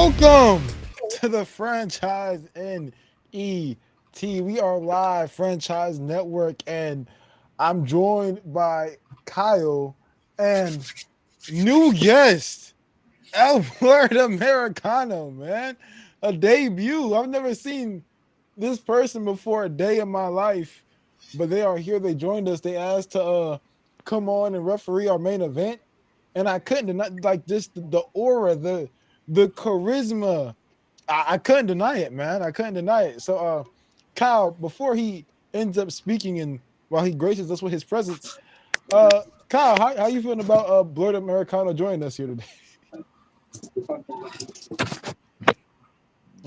Welcome to the Franchise NET. We are live, Franchise Network, and I'm joined by Kyle and new guest, Albert Americano, man. A debut. I've never seen this person before a day in my life, but they are here. They joined us. They asked to come on and referee our main event, and I couldn't deny like just the aura, the charisma. I couldn't deny it, man. I couldn't deny it. So, Kyle, before he ends up speaking and while he graces us with his presence, Kyle, how you feeling about Blurred Americano joining us here today?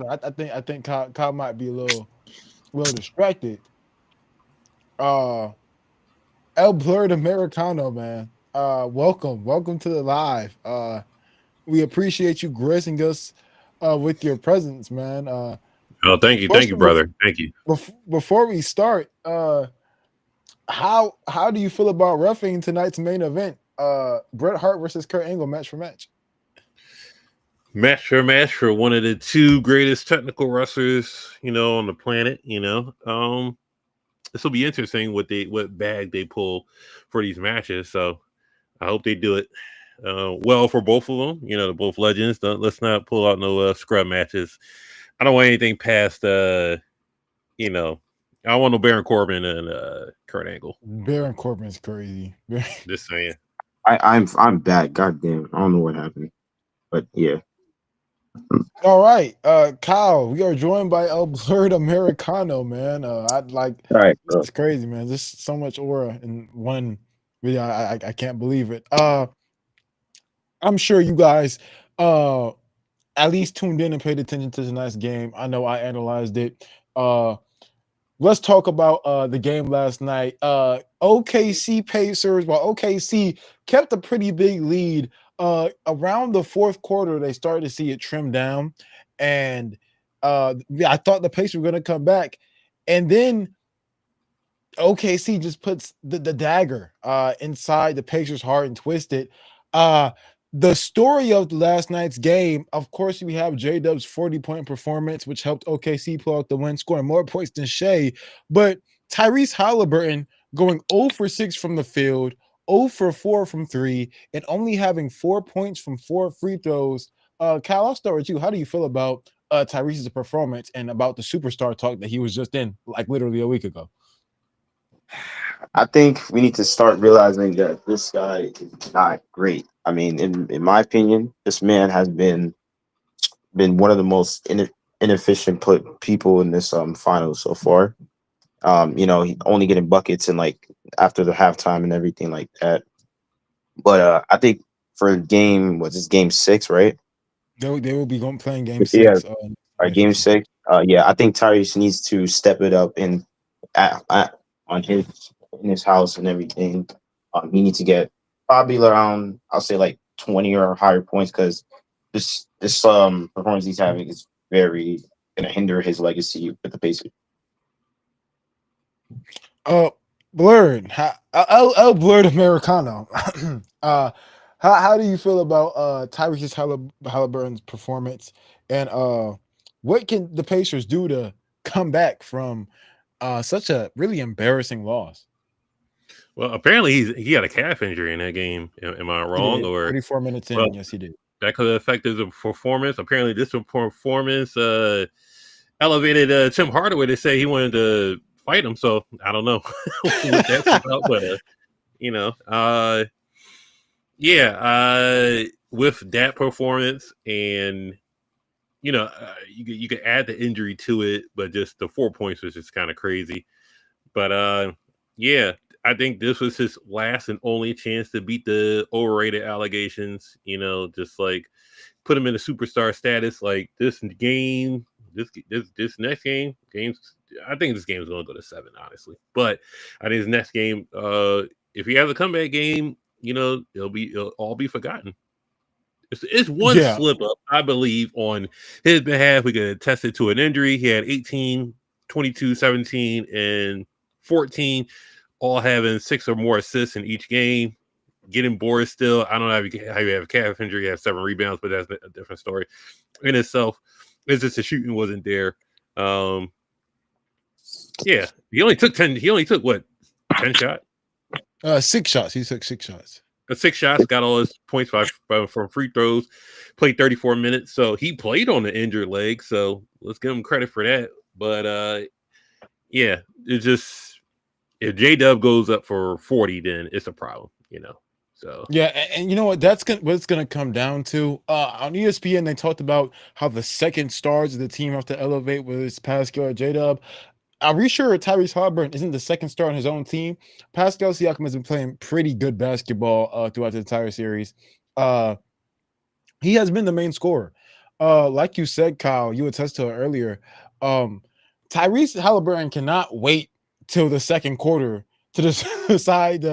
I think Kyle might be a little distracted. Uh, El Blurred Americano, man. Welcome to the live. We appreciate you gracing us with your presence, man. Oh, thank you, Question brother. Thank you. before we start, how do you feel about reffing tonight's main event? Bret Hart versus Kurt Angle, match for match. Match for one of the two greatest technical wrestlers, on the planet. This will be interesting what bag they pull for these matches. So I hope they do it well for both of them. They're both legends. Let's not pull out no scrub matches. I don't want anything past I don't want no Baron Corbin and Kurt Angle. Baron Corbin's crazy. Just saying. I'm back. God damn. I don't know what happened. But yeah. All right, Kyle, we are joined by El Blurred Americano, man. I'd like All right, bro. It's crazy, man. Just so much aura in one video. I can't believe it. I'm sure you guys at least tuned in and paid attention to tonight's game. I know I analyzed it. Let's talk about the game last night. OKC Pacers, while OKC kept a pretty big lead, around the fourth quarter, they started to see it trim down. And I thought the Pacers were going to come back. And then OKC just puts the dagger inside the Pacers' heart and twist it. The story of last night's game, of course, we have J-Dub's 40-point performance, which helped OKC pull out the win, scoring more points than Shea. But Tyrese Halliburton going 0 for 6 from the field, 0 for 4 from 3, and only having 4 points from 4 free throws. Cal, I'll start with you. How do you feel about Tyrese's performance and about the superstar talk that he was just in, like literally a week ago? I think we need to start realizing that this guy is not great. I mean, in my opinion, this man has been one of the most inefficient people in this finals so far. He only getting buckets and like after the halftime and everything like that. But I think for game 6, right? They will be playing game Yeah, 6. game 6. I think Tyrese needs to step it up and on in his house and everything. He needs to get probably around, I'll say like 20 or higher points, because this performance he's having is very gonna hinder his legacy with the Pacers. Blurred. Blurred Americano. How do you feel about Tyrese Halliburton's performance, and what can the Pacers do to come back from such a really embarrassing loss? Well, apparently he had a calf injury in that game. Am I wrong? Or 34 minutes in, yes, he did. That could have affected the performance. Apparently, this performance elevated Tim Hardaway to say he wanted to fight him. So I don't know what that's about, but with that performance, and you could add the injury to it, but just the 4 points was just kind of crazy. But I think this was his last and only chance to beat the overrated allegations. Just like put him in a superstar status. Like this game, this next game, I think this game is going to go to 7, honestly. But I think his next game, if he has a comeback game, it'll all be forgotten. It's one slip up, I believe, on his behalf. We could attest it to an injury. He had 18, 22, 17, and 14, all having 6 or more assists in each game. getting bored still. I don't know how you have a calf injury, you have 7 rebounds, but that's a different story in itself. It's just the shooting wasn't there. Yeah, he only took 10. He only took what, 10 shots? 6 shots. He took 6 shots. 6 shots, got all his points from free throws, played 34 minutes. So he played on the injured leg. So let's give him credit for that. But yeah, it's just if J-Dub goes up for 40, then it's a problem, So yeah, and you know what? That's what it's gonna come down to. On ESPN, they talked about how the second stars of the team have to elevate, whether it's Pascal or J-Dub. Are we sure Tyrese Halliburton isn't the second star on his own team? Pascal Siakam has been playing pretty good basketball throughout the entire series. He has been the main scorer. Like you said, Kyle, you attest to it earlier. Tyrese Halliburton cannot wait till the second quarter to decide.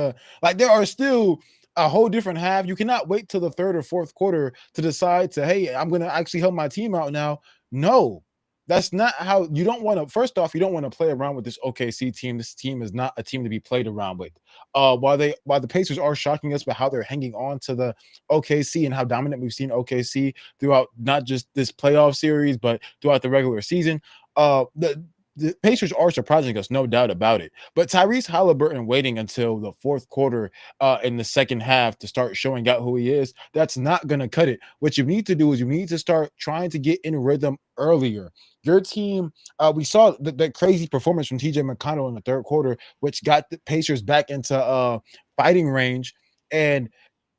Like there are still a whole different half. You cannot wait till the third or fourth quarter to decide to, hey, I'm going to actually help my team out now. No. That's not how you don't want to. First off, you don't want to play around with this OKC team. This team is not a team to be played around with. While the Pacers are shocking us by how they're hanging on to the OKC and how dominant we've seen OKC throughout not just this playoff series, but throughout the regular season. The Pacers are surprising us, no doubt about it. But Tyrese Halliburton waiting until the fourth quarter in the second half to start showing out who he is, that's not going to cut it. What you need to do is you need to start trying to get in rhythm earlier. Your team, we saw the crazy performance from TJ McConnell in the third quarter, which got the Pacers back into fighting range. And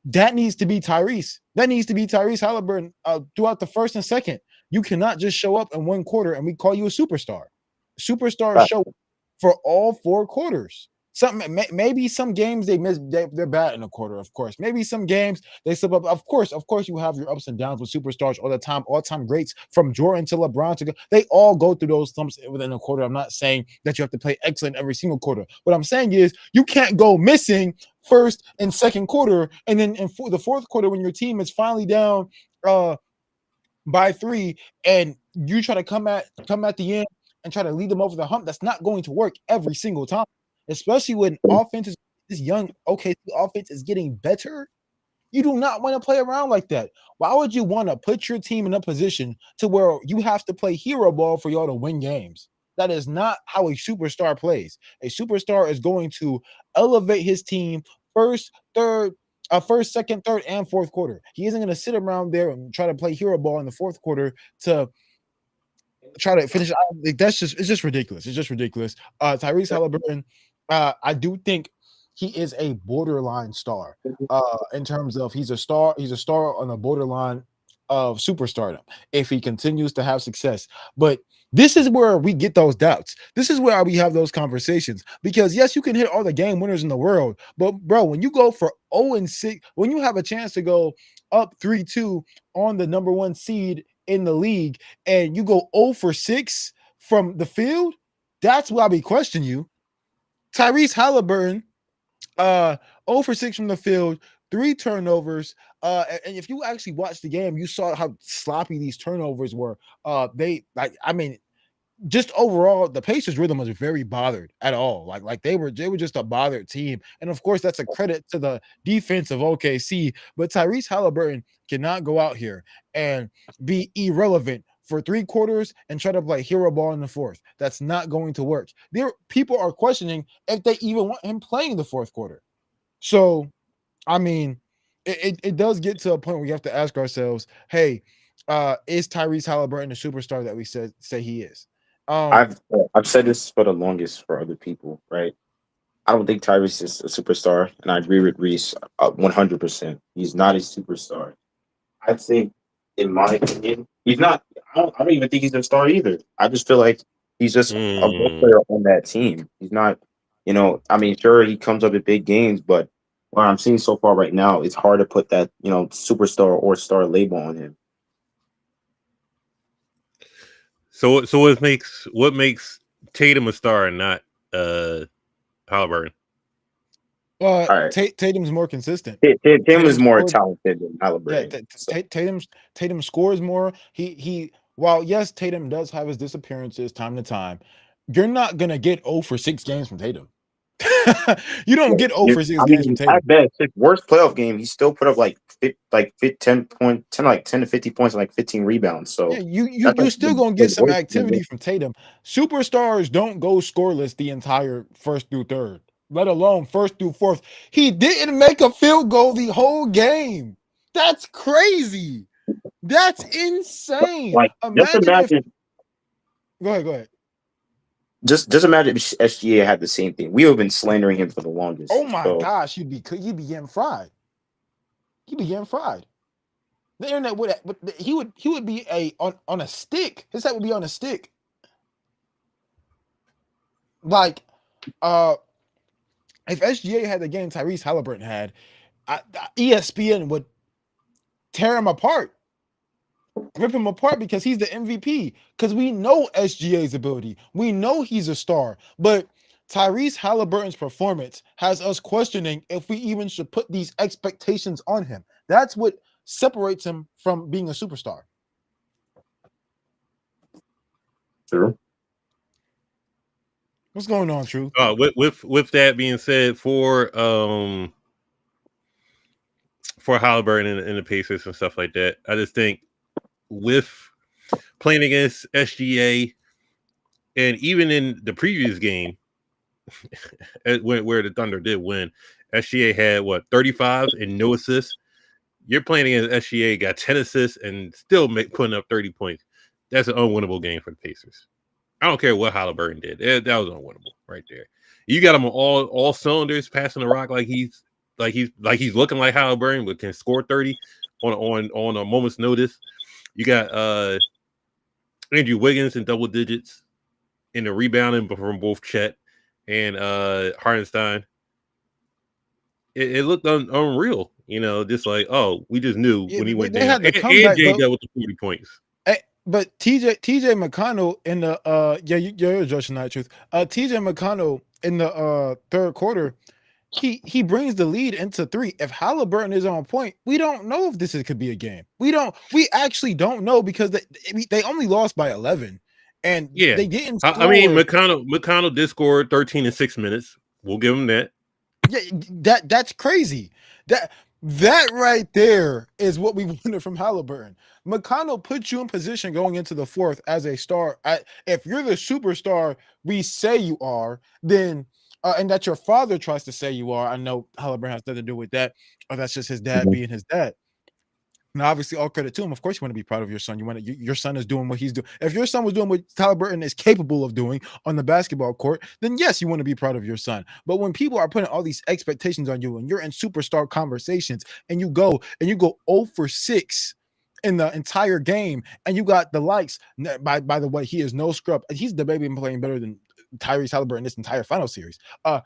that needs to be Tyrese. That needs to be Tyrese Halliburton throughout the first and second. You cannot just show up in one quarter and we call you a superstar. Superstars show for all 4 quarters. Maybe some games they miss, they're bad in a quarter, of course. Maybe some games they slip up. Of course, you have your ups and downs with superstars all the time, all-time greats from Jordan to LeBron to go. They all go through those slumps within a quarter. I'm not saying that you have to play excellent every single quarter. What I'm saying is you can't go missing first and second quarter, and then in the fourth quarter when your team is finally down by 3, and you try to come at the end and try to lead them over the hump. That's not going to work every single time, especially when this young OKC offense is getting better. You do not want to play around like that. Why would you want to put your team in a position to where you have to play hero ball for y'all to win games? That is not how a superstar plays. A superstar is going to elevate his team first, second, third, and fourth quarter. He isn't going to sit around there and try to play hero ball in the fourth quarter to try to finish. It's just ridiculous. It's just ridiculous. Tyrese Halliburton, I do think he is a borderline star in terms of he's a star on the borderline of superstardom if he continues to have success. But this is where we get those doubts. This is where we have those conversations, because yes, you can hit all the game winners in the world, but bro, when you go for 0-6, when you have a chance to go up 3-2 on the number 1 seed in the league and you go 0-6 from the field, that's why we question you. Tyrese Halliburton, 0-6 from the field, 3 turnovers. And if you actually watched the game, you saw how sloppy these turnovers were. Just overall, the Pacers rhythm was very bothered at all. Like they were just a bothered team. And of course, that's a credit to the defense of OKC. But Tyrese Halliburton cannot go out here and be irrelevant for 3 quarters and try to play hero ball in the fourth. That's not going to work. People are questioning if they even want him playing the fourth quarter. So, I mean, it does get to a point where you have to ask ourselves, hey, is Tyrese Halliburton the superstar that we say he is? I've said this for the longest for other people, right? I don't think Tyrese is a superstar, and I agree with Reese 100%. He's not a superstar. I think, in my opinion, he's not. I don't even think he's a star either. I just feel like he's just a role player on that team. He's not, sure, he comes up at big games, but what I'm seeing so far right now, it's hard to put that, superstar or star label on him. So what makes Tatum a star and not Halliburton? Well, right. Tatum's more consistent. Tatum is more talented than Halliburton. Yeah, Tatum scores more. While yes, Tatum does have his disappearances time to time, you're not gonna get 0-6 games from Tatum. You don't get 0 for 6 I games from mean, Tatum. at best, his worst playoff game, he still put up like 10 to 50 points and like 15 rebounds. So Yeah, you that's like still gonna the get some worst activity from Tatum. Superstars don't go scoreless the entire first through third, let alone first through fourth. He didn't make a field goal the whole game. That's crazy. That's insane. Like, just Imagine if imagine, go ahead. just imagine if SGA had the same thing. We have been slandering him for the longest. Oh my So gosh, you'd be getting fried. He'd be getting fried. The internet would he would be on a stick. His head would be on a stick. Like if SGA had the game Tyrese Halliburton had, ESPN would tear him apart, rip him apart because he's the MVP. Because we know SGA's ability, we know he's a star, but Tyrese Halliburton's performance has us questioning if we even should put these expectations on him. That's what separates him from being a superstar. true. What's going on, True? With that being said, for Halliburton and the Pacers and stuff like that, I just think with playing against SGA, and even in the previous game, where the Thunder did win, SGA had 35 and no assists. You're playing against SGA, got 10 assists and still putting up 30 points. That's an unwinnable game for the Pacers. I don't care what Halliburton did. That was unwinnable right there. You got him on all cylinders, passing the rock like he's looking like Halliburton, but can score 30 on a moment's notice. You got Andrew Wiggins in double digits in the rebounding from both Chet and Hartenstein. It looked unreal, just like, oh, we just knew when he went they down. had the And comeback, Jay got with the 40 points. But TJ McConnell in the you're judging that truth. TJ McConnell in the third quarter, he brings the lead into 3. If Halliburton is on point, we don't know if could be a game. We actually don't know because they only lost by 11, and they didn't score. I mean, McConnell did score 13 in 6 minutes. We'll give him that. Yeah, that's crazy. That right there is what we wanted from Halliburton. McConnell puts you in position going into the fourth as a star. If you're the superstar we say you are, then and that your father tries to say you are. I know Halliburton has nothing to do with that, or that's just his dad being his dad. Now, obviously, all credit to him. Of course, you want to be proud of your son. You want your son is doing what he's doing. If your son was doing what Halliburton is capable of doing on the basketball court, then yes, you want to be proud of your son. But when people are putting all these expectations on you and you're in superstar conversations and you go 0 for 6 in the entire game, and you got the likes. By the way, he is no scrub. He's the baby playing better than Tyrese Halliburton this entire final series. TJ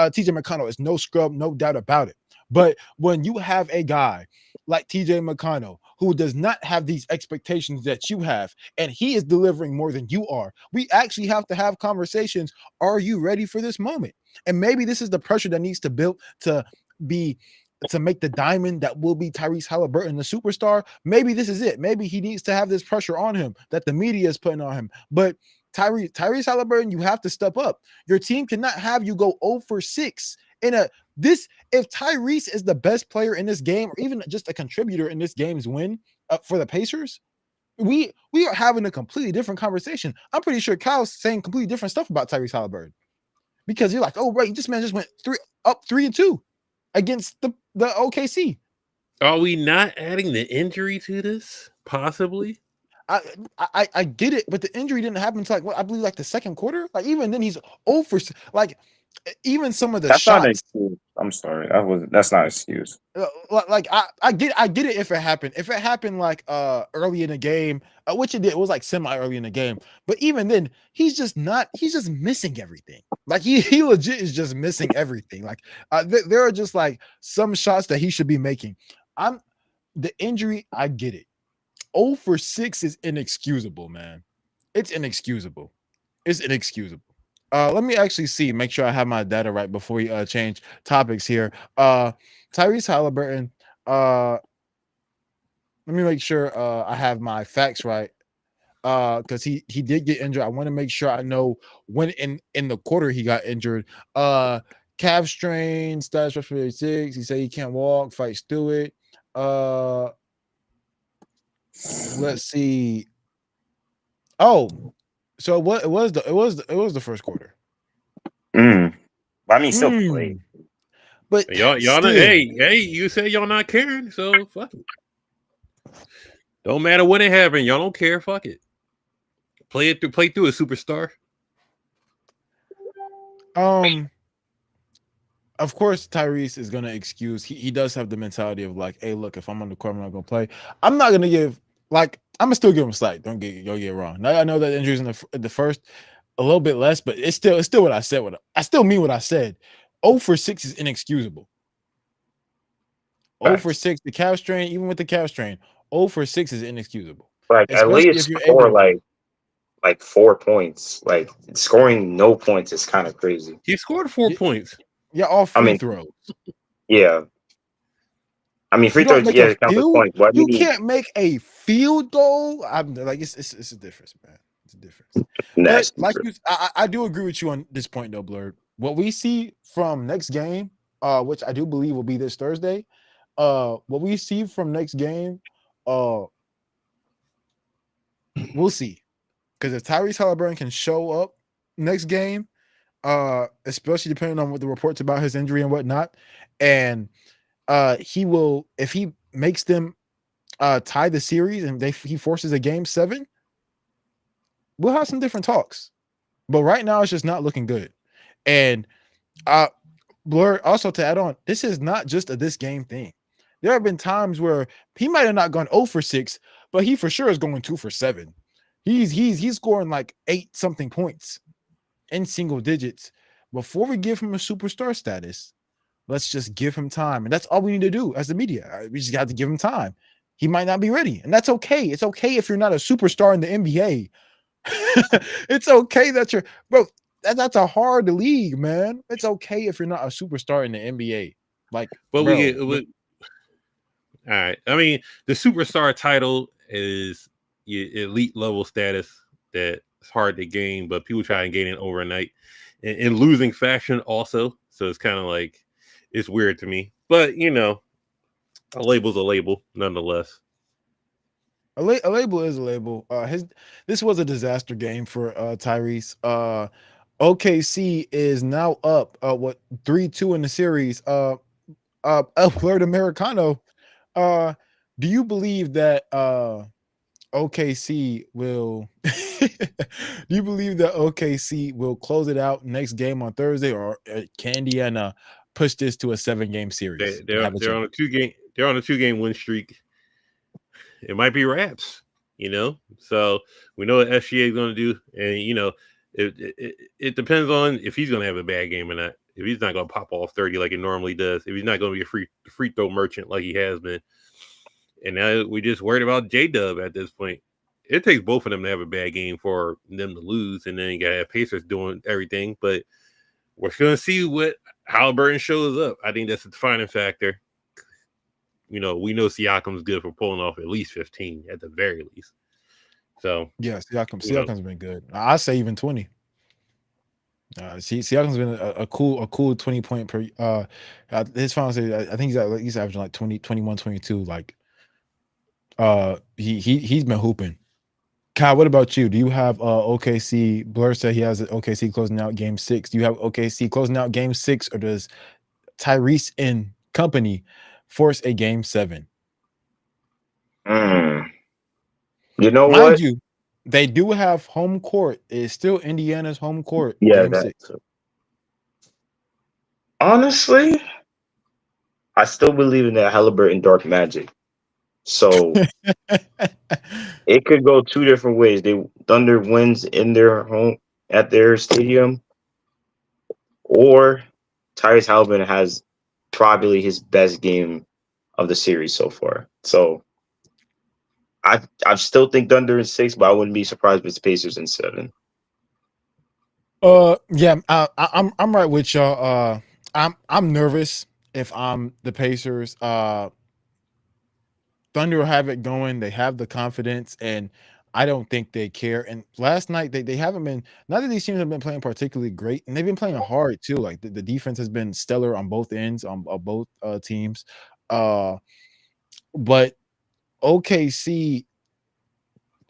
McConnell is no scrub, no doubt about it. But when you have a guy like TJ McConnell, who does not have these expectations that you have, and he is delivering more than you are, we actually have to have conversations. Are you ready for this moment? And maybe this is the pressure that needs to build to make the diamond that will be Tyrese Halliburton the superstar. Maybe this is it. Maybe he needs to have this pressure on him that the media is putting on him. But Tyrese Halliburton, you have to step up. Your team cannot have you go 0 for 6 if Tyrese is the best player in this game, or even just a contributor in this game's win for the Pacers, we are having a completely different conversation. I'm pretty sure Kyle's saying completely different stuff about Tyrese Halliburton, because you're like, oh, right, this man just went 3-2 against the OKC. Are we not adding the injury to this? Possibly. I get it, but the injury didn't happen until I believe the second quarter. Even then, he's 0 for even some of the that's shots. Not an excuse. I'm sorry, that's not an excuse. I get it if it happened. If it happened early in the game, which it did, it was semi early in the game. But even then, he's just missing everything. He legit is just missing everything. There are just some shots that he should be making. The injury, I get it. 0 for 6 is inexcusable, man. It's inexcusable. Let me actually make sure I have my data right before we change topics here. Tyrese Halliburton. Let me make sure I have my facts right. because he did get injured. I want to make sure I know when in the quarter he got injured. Calf strain, status for 86. He said he can't walk, fights through it. Let's see. Oh, so what it was the first quarter. But I mean, still Hmm. played. But Y'all not, still, hey, you said y'all not caring, so fuck it. Don't matter when it happened, y'all don't care. Fuck it. Play through a superstar. Of course, Tyrese is gonna excuse. He does have the mentality of like, hey, look, if I'm on the court, I'm not gonna play. I'm not gonna give I'm gonna still give him slack. Don't get it wrong. Now I know that injuries in the first a little bit less, but it's still what I said. I still mean what I said. 0 for 6 is inexcusable. 0 for 6, the calf strain, even with the calf strain, 0 for 6 is inexcusable. Like at Especially least if you're able score to like 4 points. Like scoring no points is kind of crazy. He scored 4 points. Yeah, all free I mean, throws. Yeah. I mean, free You don't throws, make yeah, a it counts as field. points. But I You mean, can't make a field goal. I'm like, it's a difference, man. It's a difference. But nasty. like you, I do agree with you on this point, though, Blurred. What we see from next game, which I do believe will be this Thursday, what we see from next game, we'll see. Because if Tyrese Halliburton can show up next game, especially depending on what the reports about his injury and whatnot, and he will, if he makes them tie the series and he forces a game 7, we'll have some different talks. But right now it's just not looking good. And Blur, also to add on, this is not just a this game thing. There have been times where he might have not gone 0 for 6, but he for sure is going 2 for 7. He's scoring like 8 something points in single digits. Before we give him a superstar status, let's just give him time. And that's all we need to do as the media. We just got to give him time. He might not be ready. And that's okay. It's okay if you're not a superstar in the NBA. It's okay that you're, bro. That's a hard league, man. It's okay if you're not a superstar in the NBA. Like, But bro. all right. I mean, the superstar title is elite level status that it's hard to gain, but people try and gain it overnight. In losing fashion also. So it's kind of like it's weird to me. But a label's a label nonetheless. A label is a label. This was a disaster game for Tyrese. OKC is now up 3-2 in the series. Alert Americano. Do you believe that OKC will do you believe that OKC will close it out next game on Thursday, or can Indiana push this to a 7-game series? They're on a 2-game win streak. It might be wraps, So we know what SGA is going to do, and it depends on if he's going to have a bad game or not. If he's not going to pop off 30 like it normally does, if he's not going to be a free throw merchant like he has been, and now we just worried about J-Dub at this point. It takes both of them to have a bad game for them to lose, and then you got to have Pacers doing everything. But we're going to see what Halliburton shows up. I think that's the defining factor. We know Siakam's good for pulling off at least 15 at the very least. So yeah, Siakam's been good. I say even 20. Siakam's been a cool 20 point per. His final say I think he's averaging like 20, 21, 22. Like, he's been hooping. Kyle, what about you? Do you have OKC? Blur said he has OKC closing out game 6. Do you have OKC closing out game 6, or does Tyrese and company force a game 7? You know Mind what? you, they do have home court. It's still Indiana's home court. Yeah, game 6. Honestly, I still believe in that Halliburton dark magic. So it could go 2 different ways. Thunder wins in their home at their stadium, or Tyrese Halliburton has probably his best game of the series so far. So I still think Thunder in 6, but I wouldn't be surprised if it's Pacers in 7. Yeah, I'm right with y'all. I'm nervous if I'm the Pacers. Thunder will have it going. They have the confidence, and I don't think they care. And last night they haven't been. Neither of these teams have been playing particularly great, and they've been playing hard too. Like the defense has been stellar on both ends on both teams. Uh, but OKC,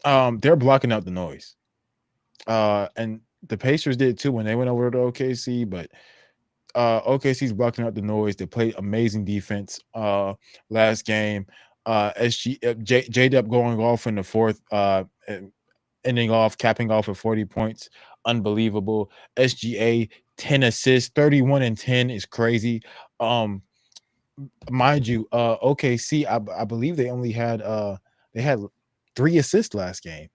they're blocking out the noise. And the Pacers did too when they went over to OKC, but OKC's blocking out the noise. They played amazing defense last game. J-Dub going off in the fourth, capping off at 40 points. Unbelievable. SGA 10 assists, 31 and 10 is crazy. Mind you, OKC, I believe they only had they had 3 assists last game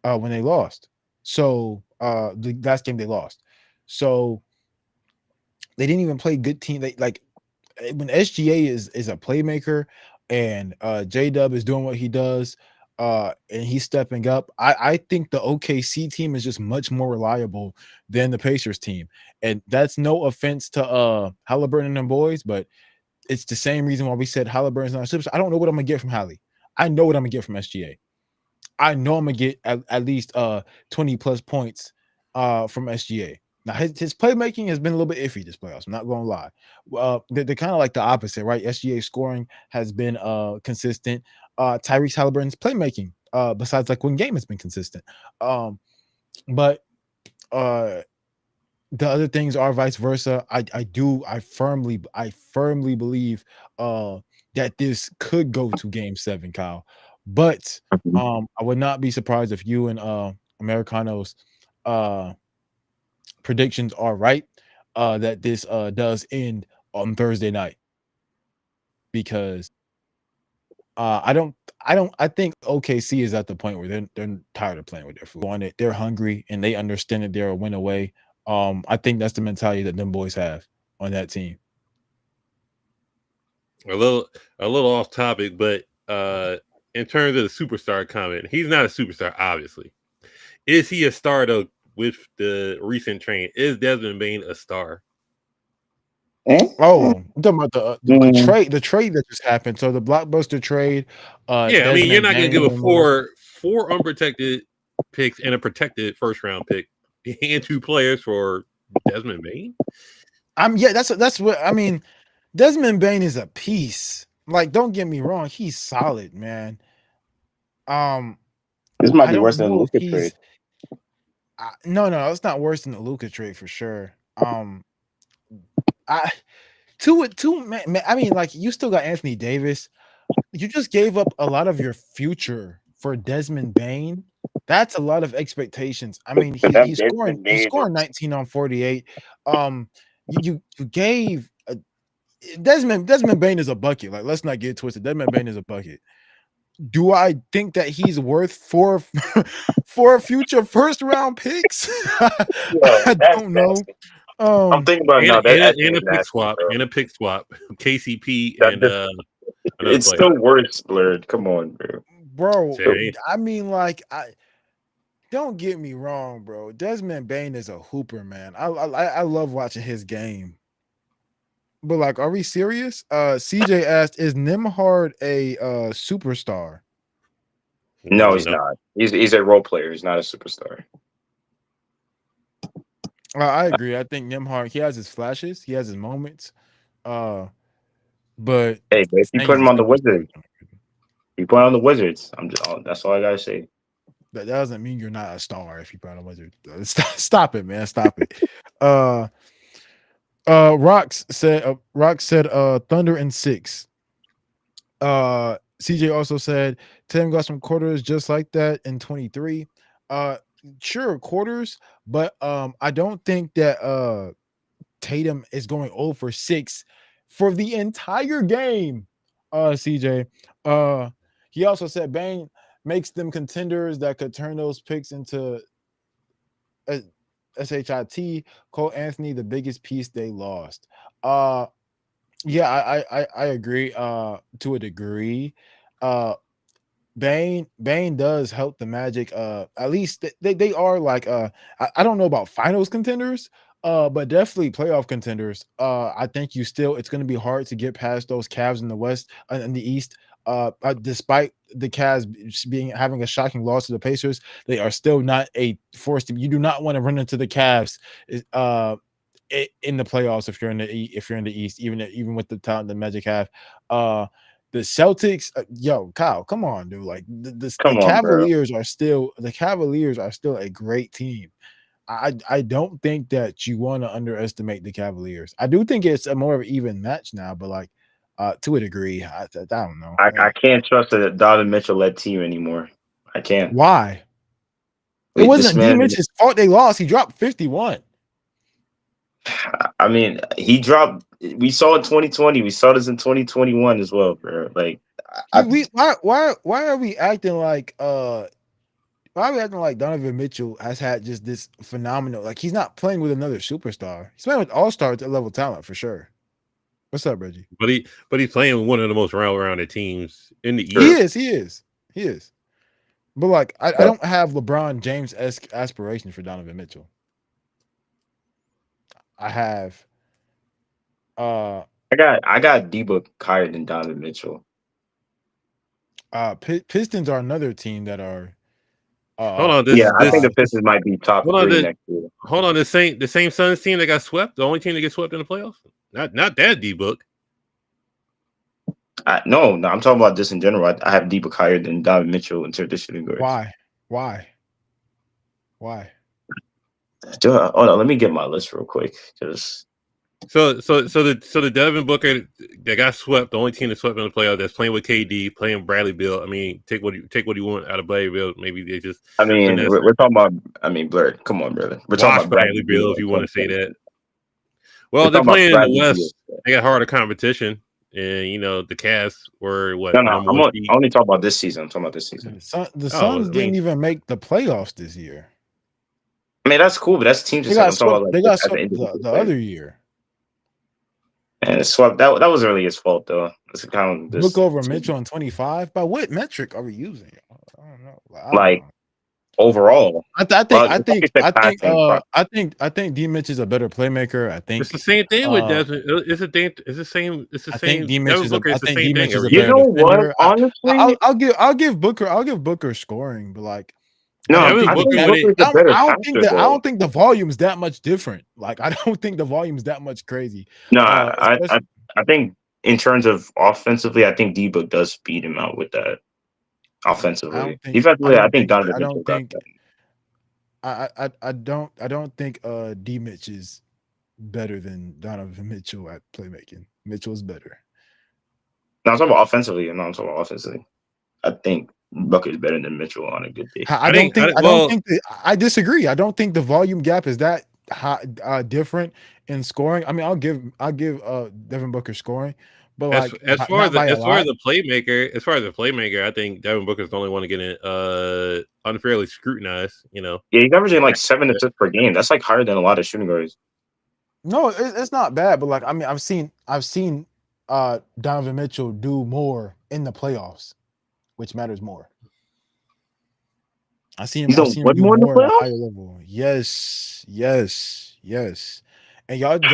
when they lost. So the last game they lost. So they didn't even play good team. They like when SGA is a playmaker and J-Dub is doing what he does and he's stepping up. I think the OKC team is just much more reliable than the Pacers team. And that's no offense to Halliburton and them boys, but it's the same reason why we said Halliburton's not a superstar. I don't know what I'm gonna get from Hallie. I know what I'm gonna get from SGA. I know I'm gonna get at least 20 plus points from SGA. Now his playmaking has been a little bit iffy this playoffs. I'm not gonna lie. They're kind of like the opposite, right? SGA scoring has been consistent. Tyrese Halliburton's playmaking, besides like one game, has been consistent. But the other things are vice versa. I firmly believe that this could go to game 7, Kyle. But I would not be surprised if you and Americano's predictions are right, that this does end on Thursday night. Because I think OKC is at the point where they're tired of playing with their food. On it, they're hungry and they understand that they're a win away. I think that's the mentality that them boys have on that team. A little off topic, but in terms of the superstar comment, he's not a superstar, obviously. Is he a star though? With the recent trade, is Desmond Bain a star? Oh, I'm talking about the trade that just happened. So the blockbuster trade. Yeah, I mean, you're not going to give a four unprotected picks and a protected first round pick and 2 players for Desmond Bain. That's what I mean. Desmond Bain is a piece. Like, don't get me wrong, he's solid, man. This might be worse than the Luka trade. No, it's not worse than the Luka trade for sure. Man, I mean, like, you still got Anthony Davis. You just gave up a lot of your future for Desmond Bain. That's a lot of expectations. I mean, he's scoring 19 on 48. You gave Desmond Bain is a bucket. Like, let's not get twisted. Desmond Bain is a bucket. Do I think that he's worth four future first round picks? I don't know. I'm thinking about in a pick swap. In a pick swap, KCP and it's still worse, Blurred. Come on, bro. I mean, like, don't get me wrong, bro. Desmond Bain is a hooper, man. I love watching his game. But, like, are we serious? CJ asked, "Is Nembhard a superstar?" No, he's not. He's a role player. He's not a superstar. I agree. I think Nembhard, he has his flashes, he has his moments. But hey, if you put him on the Wizards, that's all I gotta say. That doesn't mean you're not a star if you put on a Wizard. Stop it, man. Stop it. Rox said Thunder and 6. CJ also said Tatum got some quarters just like that in 23. Sure, quarters, but I don't think that Tatum is going 0 for 6 for the entire game. CJ. He also said Bane makes them contenders that could turn those picks into SHIT. Cole Anthony, the biggest piece they lost. Yeah, I agree to a degree. Bane does help the Magic. At least they are like I don't know about finals contenders, but definitely playoff contenders. I think it's going to be hard to get past those Cavs in the West in the East. despite the Cavs having a shocking loss to the Pacers, they are still not a force to. You do not want to run into the Cavs in the playoffs if you're in the East, even with the talent the Magic have. The Celtics, Kyle, come on, dude. Like the Come on, bro. Cavaliers are still a great team. I don't think that you want to underestimate the Cavaliers. I do think it's a more of an even match now, but like to a degree, I don't know. I can't trust a Donovan Mitchell-led team anymore. I can't. Why? It Wait, this wasn't D man. Mitch's fault they lost. He dropped 51. I mean, he dropped. We saw it in 2020. We saw this in 2021 as well, bro. Like, Why are we acting like why are we acting like Donovan Mitchell has had just this phenomenal, like he's not playing with another superstar. He's playing with all-star level talent for sure. What's up, Reggie? But he's playing with one of the most well-rounded teams in the He East. He is. But like I don't have LeBron James-esque aspirations for Donovan Mitchell. I have I got D-Book higher than Donovan Mitchell. Pistons are another team that are Hold on, I think the Pistons might be top 3 next year. Hold on, the same Suns team that got swept, the only team that gets swept in the playoffs. Not that D-Book. No, I'm talking about this in general. I have D-Book higher than Donovan Mitchell in terms of shooting guards. Why? Hold on, let me get my list real quick. So the Devin Booker that got swept, the only team that swept in the playoffs that's playing with KD, playing Bradley Beal. I mean, take what you want out of Bradley Beal. Maybe they just. I mean, we're talking about. I mean, Blurred. Come on, brother. We're talking about Bradley Beal if you want to say that. Well, they're playing in the West. They got harder competition, and the Cavs were what? No, I only talk about this season. I'm talking about this season. The Suns didn't even make the playoffs this year. I mean, that's cool, but that's teams. They got swept the other year. And swept. That wasn't really his fault, though. It's kind of look over Mitchell on 25. By what metric are we using? I don't know. Like overall, I think D Mitch is a better playmaker. I think it's the same thing with Desmond. It's the same. I think D Mitch is a better defender. You know what? Honestly, I'll give Booker scoring, but like. No, I don't think the volume is that much different. Like, I don't think the volume is that much crazy. No, I think in terms of offensively, I think D-Book does speed him out with that. Offensively, defensively, I think Donovan Mitchell got that. I don't think D Mitch is better than Donovan Mitchell at playmaking. Mitchell is better. No, I'm talking about offensively. I think Booker is better than Mitchell on a good day. I disagree. I don't think the volume gap is that different in scoring. I mean, I'll give Devin Booker scoring, but as far as the playmaker, I think Devin Booker is the only one to get unfairly scrutinized. Yeah, he's averaging like 7 assists per game. That's like higher than a lot of shooting guards. No, it's not bad, but like I mean, I've seen Donovan Mitchell do more in the playoffs, which matters more. I see him do more at a higher level. Yes. And y'all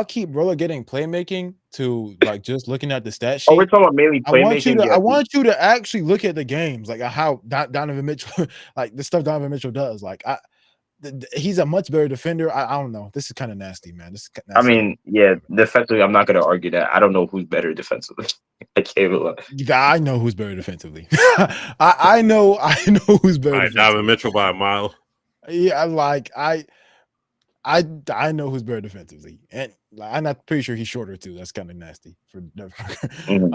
keep relegating playmaking to like just looking at the stat sheet. Oh, we're talking about mainly playmaking. I want you to actually look at the games, like how Donovan Mitchell, like the stuff Donovan Mitchell does. Like he's a much better defender. I don't know. This is kind of nasty, man. I mean, yeah, defensively, I'm not going to argue that. I don't know who's better defensively. I know who's better defensively. I know who's better. Right, Donovan Mitchell by a mile. Yeah, like I know who's better defensively, and I'm not pretty sure he's shorter too. That's kind of nasty for. I think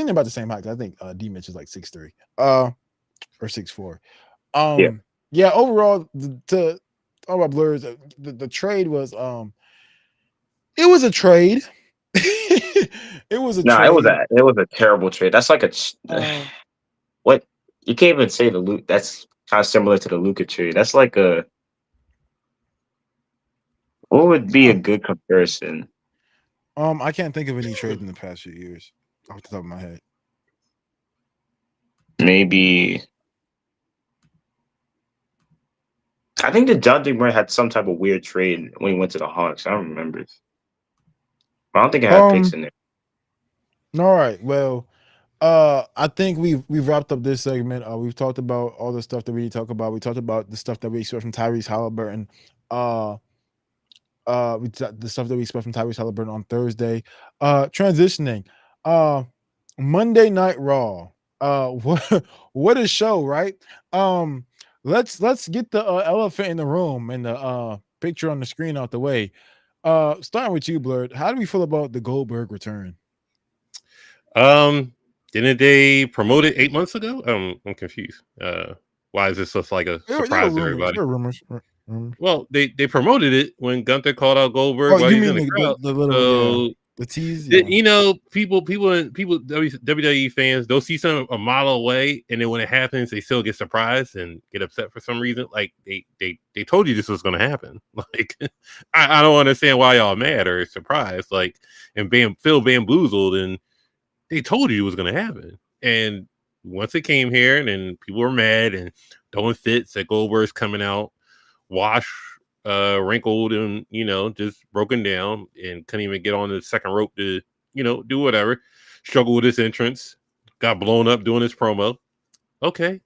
they're about the same height. I think D Mitch is like 6'3", or 6'4". Yeah. Overall, to all my blurs, the trade was it was a trade. It was a trade. It was a terrible trade. That's like what you can't even say the Luke. That's kind of similar to the Luka trade. That's like what would be a good comparison? I can't think of any trades in the past few years off the top of my head. Maybe I think that John Bret had some type of weird trade when he went to the Hawks. I don't remember. I don't think I had picks in there. All right. Well, I think we've wrapped up this segment. We've talked about all the stuff that we need to talk about. We talked about the stuff that we expect from Tyrese Halliburton. Uh, the stuff that we expect from Tyrese Halliburton on Thursday. Transitioning. Monday Night Raw. What a show, right? Um, let's get the elephant in the room and the picture on the screen out the way. Starting with you, Blurred. How do we feel about the Goldberg return? Um, didn't they promote it 8 months ago? I'm confused. Why is this just like a There were surprise to rumors. everybody? There were rumors. Well, they promoted it when Gunther called out Goldberg Oh, while you he's mean in the crowd. the little So the tease? Yeah. you know, people, WWE fans, they'll see something a mile away, and then when it happens, they still get surprised and get upset for some reason. Like they told you this was going to happen. Like I don't understand why y'all mad or surprised. Like and feel bamboozled, and they told you it was going to happen. And once it came here, and then people were mad and throwing fits that Goldberg's coming out, wash wrinkled and just broken down and couldn't even get on the second rope to do whatever, struggle with his entrance, got blown up doing his promo. Okay,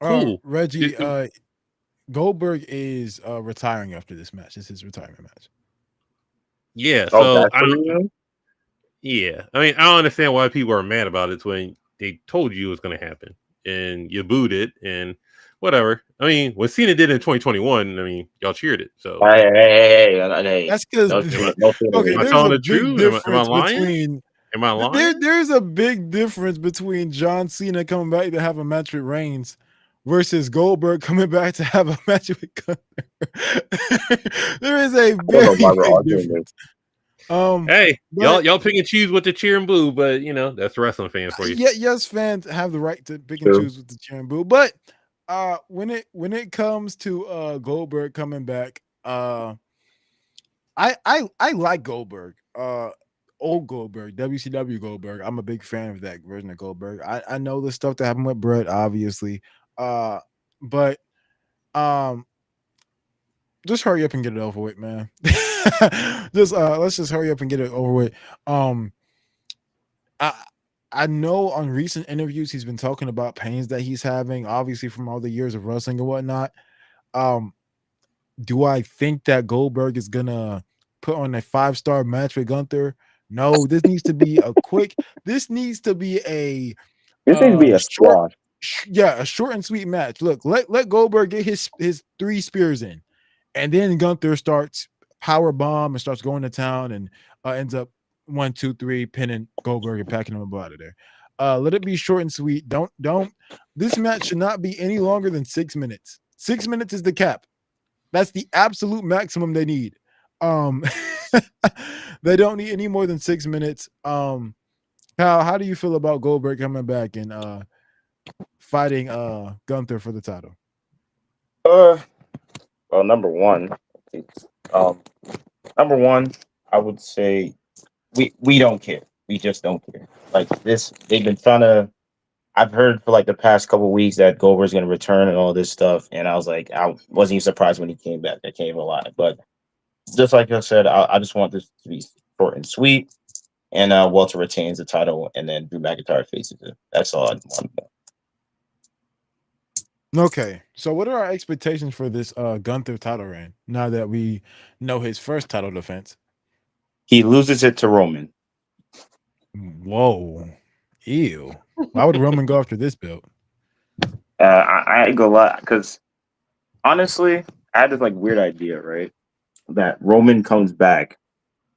cool. Reggie, Goldberg is retiring after this match. This is his retirement match. Yeah, Oh, so that's I the don't. reason? Yeah, I mean, I don't understand why people are mad about it when they told you it was going to happen and you booed it and whatever. I mean, what Cena did in 2021, I mean, y'all cheered it. So Hey. That's because No, okay, am I there's telling a the big truth? Am I difference lying? between Am I lying? there's a big difference between John Cena coming back to have a match with Reigns versus Goldberg coming back to have a match with Gunther. There is a I don't know why very we're big arguing this. difference. Hey, But y'all pick and choose what to cheer and boo, but that's the wrestling fan for you. yeah, yes, fans have the right to pick and True. choose with the cheer and boo. But when it comes to Goldberg coming back, I like Goldberg. Old Goldberg, WCW Goldberg. I'm a big fan of that version of Goldberg. I know the stuff that happened with Bret, obviously. But just hurry up and get it over with, man. Just let's just hurry up and get it over with. I I know on recent interviews he's been talking about pains that he's having, obviously from all the years of wrestling and whatnot. Um, do I think that Goldberg is gonna put on a 5-star match with Gunther? No, this needs to be a quick. This needs to be a This needs to be a short, squash. a short and sweet match. Look, let Goldberg get his 3 spears in, and then Gunther starts power bomb and starts going to town and ends up 1, 2, 3 pinning Goldberg and packing him up out of there. Let it be short and sweet. Don't. This match should not be any longer than 6 minutes. 6 minutes is the cap. That's the absolute maximum they need. Um, they don't need any more than 6 minutes. Kyle, how do you feel about Goldberg coming back and fighting Gunther for the title? Well, number one, um, I would say we don't care. We just don't care. Like this, they've been trying to. I've heard for like the past couple of weeks that Goldberg's going to return and all this stuff, and I was like, I wasn't even surprised when he came back. That came alive, but just like I said, I just want this to be short and sweet, and Walter retains the title, and then Drew McIntyre faces it. That's all I want. Okay, so what are our expectations for this Gunther title reign now that we know his first title defense? He loses it to Roman. Whoa, ew! Why would Roman go after this belt? I ain't gonna lie, because honestly, I had this like weird idea, right? That Roman comes back,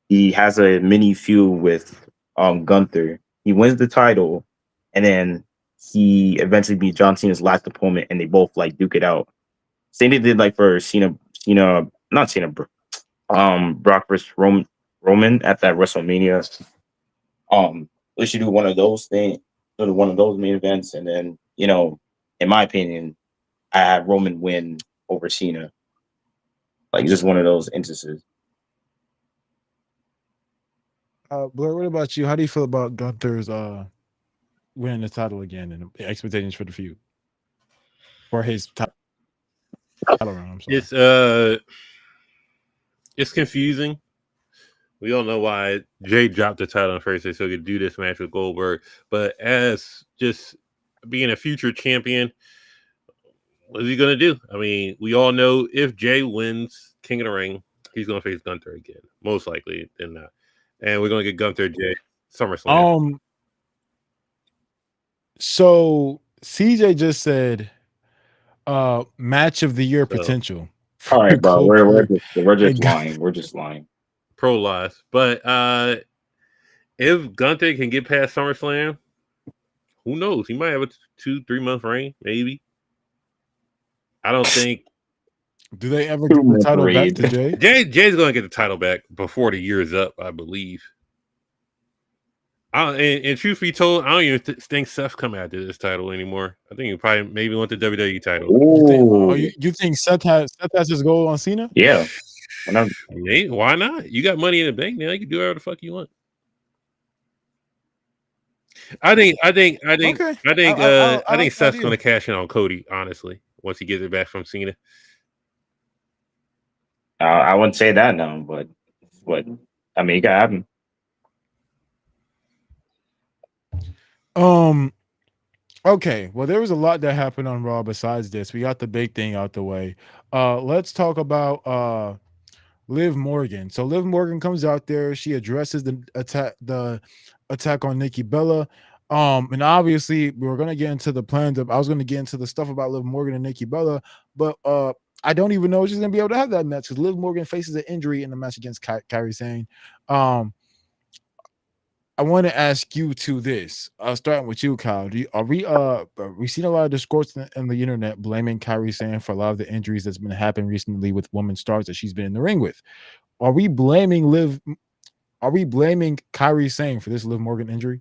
he has a mini feud with Gunther. He wins the title, and then he eventually beat John Cena's last opponent, and they both like duke it out. Same they did like for not Cena, Brock versus Roman at that WrestleMania. We should do one of those things, one of those main events, and then in my opinion, I had Roman win over Cena. Like just one of those instances. Blair, what about you? How do you feel about Gunther's winning the title again and the expectations for the feud for his title run? I'm sorry. It's confusing We all know why Jay dropped the title on Thursday so he could do this match with Goldberg. But as just being a future champion, what is he going to do? I mean, we all know if Jay wins King of the Ring, he's going to face Gunther again, most likely than not. And we're going to get Gunther Jay SummerSlam. So CJ just said match of the year potential. All right, bro. We're just and lying. We're just lying. Pro lies. But if Gunther can get past SummerSlam, who knows? He might have a 2-3 month reign, maybe. I don't think. Do they ever give the title back to Jay? Jay's going to get the title back before the year is up, I believe. And truth be told, I don't even think Seth's coming after this title anymore. I think he probably maybe want the WWE title. You think Seth has his goal on Cena? Yeah. Why not? You got money in the bank now. You can do whatever the fuck you want. I think Seth's going to cash in on Cody. Honestly, once he gets it back from Cena. I wouldn't say that now, but I mean, it can happen. Okay, well, there was a lot that happened on Raw besides this. We got the big thing out the way. Let's talk about Liv Morgan. So Liv Morgan comes out there. She addresses the attack on Nikki Bella. And obviously we were gonna get into the plans of I was gonna get into the stuff about Liv Morgan and Nikki Bella, but I don't even know if she's gonna be able to have that match because Liv Morgan faces an injury in the match against Kairi Sane. I want to ask you to this. Starting with you, Kyle. We seen a lot of discourse in the internet blaming Kairi Sane for a lot of the injuries that's been happening recently with women stars that she's been in the ring with. Are we blaming Kairi Sane for this Liv Morgan injury?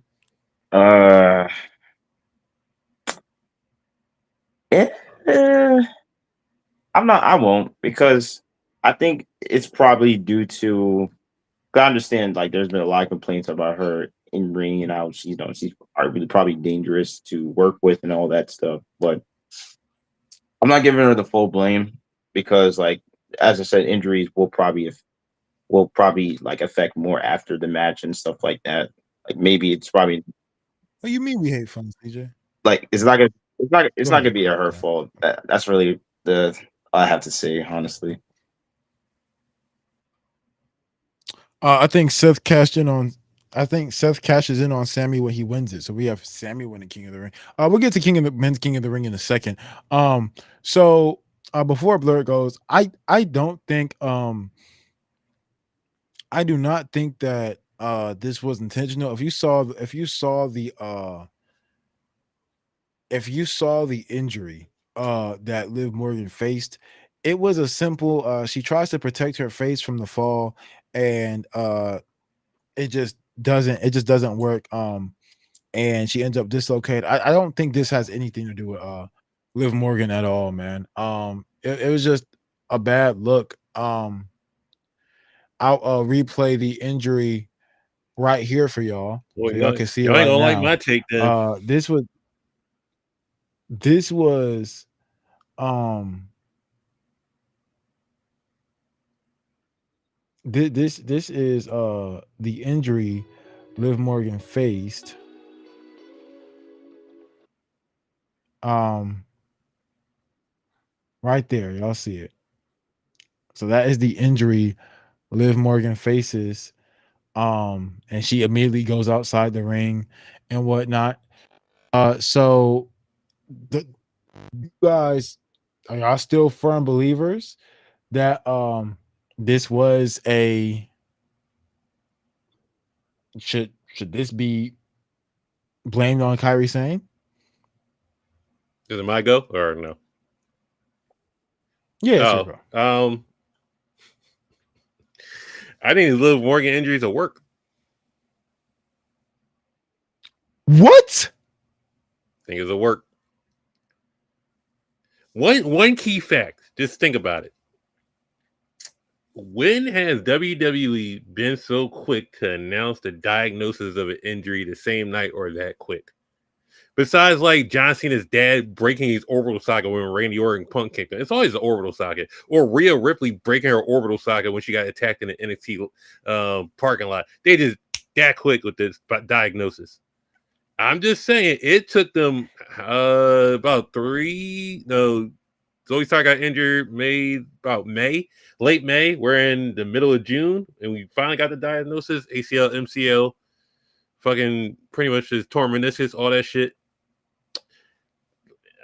I won't, because I think it's probably due to. I understand, like, there's been a lot of complaints about her in ring and how she's probably dangerous to work with and all that stuff. But I'm not giving her the full blame because, like, as I said, injuries will probably like affect more after the match and stuff like that. Like, maybe it's probably. What do you mean we hate fun, CJ? Like, it's not gonna be her fault. That's really all I have to say, honestly. I think Seth cashes in on Sammy when he wins it. So we have Sammy winning King of the Ring. We'll get to men's King of the Ring in a second. So before Blur goes, I do not think that this was intentional. If you saw the injury that Liv Morgan faced, it was a simple she tries to protect her face from the fall, and it just doesn't work. And she ends up dislocated. I don't think this has anything to do with Liv Morgan at all, man. It was just a bad look. I'll replay the injury right here for y'all, Well, so y'all can see it y'all right ain't gonna now. like my take then. This was this is the injury Liv Morgan faced. Right there, y'all see it. So that is the injury Liv Morgan faces. And she immediately goes outside the ring and whatnot. So you guys, are y'all still firm believers that this was should this be blamed on Kairi Sane? Is it my go or no? Yeah, it's your go. I think the Liv Morgan injuries will work. What? I think it'll work. One key fact, just think about it. When has WWE been so quick to announce the diagnosis of an injury the same night or that quick? Besides, like John Cena's dad breaking his orbital socket when Randy Orton Punk kicked him, it's always the orbital socket. Or Rhea Ripley breaking her orbital socket when she got attacked in the NXT parking lot. They just that quick with this diagnosis. I'm just saying it took them about three. No, Zoe Stark got injured late May. We're in the middle of June, and we finally got the diagnosis: ACL, MCL, fucking pretty much just torn meniscus, all that shit.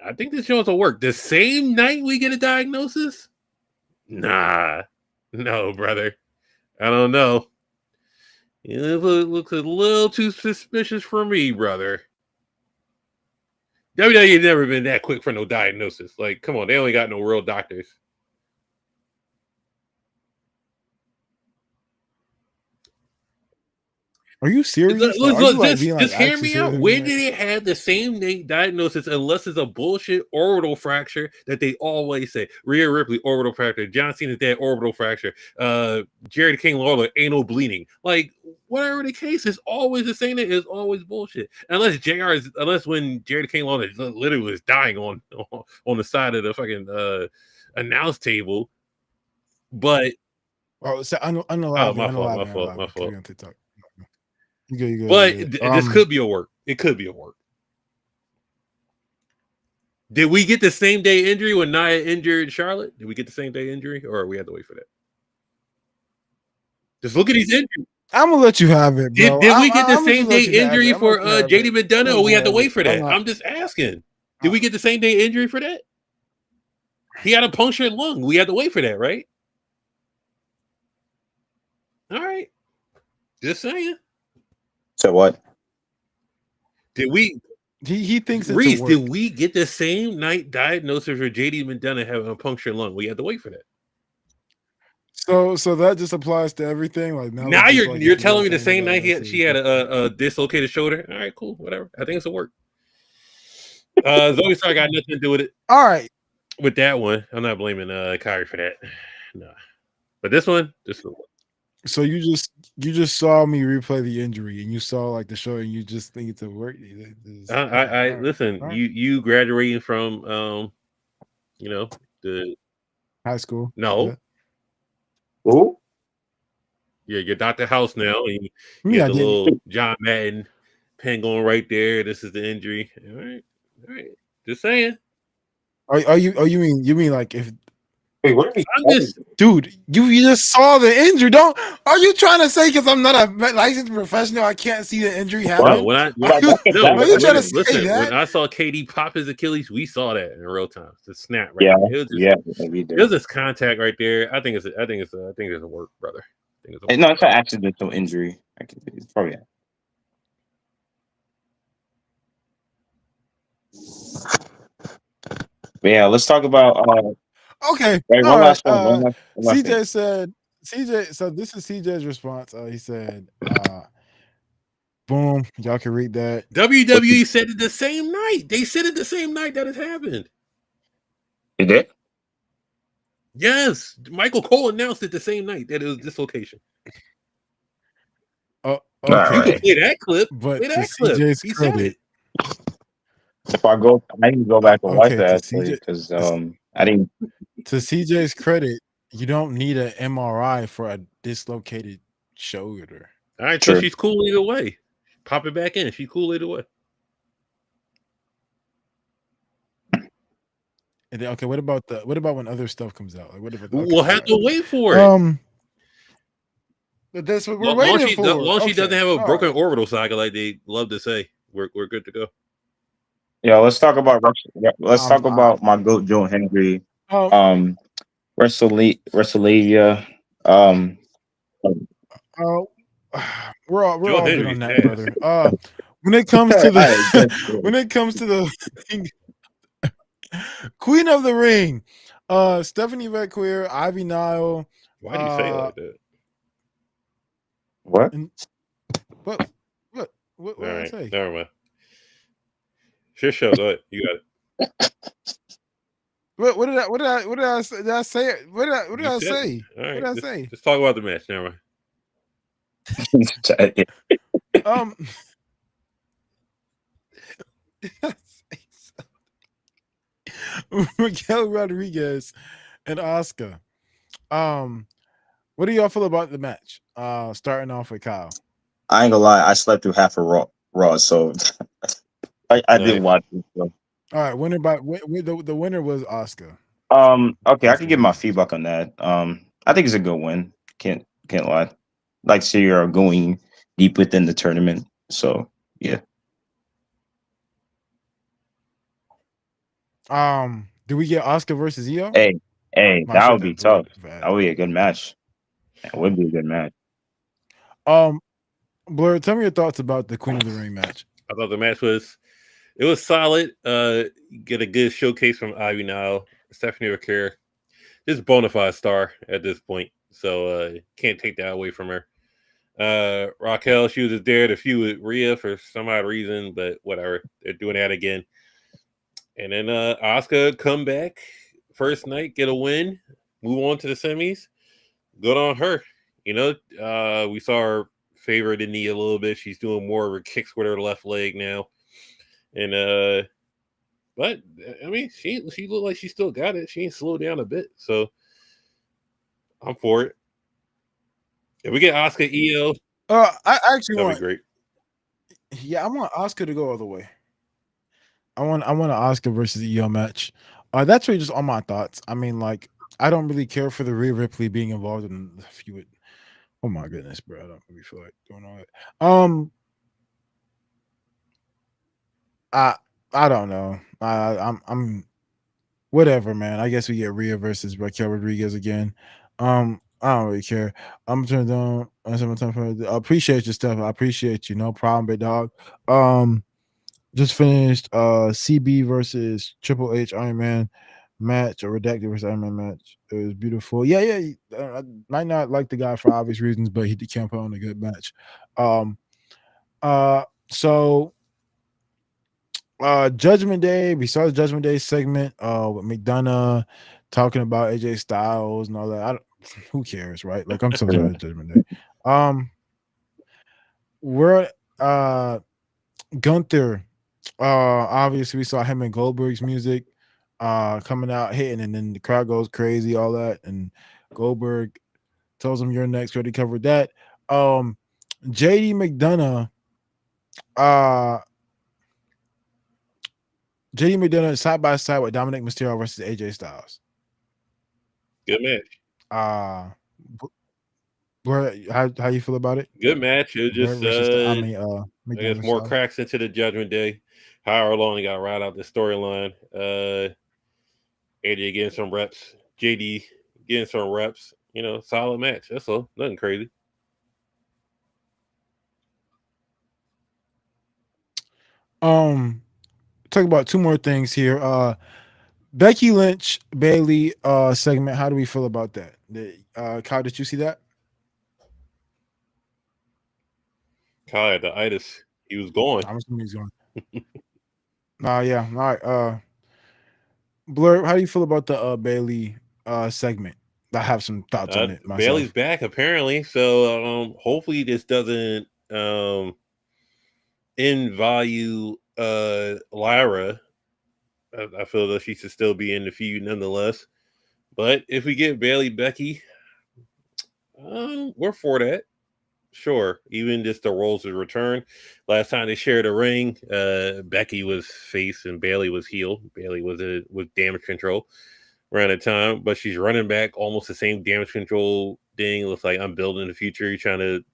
I think this shows will work. The same night we get a diagnosis? Nah, no, brother. I don't know. It looks a little too suspicious for me, brother. WWE never been that quick for no diagnosis. Like, come on, they only got no real doctors. Are you serious? Just hear me out. When did it have the same diagnosis unless it's a bullshit orbital fracture that they always say? Rhea Ripley, orbital fracture. John Cena's dad, orbital fracture. Jared King Lawler, anal bleeding. Like, whatever the case, it's always the same thing. It's always bullshit. Unless when Jared King Lawler literally was dying on the side of the fucking announce table. But my fault. This could be a work. It could be a work. Did we get the same day injury when Nia injured Charlotte? Did we get the same day injury, or we had to wait for that? Just look at these injuries. I'm gonna let you have it, bro. Did we get the same day injury for JD McDonough, or we had to wait for that? I'm just asking. Did we get the same day injury for that? He had a punctured lung. We had to wait for that, right? All right. Just saying. So what? Did we? He thinks it's Reese, did we get the same night diagnosis for JD McDonough having a punctured lung? We had to wait for that. So that just applies to everything. Like now you're telling me the same night she had a dislocated shoulder. All right, cool, whatever. I think it's a work. Zoe Stark got nothing to do with it. All right, with that one, I'm not blaming Kyrie for that. No, but this one. So you just saw me replay the injury, and you saw like the show, and you just think it's a work. Listen. Right. You graduating from the high school. No. Who? Yeah, you're Dr. House now, and you got the little John Madden pen going right there. This is the injury. All right. Just saying. Are you mean like if? Wait, what are we? Dude, you just saw the injury. Are you trying to say because I'm not a licensed professional, I can't see the injury happen? When I saw KD pop his Achilles, we saw that in real time. The snap, right? It was this contact right there. I think it's a work, brother. It's an accidental injury. It's probably. But yeah, let's talk about. Okay. Right, one last one. CJ said, so this is CJ's response. He said, boom, y'all can read that. WWE said it the same night. They said it the same night that it happened. It did? Yes. Michael Cole announced it the same night that it was dislocation. Oh, okay. You can play that clip. But play that clip. CJ's he credit. said it. If I can go back and watch that because I didn't. To CJ's credit, you don't need an MRI for a dislocated shoulder. All right, so she's cool either way. Pop it back in. She's cool either way. And then, okay, what about when other stuff comes out? Like, we'll have to wait for it. But that's what we're waiting for. Long she doesn't have a broken orbital socket like they love to say, we're good to go. Yeah, let's talk about my GOAT Joe Hendry. WrestleLavia. We're all good on that, brother. When it comes to the Queen of the Ring, Stephanie McQueer, Ivy Nile. Why do you say it like that? What? What did I say? Never mind. Sure, show. Go ahead. You got it. What did I say? Did I say it? What did I say? All right, what did I say? Just talk about the match. Never mind. Miguel Rodriguez and Oscar. Um, what do y'all feel about the match? Starting off with Kyle. I ain't gonna lie, I slept through half of Raw, so I didn't Nice. watch it. So. All right, winner by the winner was Oscar. Okay, I can give my Unfortunately. feedback on that. I think it's a good win. Can't lie. Like so you're going deep within the tournament. So yeah. Do we get Oscar versus Io? Hey, No, I that shouldn't would be have put tough. it for That ad. would be a good match. That would be a good match. Um, Blur, tell me your thoughts about the Queen of the Ring match. I thought the match was solid. Get a good showcase from Ivy Nile, Stephanie O'Care, just bona fide star at this point. So can't take that away from her. Raquel, she was just there to feud with Rhea for some odd reason, but whatever. They're doing that again. And then Asuka come back first night, get a win, move on to the semis. Good on her. You know, we saw her favor the knee a little bit. She's doing more of her kicks with her left leg now. And but I mean, she looked like she still got it. She ain't slowed down a bit, so I'm for it. If we get Oscar EO, I actually that'd be want, great. yeah, I want Oscar to go all the way. I want an Oscar versus Io match. That's really just all my thoughts. I mean, like, I don't really care for the Rhea Ripley being involved in the feud. Oh my goodness, bro! I don't really feel like doing all that. I I don't know. I'm whatever, man. I guess we get Rhea versus Raquel Rodriguez again. I don't really care. I'm turned on. I appreciate your stuff. I appreciate you. No problem, big dog. Just finished CB versus Triple H Iron Man match or Redacted versus Iron Man match. It was beautiful. Yeah, yeah. I might not like the guy for obvious reasons, but he can put on a good match. Um, so Judgment Day, we saw the Judgment Day segment with McDonough talking about AJ Styles and all that. Who cares, right? Like, I'm so tired of Judgment Day. We're Gunther, obviously we saw him and Goldberg's music coming out hitting, and then the crowd goes crazy, all that, and Goldberg tells him you're next. Already covered that. JD McDonough, uh JD McDonough side by side with Dominic Mysterio versus AJ Styles. Good match. Uh where how you feel about it? Good match. It was just Versus I guess McDonough more Styles. cracks into the Judgment Day. However long they got to ride out the storyline. AJ getting some reps. JD getting some reps. You know, solid match. That's all. Nothing crazy. Talk about two more things here. Becky Lynch Bailey segment. How do we feel about that? Kyle, did you see that? Kyle had the itis. He was going. I'm assuming he's going. Yeah. All right. Blur, how do you feel about the Bailey segment? I have some thoughts on it Bailey's myself. back apparently, so hopefully this doesn't in value Lyra. I feel that she should still be in the feud nonetheless. But if we get Bailey Becky, we're for that. Sure, even just the roles of return. Last time they shared a ring, Becky was face and Bailey was heel. Bailey was with damage control around the time, but she's running back almost the same damage control thing. It looks like I'm building the future. You're trying to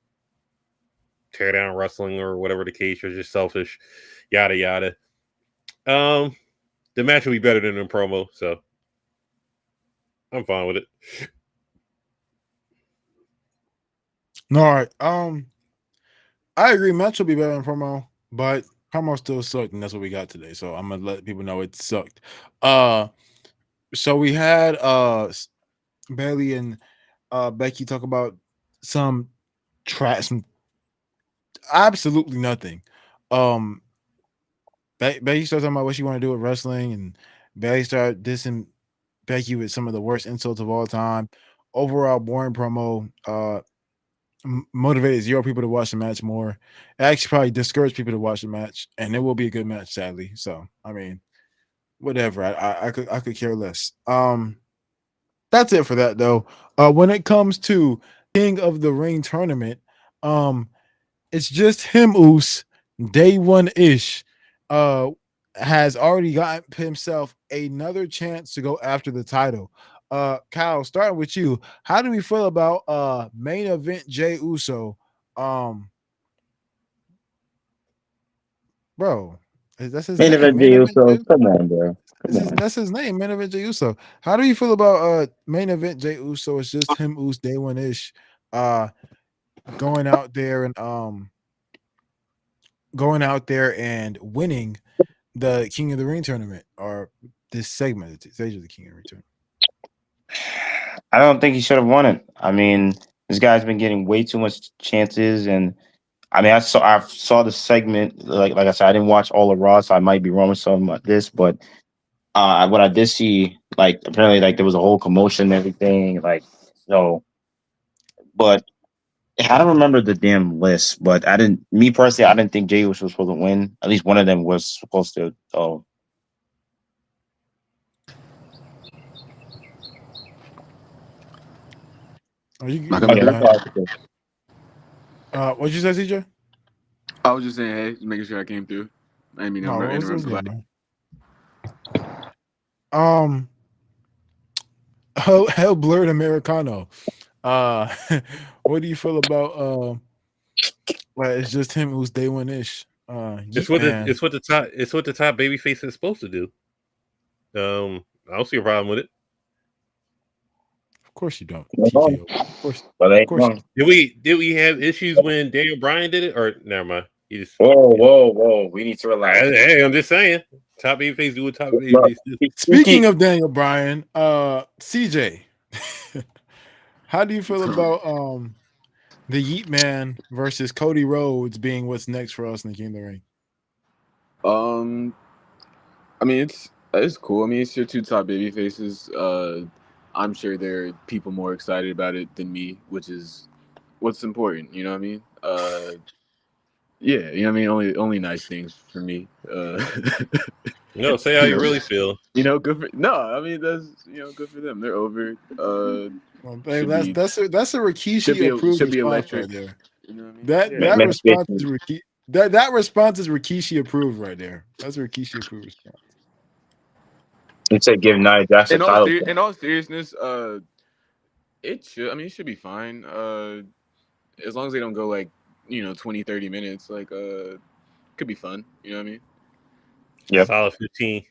tear down wrestling or whatever the case. You're just selfish, yada yada. The match will be better than the promo, so I'm fine with it. No, all right. I agree. Match will be better than promo, but promo still sucked, and that's what we got today. So I'm gonna let people know it sucked. So we had Bailey and Becky talk about some some absolutely nothing. Um, Becky started talking about what she want to do with wrestling, and Bailey started dissing Becky with some of the worst insults of all time. Overall, boring promo. motivated 0 people to watch the match more. It actually probably discouraged people to watch the match, and it will be a good match, sadly. So, I mean, whatever. I could care less. That's it for that though. When it comes to King of the Ring tournament, um, it's just him, Oos, day one ish. Has already got himself another chance to go after the title. Kyle, starting with you, how do we feel about main event Jay Uso? Um, bro, that's his Main name. event Main Jey event Uso. Jay. Come on, bro. Come on. That's his name, main event Jay Uso. How do you feel about main event Jay Uso? It's just him, Us day one ish. Uh, going out there and winning the King of the Ring tournament or this segment, the stage of the King of the Ring tournament. I don't think he should have won it. I mean, this guy's been getting way too much chances, and I mean, I saw the segment. Like I said, I didn't watch all of Raw, so I might be wrong with something about this. But what I did see, like apparently, like there was a whole commotion and everything. Like so, but I don't remember the damn list. But I didn't. Me personally, I didn't think Jey was supposed to win. At least one of them was supposed to. So Oh, you Not go gonna yeah, ahead, do. that's man. all I could say. What'd you say, CJ? I was just saying, hey, just making sure I came through. I didn't mean to No, what's interrupt good, nobody. man? Hell blurred Americano. Uh, what do you feel about well, it's just him who's day one ish. It's Yeet what man. it's what the top baby face is supposed to do. I don't see a problem with it. Of course you don't. No, TKO. Of but they course. wrong. Did we have issues when Daniel Bryan did it? Or never mind. You just Whoa! We need to relax. hey, I'm just saying. Top baby face do what top baby Look, face do. Speaking of Daniel Bryan, CJ, how do you feel about the Yeet Man versus Cody Rhodes being what's next for us in the King of the Ring? I mean, it's cool. I mean, it's your two top baby faces. I'm sure there are people more excited about it than me, which is what's important. You know what I mean? Yeah, you know what I mean. Only nice things for me. No, say how you really feel. You know, good for no. I mean, that's good for them. They're over. Well, Should that's be that's a Rikishi approved should be response electric. right there. You know what I mean? That Yeah. that response is Manifestation. that response is Rikishi approved right there. That's a Rikishi approved response. You said give Nia Jax a title. In all seriousness, it should. I mean, it should be fine. As long as they don't go like 20, 30 minutes, like could be fun. You know what I mean? Yep. Solid 15.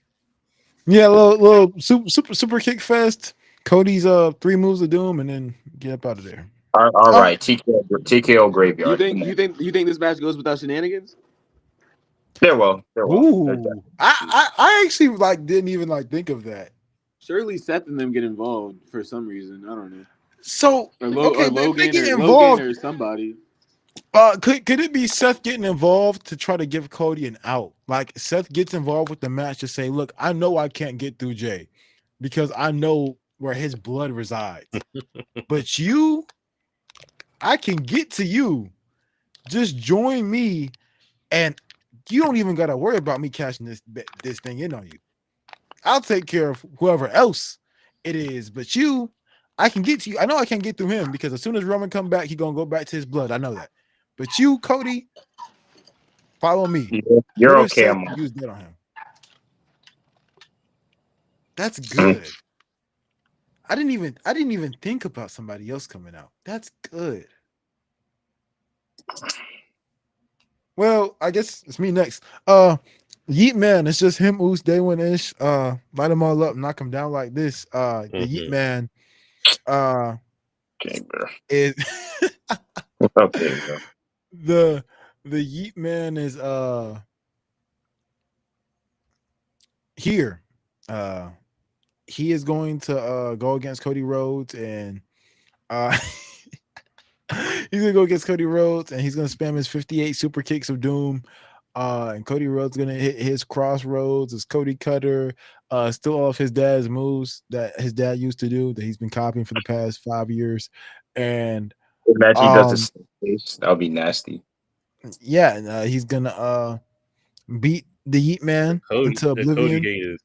Yeah, little super kick fest. Cody's 3 moves of doom and then get up out of there. All right. TKO graveyard. You think this match goes without shenanigans? Farewell. Ooh, I actually didn't even think of that. Surely Seth and them get involved for some reason. I don't know. So Or okay, they get Logan involved. or somebody. Could it be Seth getting involved to try to give Cody an out? Like Seth gets involved with the match to say, "Look, I know I can't get through Jay because I know where his blood resides, but I can get to you. Just join me, and you don't even got to worry about me cashing this thing in on you. I'll take care of whoever else it is, but I can get to you. I know I can't get through him because as soon as Roman come back, he's gonna go back to his blood. I know that. But you, Cody, follow me. You're What if okay. Seth I'm used that on him? That's good. I didn't even think about somebody else coming out. That's good. Well, I guess it's me next. Yeet Man, it's just him, Oos, day one ish. Light them all up, knock them down like this. The Yeet Man, okay, bro. is Okay, bro. the Yeet Man is here. He is going to go against Cody Rhodes and he's gonna go against Cody Rhodes and he's gonna spam his 58 super kicks of doom. And Cody Rhodes gonna hit his crossroads, his Cody Cutter, still all of his dad's moves that his dad used to do that he's been copying for the past 5 years. And Imagine he does Um, this face. That would be nasty. yeah, and he's gonna beat the Yeet Man into The Cody oblivion.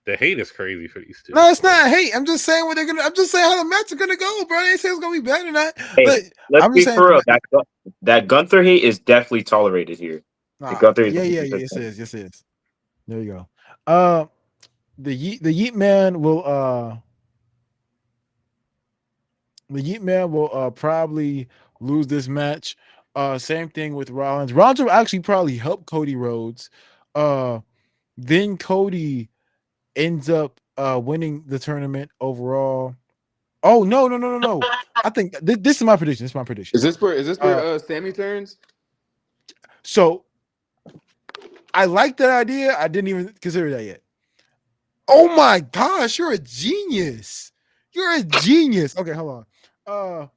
hate is crazy for these two. No, it's not hate. I'm just saying what they're gonna. I'm just saying how the match is gonna go, bro. They say it's gonna be better than that. Hey, But let's I'm just be saying for real. That Gunther hate is definitely tolerated here. The nah, Gunther is yeah. Yes, it is. Yes, it is. There you go. Uh, the Yeet Man will probably lose this match. Same thing with Rollins. Rollins will actually probably help Cody Rhodes. Then Cody ends up winning the tournament overall. Oh no. I think this is my prediction. This is my prediction. Is this where Uh, Sammy turns? so I like that idea. I didn't even consider that yet. Oh my gosh, you're a genius. You're a genius. Okay, hold on.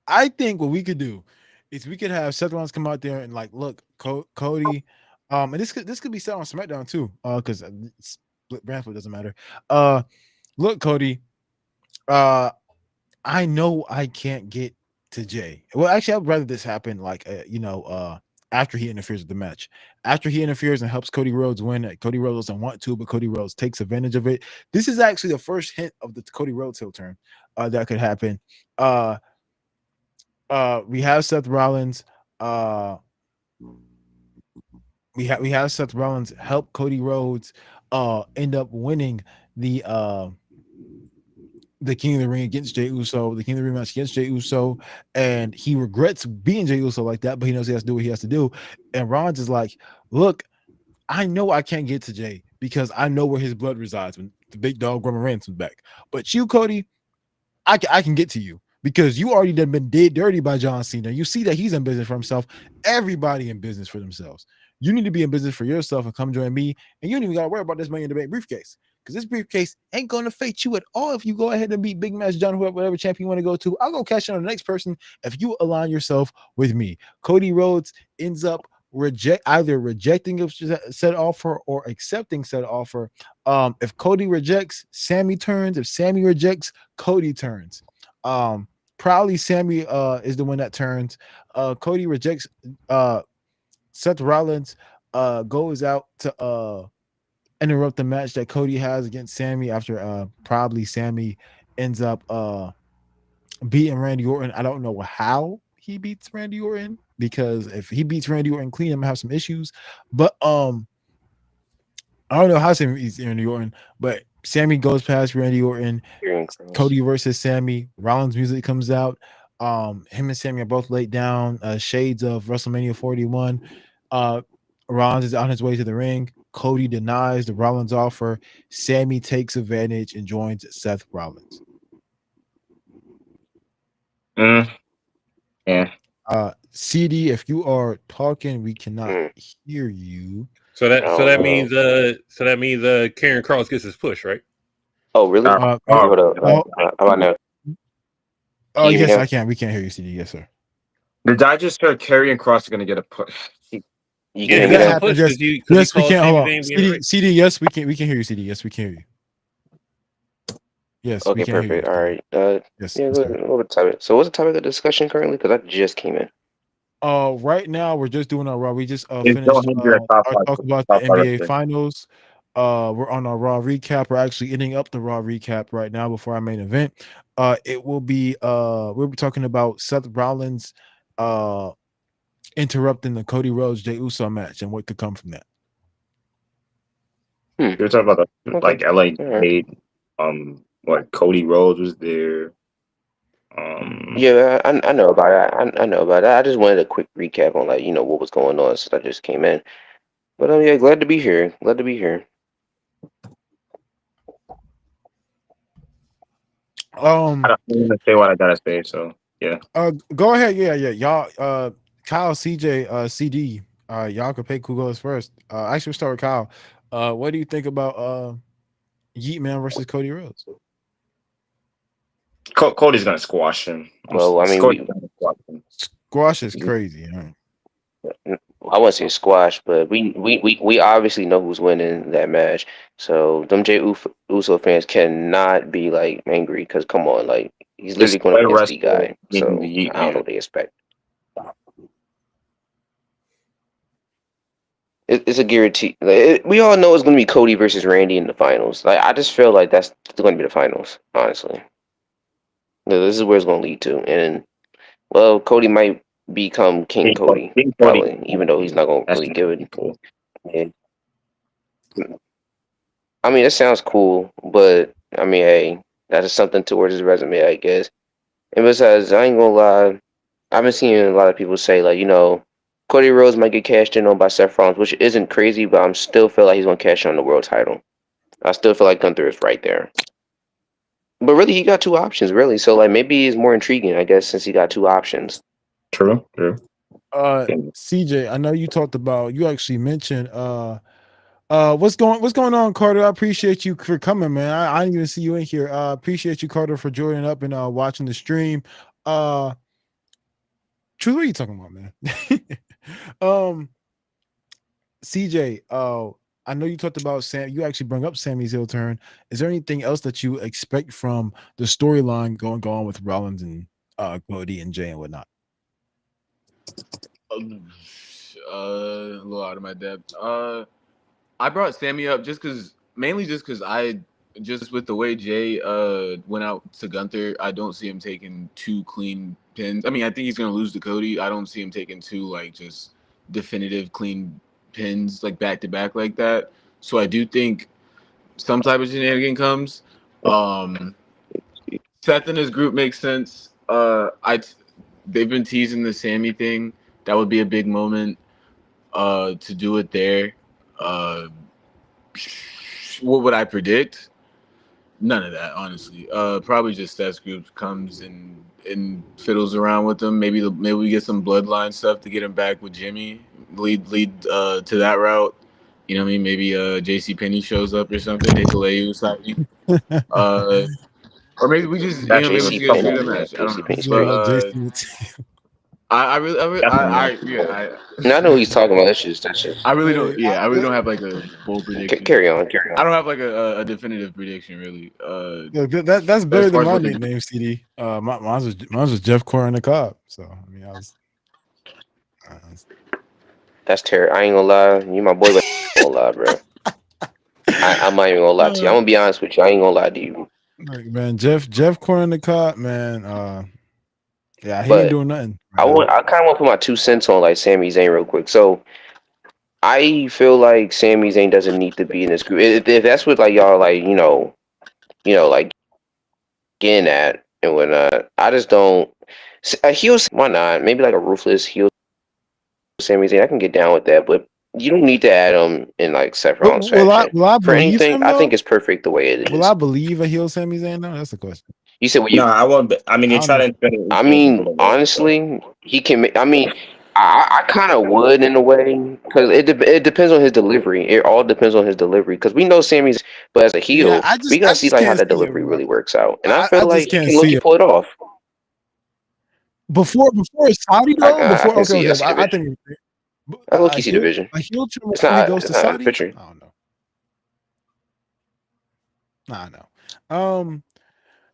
I think what we could do is we could have Seth Rollins come out there and like, look, Cody, and this could be said on SmackDown too, because brand split doesn't matter. Look, Cody, I know I can't get to Jay. Well, actually, I'd rather this happen like, after he interferes with the match. After he interferes and helps Cody Rhodes win, Cody Rhodes doesn't want to, but Cody Rhodes takes advantage of it. This is actually the first hint of the Cody Rhodes heel turn that could happen. We have Seth Rollins. We have Seth Rollins help Cody Rhodes end up winning the King of the Ring against Jey Uso, the King of the Ring match against Jey Uso, and he regrets being Jey Uso like that, but he knows he has to do what he has to do. And Rollins is like, look, I know I can't get to Jey because I know where his blood resides when the big dog Roman Reigns comes back. But you, Cody, I can get to you because you already done been dead dirty by John Cena. You see that he's in business for himself. Everybody in business for themselves. You need to be in business for yourself and come join me. And you don't even got to worry about this Money in the Bank briefcase because this briefcase ain't going to affect you at all if you go ahead and beat Big Match John, whatever champion you want to go to. I'll go cash in on the next person if you align yourself with me. Cody Rhodes ends up either rejecting a said offer or accepting said offer. If Cody rejects, Sammy turns. If Sammy rejects, Cody turns. Probably Sammy is the one that turns. Cody rejects. Seth Rollins goes out to interrupt the match that Cody has against Sammy after probably Sammy ends up beating Randy Orton. I don't know how he beats Randy Orton because if he beats Randy Orton clean, I'm gonna have some issues. But I don't know how Sammy beats Randy Orton, but Sammy goes past Randy Orton. Cody versus Sammy. Rollins music comes out. Him and Sammy are both laid down. Shades of WrestleMania 41. Rollins is on his way to the ring. Cody denies the Rollins offer. Sammy takes advantage and joins Seth Rollins. Yeah. CD, if you are talking, we cannot hear you. So that means Karen Cross gets his push, right? Oh, really? Hold up. How about now? Oh, yes, I can. We can't hear you, CD. Yes, sir. Did I just hear Karrion Kross is going to get a push? You can get a push. Yes, we can. Hold on. CD, yes, we can. We can hear you, CD. Yes, we can hear you. Yes. Okay, we can perfect. Hear you. All right. Yes. Yeah. What topic? So, what's the topic of discussion currently? Because I just came in. Right now we're just doing our Raw. We just finished our talk about the NBA Finals. We're on our Raw recap. We're actually ending up the Raw recap right now before our main event. It will be we'll be talking about Seth Rollins interrupting the Cody Rhodes Jey Uso match and what could come from that. You're talking about the like LA Knight, what Cody Rhodes was there. Yeah, I know about that. I know about that. I just wanted a quick recap on what was going on since I just came in. But yeah, glad to be here. Glad to be here. I don't even say what I gotta say, so yeah. Go ahead, yeah. Y'all Kyle, CJ, CD, y'all can pick who goes first. Actually we'll start with Kyle. What do you think about Yeet Man versus Cody Rhodes? Cody's gonna squash him. Well, I mean, squash is crazy. Right? I wouldn't say squash, but we obviously know who's winning that match. So them Jey Uso fans cannot be like angry because come on, like He's Just literally going up better against the wrestler guy. in So the Yeet, I don't know man. what they expect. It's a guarantee. We all know it's going to be Cody versus Randy in the finals. Like I just feel like that's going to be the finals. Honestly, this is where it's going to lead to. And well, Cody might become King Cody, King Cody. probably, even though he's not going to That's really give it. cool. Yeah. I mean, it sounds cool, but I mean, hey, that is something towards his resume, I guess. And besides, I ain't gonna lie, I've been seeing a lot of people say like, Cody Rhodes might get cashed in on by Seth Rollins, which isn't crazy, but I'm still feel like he's gonna cash in on the world title. I still feel like Gunther is right there. But really, he got two options, really. So like, maybe it's more intriguing, I guess, since he got two options. True. CJ, I know you talked about. You actually mentioned. What's going on, Carter? I appreciate you for coming, man. I didn't even see you in here. Appreciate you, Carter, for joining up and watching the stream. True, what are you talking about, man? CJ, I know you talked about Sam. You actually brought up Sammy's heel turn. Is there anything else that you expect from the storyline going on with Rollins and Cody and Jay and whatnot? A little out of my depth. I brought Sammy up mainly just because just with the way Jay went out to Gunther, I don't see him taking two clean pins. I mean, I think he's gonna lose to Cody. I don't see him taking two like just definitive clean pins like back to back like that. So I do think some type of shenanigan comes. Seth and his group makes sense. They've been teasing the Sammy thing. That would be a big moment to do it there. What would I predict? None of that, honestly. Probably just Seth's group comes and fiddles around with them. Maybe we get some bloodline stuff to get him back with Jimmy. Lead to that route. You know what I mean? Maybe JC Penny shows up or something. Hikuleu Usagi. Or maybe we just maybe we JC just get a Penny, straight up yeah, match. I don't JC know. Penny's But crazy. I really Now I know what he's talking about. That's just I really don't. Yeah, I really don't have like a bold prediction. carry on. I don't have like a definitive prediction really. That's as better far than as my what they nickname, CD. Mine was Jeff Core in the Cobb. So I mean, I was That's terrible. I ain't gonna lie. You my boy, but I ain't gonna lie, bro. I'm not even gonna lie to you. I'm gonna be honest with you. I ain't gonna lie to you. like, man, Jeff Core in the Cobb, man. Yeah, he ain't But doing nothing. I kind of want to put my 2 cents on like Sami Zayn real quick. So I feel like Sami Zayn doesn't need to be in this group. If that's what like y'all like, like getting at and whatnot. I just don't. A heel, why not? Maybe like a ruthless heel Sami Zayn. I can get down with that, but you don't need to add him in like Seth Rollins Will I fashion. For believe anything, him I though? think it's perfect the way it Will is. I believe a heel Sami Zayn though? That's the question. You said what No, you? I won't. I mean, they I try don't to. I mean, honestly, he can. I mean, I kind of would in a way because it depends on his delivery. It all depends on his delivery because we know Sammy's, but as a Yeah, heel, I we gotta see just like how can't that see it, delivery bro. really works out. And I I feel just like he can't can look, see he it. pull it off. Before Saudi though, I can okay, see. I see the I vision. think I look, you see the vision. a heel turn It's before he not. goes It's to not out of the Saudi. picture. I don't know. I know.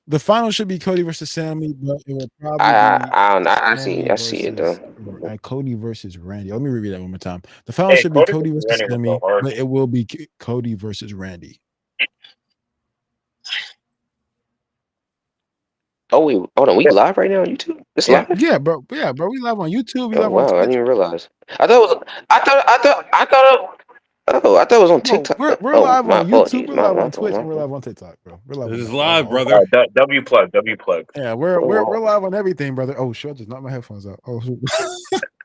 The final should be Cody versus Sammy, but it will probably be I don't know. Sammy I see it though. versus Cody versus Randy. Let me read that one more time. The final should be Cody versus Sammy, but it will be Cody versus Randy. Oh wait, hold on. We live right now on YouTube. It's live. Yeah, bro. Yeah, bro. We live on YouTube. We Oh live on wow, I Twitch. didn't even realize. I thought it was on TikTok. We're Oh, live my on YouTube. apologies. We're My live on fault, Twitch, my and we're fault. live on TikTok, bro. We're live This on is that. live, brother. W plug. Yeah, we're live on everything, brother. Oh, sure, just knocked my headphones out. Oh, shoot.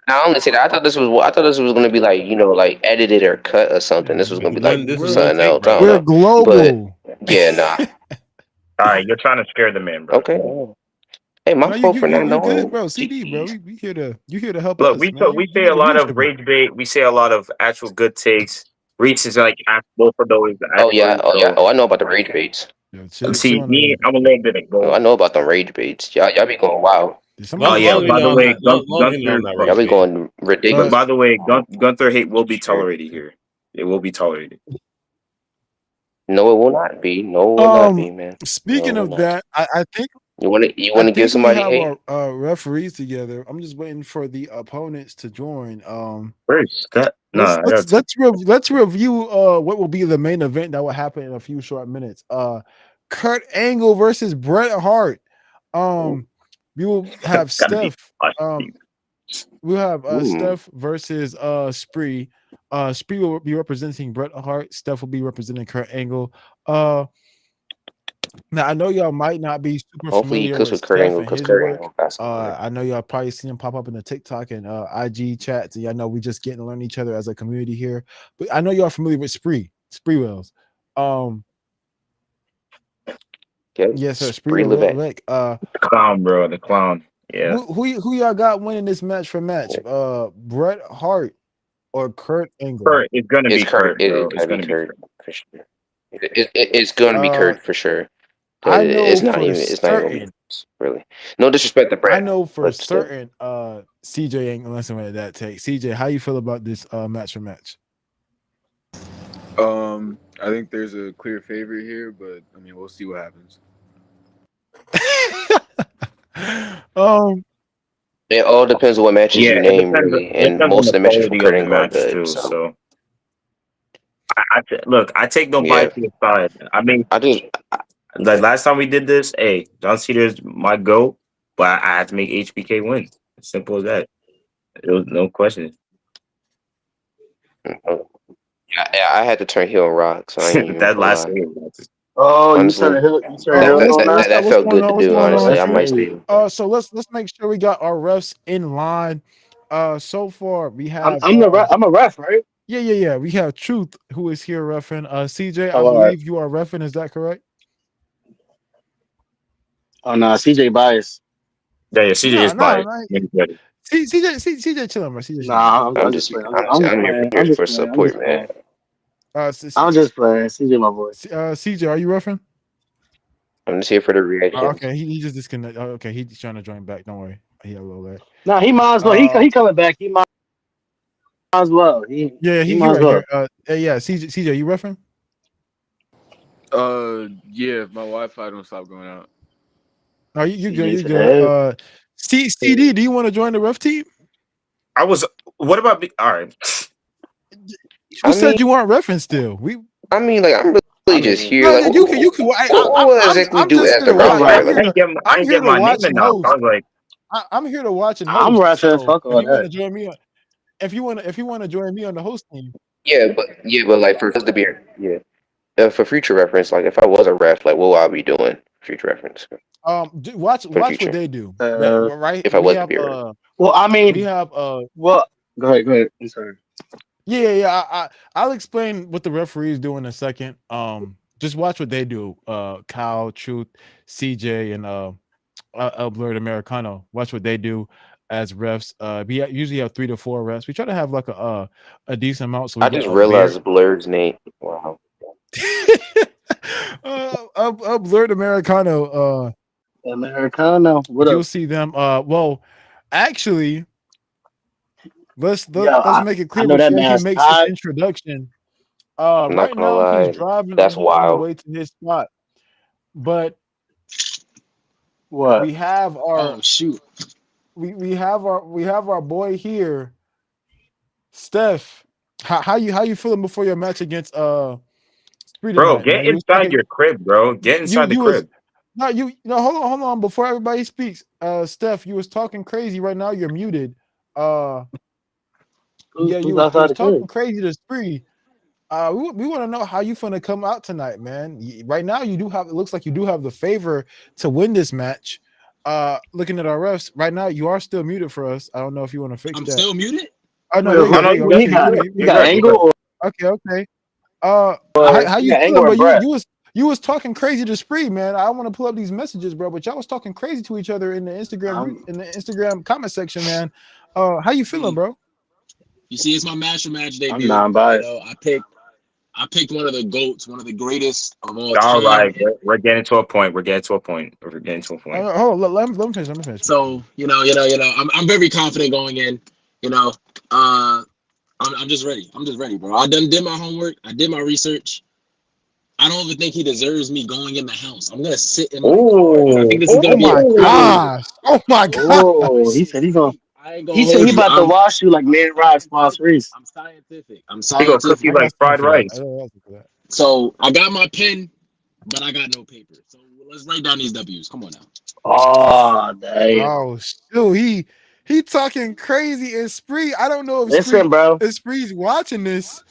I only say that. I thought this was gonna be like like edited or cut or something. This was gonna be like This is one something take, else. I don't brother. We're know. global. But yeah, nah. All right, you're trying to scare the man, bro. Okay. Hey, my No, fault for not you good, knowing. bro. CD, bro. You here to help Look, us, man. we say a lot of rage bait. We say a lot of actual good takes. Reese is like both for those. Oh yeah. Oh, I know about the rage baits. See, me, I'm a little bit of Oh, both. I know about them rage baits. Y'all be going wild. Oh yeah. By the way, Gunther, Y'all be going ridiculous. by the way, Gunther hate will be tolerated here. It will be tolerated. No, it will not be. No, it will not be, man. Speaking of that, I think You I want to give think we somebody have hate? our referees together. I'm just waiting for the opponents to join. Where's Scott? No, Let's I let's got to. let's let's review what will be the main event that will happen in a few short minutes. Kurt Angle versus Bret Hart. We will have Gotta be. Steph. We'll have Ooh. Steph versus Spree. Spree will be representing Bret Hart. Steph will be representing Kurt Angle. Now I know y'all might not be super Hopefully he familiar cooks with with Kurt Steph Angle and because his Kurt work. Angle got some. I know y'all probably seen him pop up in the TikTok and IG chats, and y'all know we just getting to learn each other as a community here. But I know y'all familiar with Spree Wells. Yes, sir. Spree Spree Levesque. Lick. The clown, bro. The clown. Yeah. Who y'all got winning this match for match? Bret Hart or Kurt Angle? Kurt, it's gonna be Kurt, bro. It It's gotta be gonna be Kurt Kurt. for sure. It's gonna be Kurt for sure. I know It's not for even. It's not even certain. really. No disrespect to I Brett, know for but still. certain. CJ ain't gonna listen to that take. CJ, how you feel about this match for match? I think there's a clear favorite here, but I mean, we'll see what happens. It all depends on what matches Yeah, you it name, depends. really, It and depends on most of the the matches for quality Kurt of the Angle are match good. too. So So look, I take no yeah, bias side. I mean, I just like last time we did this, hey, John Cena's my goat, but I had to make HBK win. Simple as that. There was no question. yeah, I had to turn heel rock, so I ain't even That gonna last lie. game. Oh, Honestly, you turn Hill Let's on now? let's that what's felt going good on? to What's do. going Oh, on Honestly, that's I might crazy. stay. So let's make sure we got our refs in line. So far we have I'm a ref, right? yeah. We have Truth who is here refing. CJ, I Oh, all right. believe you are refing. Is that correct? Oh no, CJ bias. Yeah, CJ is No. biased. Make it ready. CJ chilling, bro. CJ chilling. Nah, I'm I'm just just playing. I'm here for support, man. I'm just playing. CJ, my boy. CJ, are you refing? I'm just here for the reactions. Okay, he just disconnected. Okay, he's trying to join back. Don't worry, he had a little lag. Nah, he might as well. He coming back. He might as well. He might as right well. here. Yeah, CJ, you refing? Yeah, if my Wi-Fi don't stop going out. No, you good. CJ You to the good. head. CD, do you want to join the ref team? I was. What about me? All right. Who said you weren't refing still? I mean, like I'm really just here. No, Like, you can. what exactly I'm do just here after to watch. round I five? didn't Like, I'm get here to my name watch and enough. I host. was like, I'm here to watch and I'm host. refing. So Fuck all if you want to that. join me, if you want to join me on the host team, yeah, but like for the beer, yeah. For future reference, like if I was a ref, like what would I be doing? Future reference watch for the what future. they do. Uh, Right? If I We was to have be a ref. well, I we mean, have well, go ahead. I'm sorry. Yeah. I'll explain what the referees do in a second. Just watch what they do. Kyle, Truth, CJ, and Blurred Americano. Watch what they do as refs. We usually have 3 to 4 refs. We try to have like a decent amount, so we I get just a fair. realized Blur's name. Wow. Blurred Americano. Americano. What You'll up? see them. Well, actually, let's Yeah, make it I clear know that before he man's makes his tired. introduction. I'm not Right gonna now he's lie. driving That's on the wild. way to his spot, but What? we have our Oh shoot. we have our boy here, Steph. How you feeling before your match against Spree bro, tonight, get man? You was inside talking your crib, bro. Get inside the you was crib. no hold on before everybody speaks. Steph, you was talking crazy right now. You're muted. Yeah, Who's you outside was the crib? talking crazy to Spree. We want to know how you finna come out tonight, man. Right now, you do have. It looks like you do have the favor to win this match. Looking at our refs right now, you are still muted for us. I don't know if you want to fix I'm that. still muted. Oh no, Wait, there you Oh go. no, There you you go. good. he Okay, You got good. he You're got good. You're good. Angle okay. How he you got feeling, Angle bro? or Brett? You was talking crazy to Spree, man. I want to pull up these messages, bro. But y'all was talking crazy to each other in the I'm Instagram comment section, man. How you feeling, bro? You see, it's my master match debut. non-biased. I picked one of the goats, one of the greatest of all All time. right, we're getting to a point. We're getting to a point. Hold on, let me finish. Let me finish. So I'm very confident going in. I'm just ready. I'm just ready, bro. I did my homework. I did my research. I don't even think he deserves me going in the house. I'm gonna sit in my car because I think this is Oh gonna be a my crazy. gosh! Oh my Oh, gosh! he said he gonna. I ain't He gonna said he hold you. about to wash you like Man Rock's Boss Reese. I'm scientific. I'm He gonna cook you I scientific. got like something fried for that. rice. I got something for that. So I got my pen, but I got no paper. So let's write down these W's. Come on now. Oh, damn. Oh shoot, he talking crazy and Spree. I don't know Listen, bro. if Spree's watching this.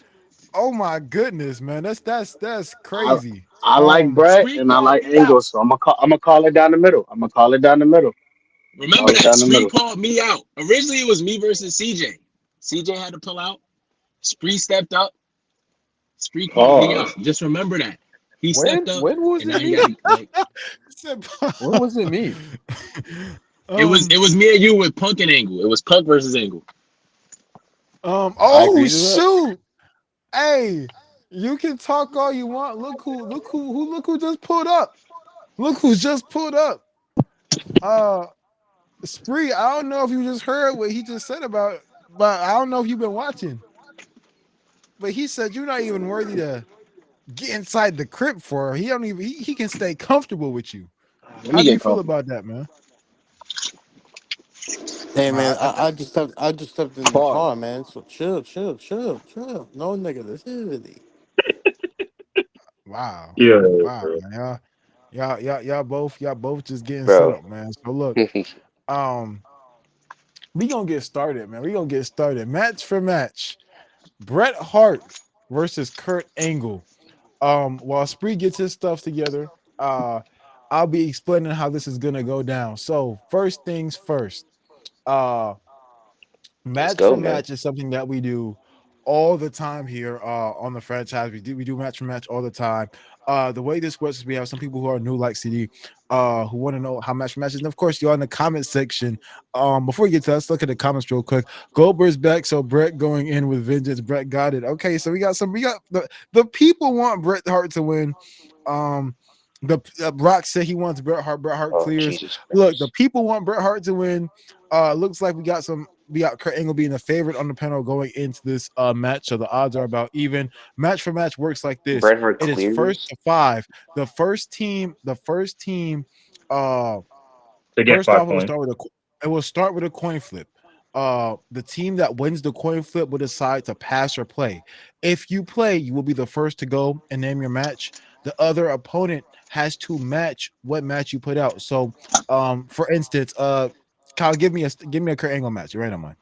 Oh my goodness, man. That's I crazy. I like Um Bret Spree and I called like me out. Angle, so I'm gonna call it down the middle. I'm gonna call it down the middle. Remember Call it that down the Spree middle. called me out. Originally, it was me versus CJ. CJ had to pull out. Spree stepped up. Spree called me out. Pause. Just remember that he When stepped up, when was and now it you me? gotta like. When was it me? It was me and you with Punk and Angle. It was Punk versus Angle. I oh agree to that. shoot. Hey, you can talk all you want. Look who just pulled up. Look who just pulled up. Uh Spree, I don't know if you just heard what he just said about, but I don't know if you've been watching. But he said you're not even worthy to get inside the crib for. He don't even he can stay comfortable with you. Let How me do you get feel comfortable. about that, man? Hey Nah, man, I just stepped in the Pause. car, man. So chill. No negativity. wow. Yeah, Wow, bro. man. Y'all both just getting set bro. up, man. So look, um, we gonna get started, man. We gonna get started. Match for match. Bret Hart versus Kurt Angle. While Spree gets his stuff together, I'll be explaining how this is gonna go down. So first things first. Uh Let's Match go, for man. match is something that we do all the time here on the franchise. We do match for match all the time. The way this works is we have some people who are new like CD who want to know how match for match is. And of course, you're in the comment section. Before we get to that, let's look at the comments real quick. Goldberg's back, so Bret going in with vengeance. Bret got it. Okay, so we got the people want Bret Hart to win. The Brock said he wants Bret Hart. Bret Hart Oh clears. Jesus Look, the Christ. people want Bret Hart to win. Looks like we got Kurt Angle being a favorite on the panel going into this match. So the odds are about even. Match for match works like this. Bret Hart It is first clears. to five. The first team They get first off, 5 points. it will start with a coin flip. The team that wins the coin flip will decide to pass or play. If you play, you will be the first to go and name your match. The other opponent has to match what match you put out. So, for instance, Kyle, give me a Kurt Angle match. Right on mine.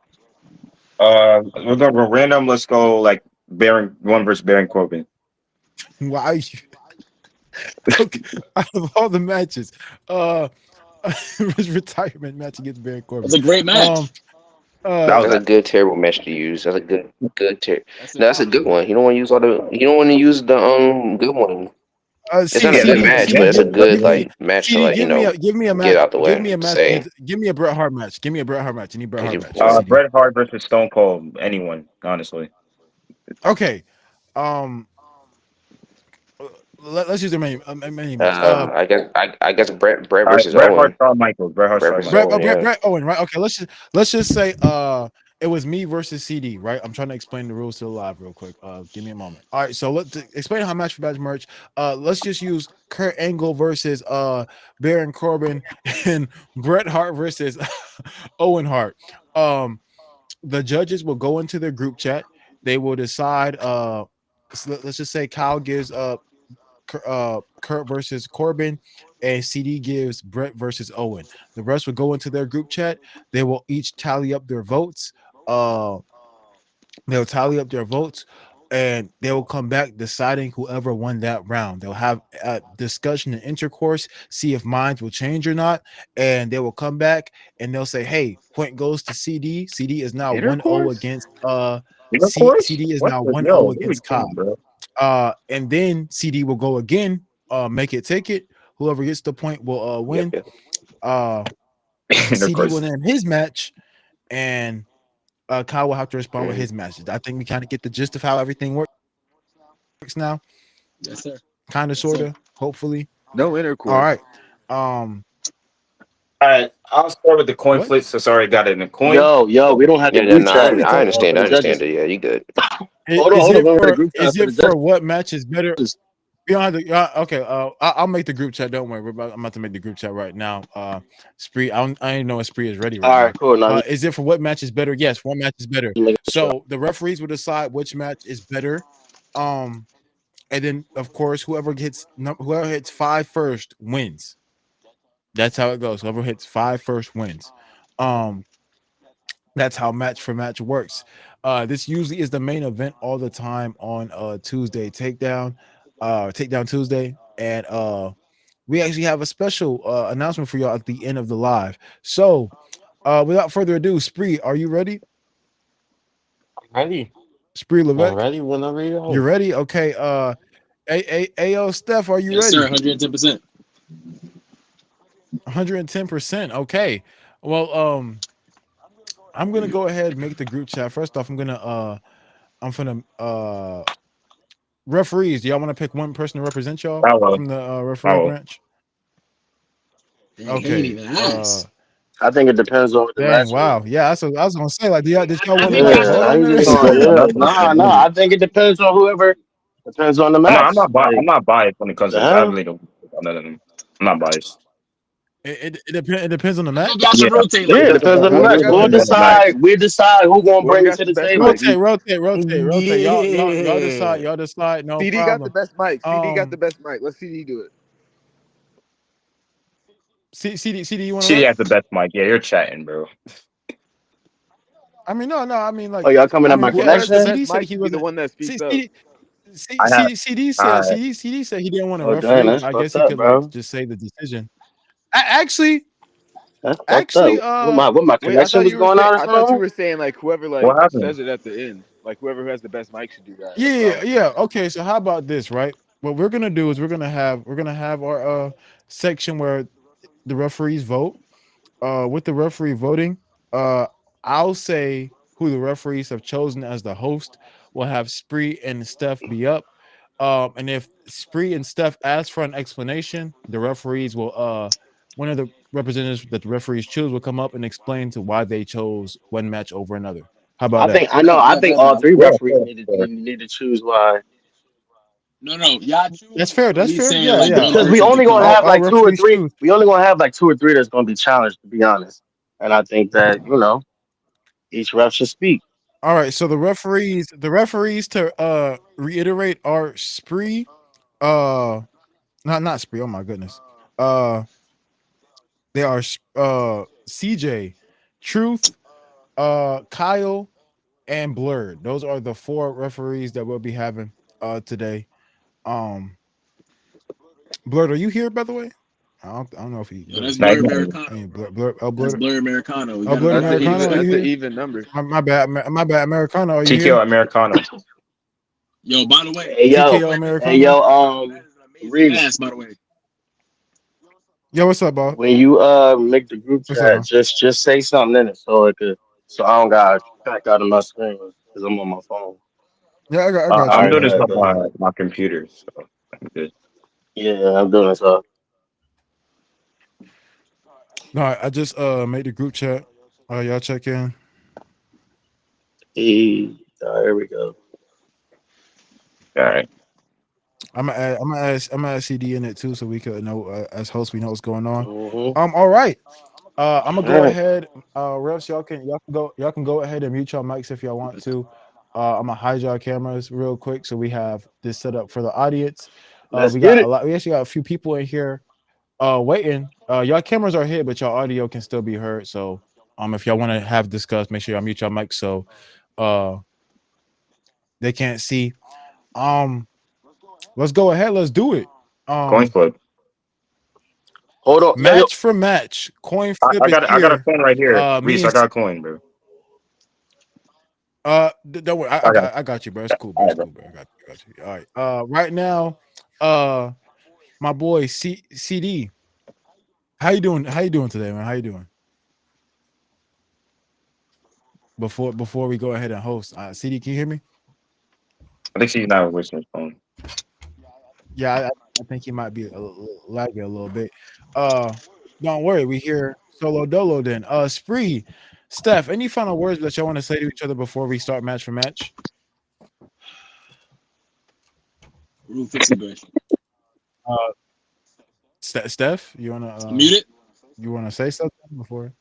We're gonna go random. Let's go like Baron one versus Baron Corbin. Why? Okay, out of all the matches, his retirement match against Baron Corbin. It's a great match. That was That's a that. good terrible match to use. That's a good That's No, that's a good one. You don't want to use all the. You don't want to use the good one. It's not a Yeah, good that's CD, a match, that's but CD, it's a good. That's a good give good me one. like match to CD, like give me a get match, out the way. Say give me a Bret Hart match. Give me a Bret Hart match. You need Bret because Hart you match. CD. Bret Hart versus Stone Cold. Anyone, honestly. Okay. Um, let's use the main match. I guess Brett All right, versus Bret Hart, Owen. Shawn Michaels. Bret Hart, Brett Shawn versus Michaels. Owen. Yeah. Brett Owen, right? Okay, let's just say it was me versus CD, right? I'm trying to explain the rules to the live real quick. Give me a moment. All right, so let's explain how match for match merch. Let's just use Kurt Angle versus Baron Corbin and Bret Hart versus Owen Hart. The judges will go into their group chat. They will decide. So let's just say Kyle gives Kurt versus Corbin, and CD gives Bret versus Owen. The rest will go into their group chat. They will each tally up their votes. Uh, they'll tally up their votes, and they will come back deciding whoever won that round. They'll have a discussion and intercourse, see if minds will change or not, and they will come back and they'll say, "Hey, point goes to CD. CD is now 1-0 Intercourse? against Of course. CD is What now the 1-0 yo? What are we against Kyle." doing, bro? And then CD will go again, make it take it. Whoever gets the point will Yep. win. Yep. Uh Of CD will course. name his match, and Kyle will have to respond with Mm. his matches. I think we kind of get the gist of how everything works now. Yes, sir. Kind of, Yes, sort sir. of, hopefully. No All right. intercourse. All right, I'll start with the coin What? flip. So sorry, got it in the coin. Yo, we don't have the Yeah. group No, chat I understand. for I the understand judges. it. Yeah, you good. Hold on, Is hold on. it We don't have the for group chat for the what judges. match is better? You don't have to. Okay. I'll make the group chat. Don't worry. I'm about to make the group chat right now. Spree. I didn't know if Spree is ready right All now. right, cool. Now Is it for what match is better? Yes, one match is better. you make sure. So the referees will decide which match is better. Um, and then of course whoever hits 5 first wins. That's how it goes. Whoever hits 5 first wins. Um, that's how match for match works. This usually is the main event all the time on Tuesday Takedown Tuesday, and we actually have a special announcement for y'all at the end of the live. So, without further ado, Spree, are you ready? Ready? Spree I'm Levesque, ready whenever you you're are. ready? Okay. Ayo, Steph, are you Yes, sir. ready? 110%. 110%. Okay. Well, I'm gonna go ahead and make the group chat. First off, I'm gonna referees. Do y'all want to pick one person to represent y'all I will. from the I referee will. branch? Dang, he ain't Okay. even asked. I think it depends on what the Dang, match is. wow. Yeah, I was gonna say, like, did y'all I want think to y'all vote Yeah, on he just this? going. No, Yeah, that's what no. I think it depends on whoever. Depends on the I'm match. not biased. I'm Like not biased when it comes the to this. I hell. really don't. I'm not biased. It depends on the I think match. y'all Yeah, should rotate Yeah, like it that. depends on the Whoever match. got Go the We'll ahead. depends on best the match. decide. mics, We decide who gonna whoever bring it got to the the best table. mics. Rotate. Y'all decide. Yeah. Y'all decide. No CD got the problem. best mic. CD got the Um, best mic. Let CD do it. CD, you want to City rep? has the best mic. Yeah, you're chatting, bro. I mean, no. I mean, Oh, like, y'all coming I up mean, my Whoever has the connection? CD best said mic he should be the wasn't. one that speaks up. I have. I CD said he didn't want to Oh, dang, referee. that's I guess fucked he up, could like bro. just say the decision. Actually, That's fucked up. actually, What my Wait, I connection thought was you were going saying. on or I thought you something? were saying like whoever like what happened? says it at the end, like whoever who has the best mic should do that. That's what I yeah, was yeah. saying. Okay, so how about this, right? What we're gonna do is we're gonna have our section where the referees vote. With the referee voting, uh, I'll say who the referees have chosen as the host. We'll have Spree and Steph be up. And if Spree and Steph ask for an explanation, the referees will one of the representatives that the referees choose will come up and explain to why they chose one match over another. How about I that? think I know. I Bet, think bet, all bet. three Yeah, referees sure, sure. need to choose why. No. Y'all That's choose, fair. but That's we fair. saying Yeah, like yeah. one Because we person to only come gonna up. have All like two or referees three. choose. We only gonna have like two or three that's gonna be challenged, to be honest. And I think that each ref should speak. All right. So the referees to reiterate are Spree, uh, not Spree. Oh my goodness. Uh, they are CJ, Truth, Kyle, and Blurred. Those are the 4 referees that we'll be having today. Um, Blurred, are you here by the way? I don't know if he Yo, Blurred that's said Night, Blur he. night. I Americano. mean, Blur, That's Blur Americano. We got to Blurred That's ride the with Americano, even. are you That's Blur. the here? even number. My bad, Americano, are you TKO here? Americano. Yo, by the way, Hey yo, TKO hey Americano. yo, that is an amazing Reese. ass, by the way. Yo, what's up, Bob? When you make the group What's up, chat, bro? just say something in it so it could so I don't got back out of my screen because I'm on my phone. Yeah, I got you. I'm All right, I go doing got this you. I ahead, on go got you. ahead. my computer, so I'm good. Yeah, I'm doing so. No, I just made the group chat. Y'all check in. Here we go. All right. I'm gonna add CD in it too, so we could know as hosts we know what's going on. Mm-hmm. All right. I'm gonna All go right, ahead. Refs, y'all can go ahead and mute your mics if y'all want to. I'm gonna hide y'all cameras real quick so we have this set up for the audience. let's We get got a it. lot. We actually got a few people in here waiting. Y'all cameras are hit, but y'all audio can still be heard. So if y'all want to have discuss, make sure y'all mute your mic so uh they can't see. Um, let's go ahead. Let's do it. Coin Um, flip. Hold on, yo. match for match. Coin flip I is got a here. coin right here. Me Reese, and I got a coin, bro. don't worry. I got. I got you, bro. It's cool, bro. All It's right, bro. cool, bro. I got you. All right. Right now, my boy CD. How you doing? How you doing today, man? How you doing? Before we go ahead and host, CD, can you hear me? I think she's not wasting his phone. Yeah, I think he might be laggy a little bit. Uh, don't worry, we hear solo dolo then. Spree, Steph, any final words that y'all want to say to each other before we start match for match? Ruthless aggression. Uh, Steph, Mute it. you wanna say something before?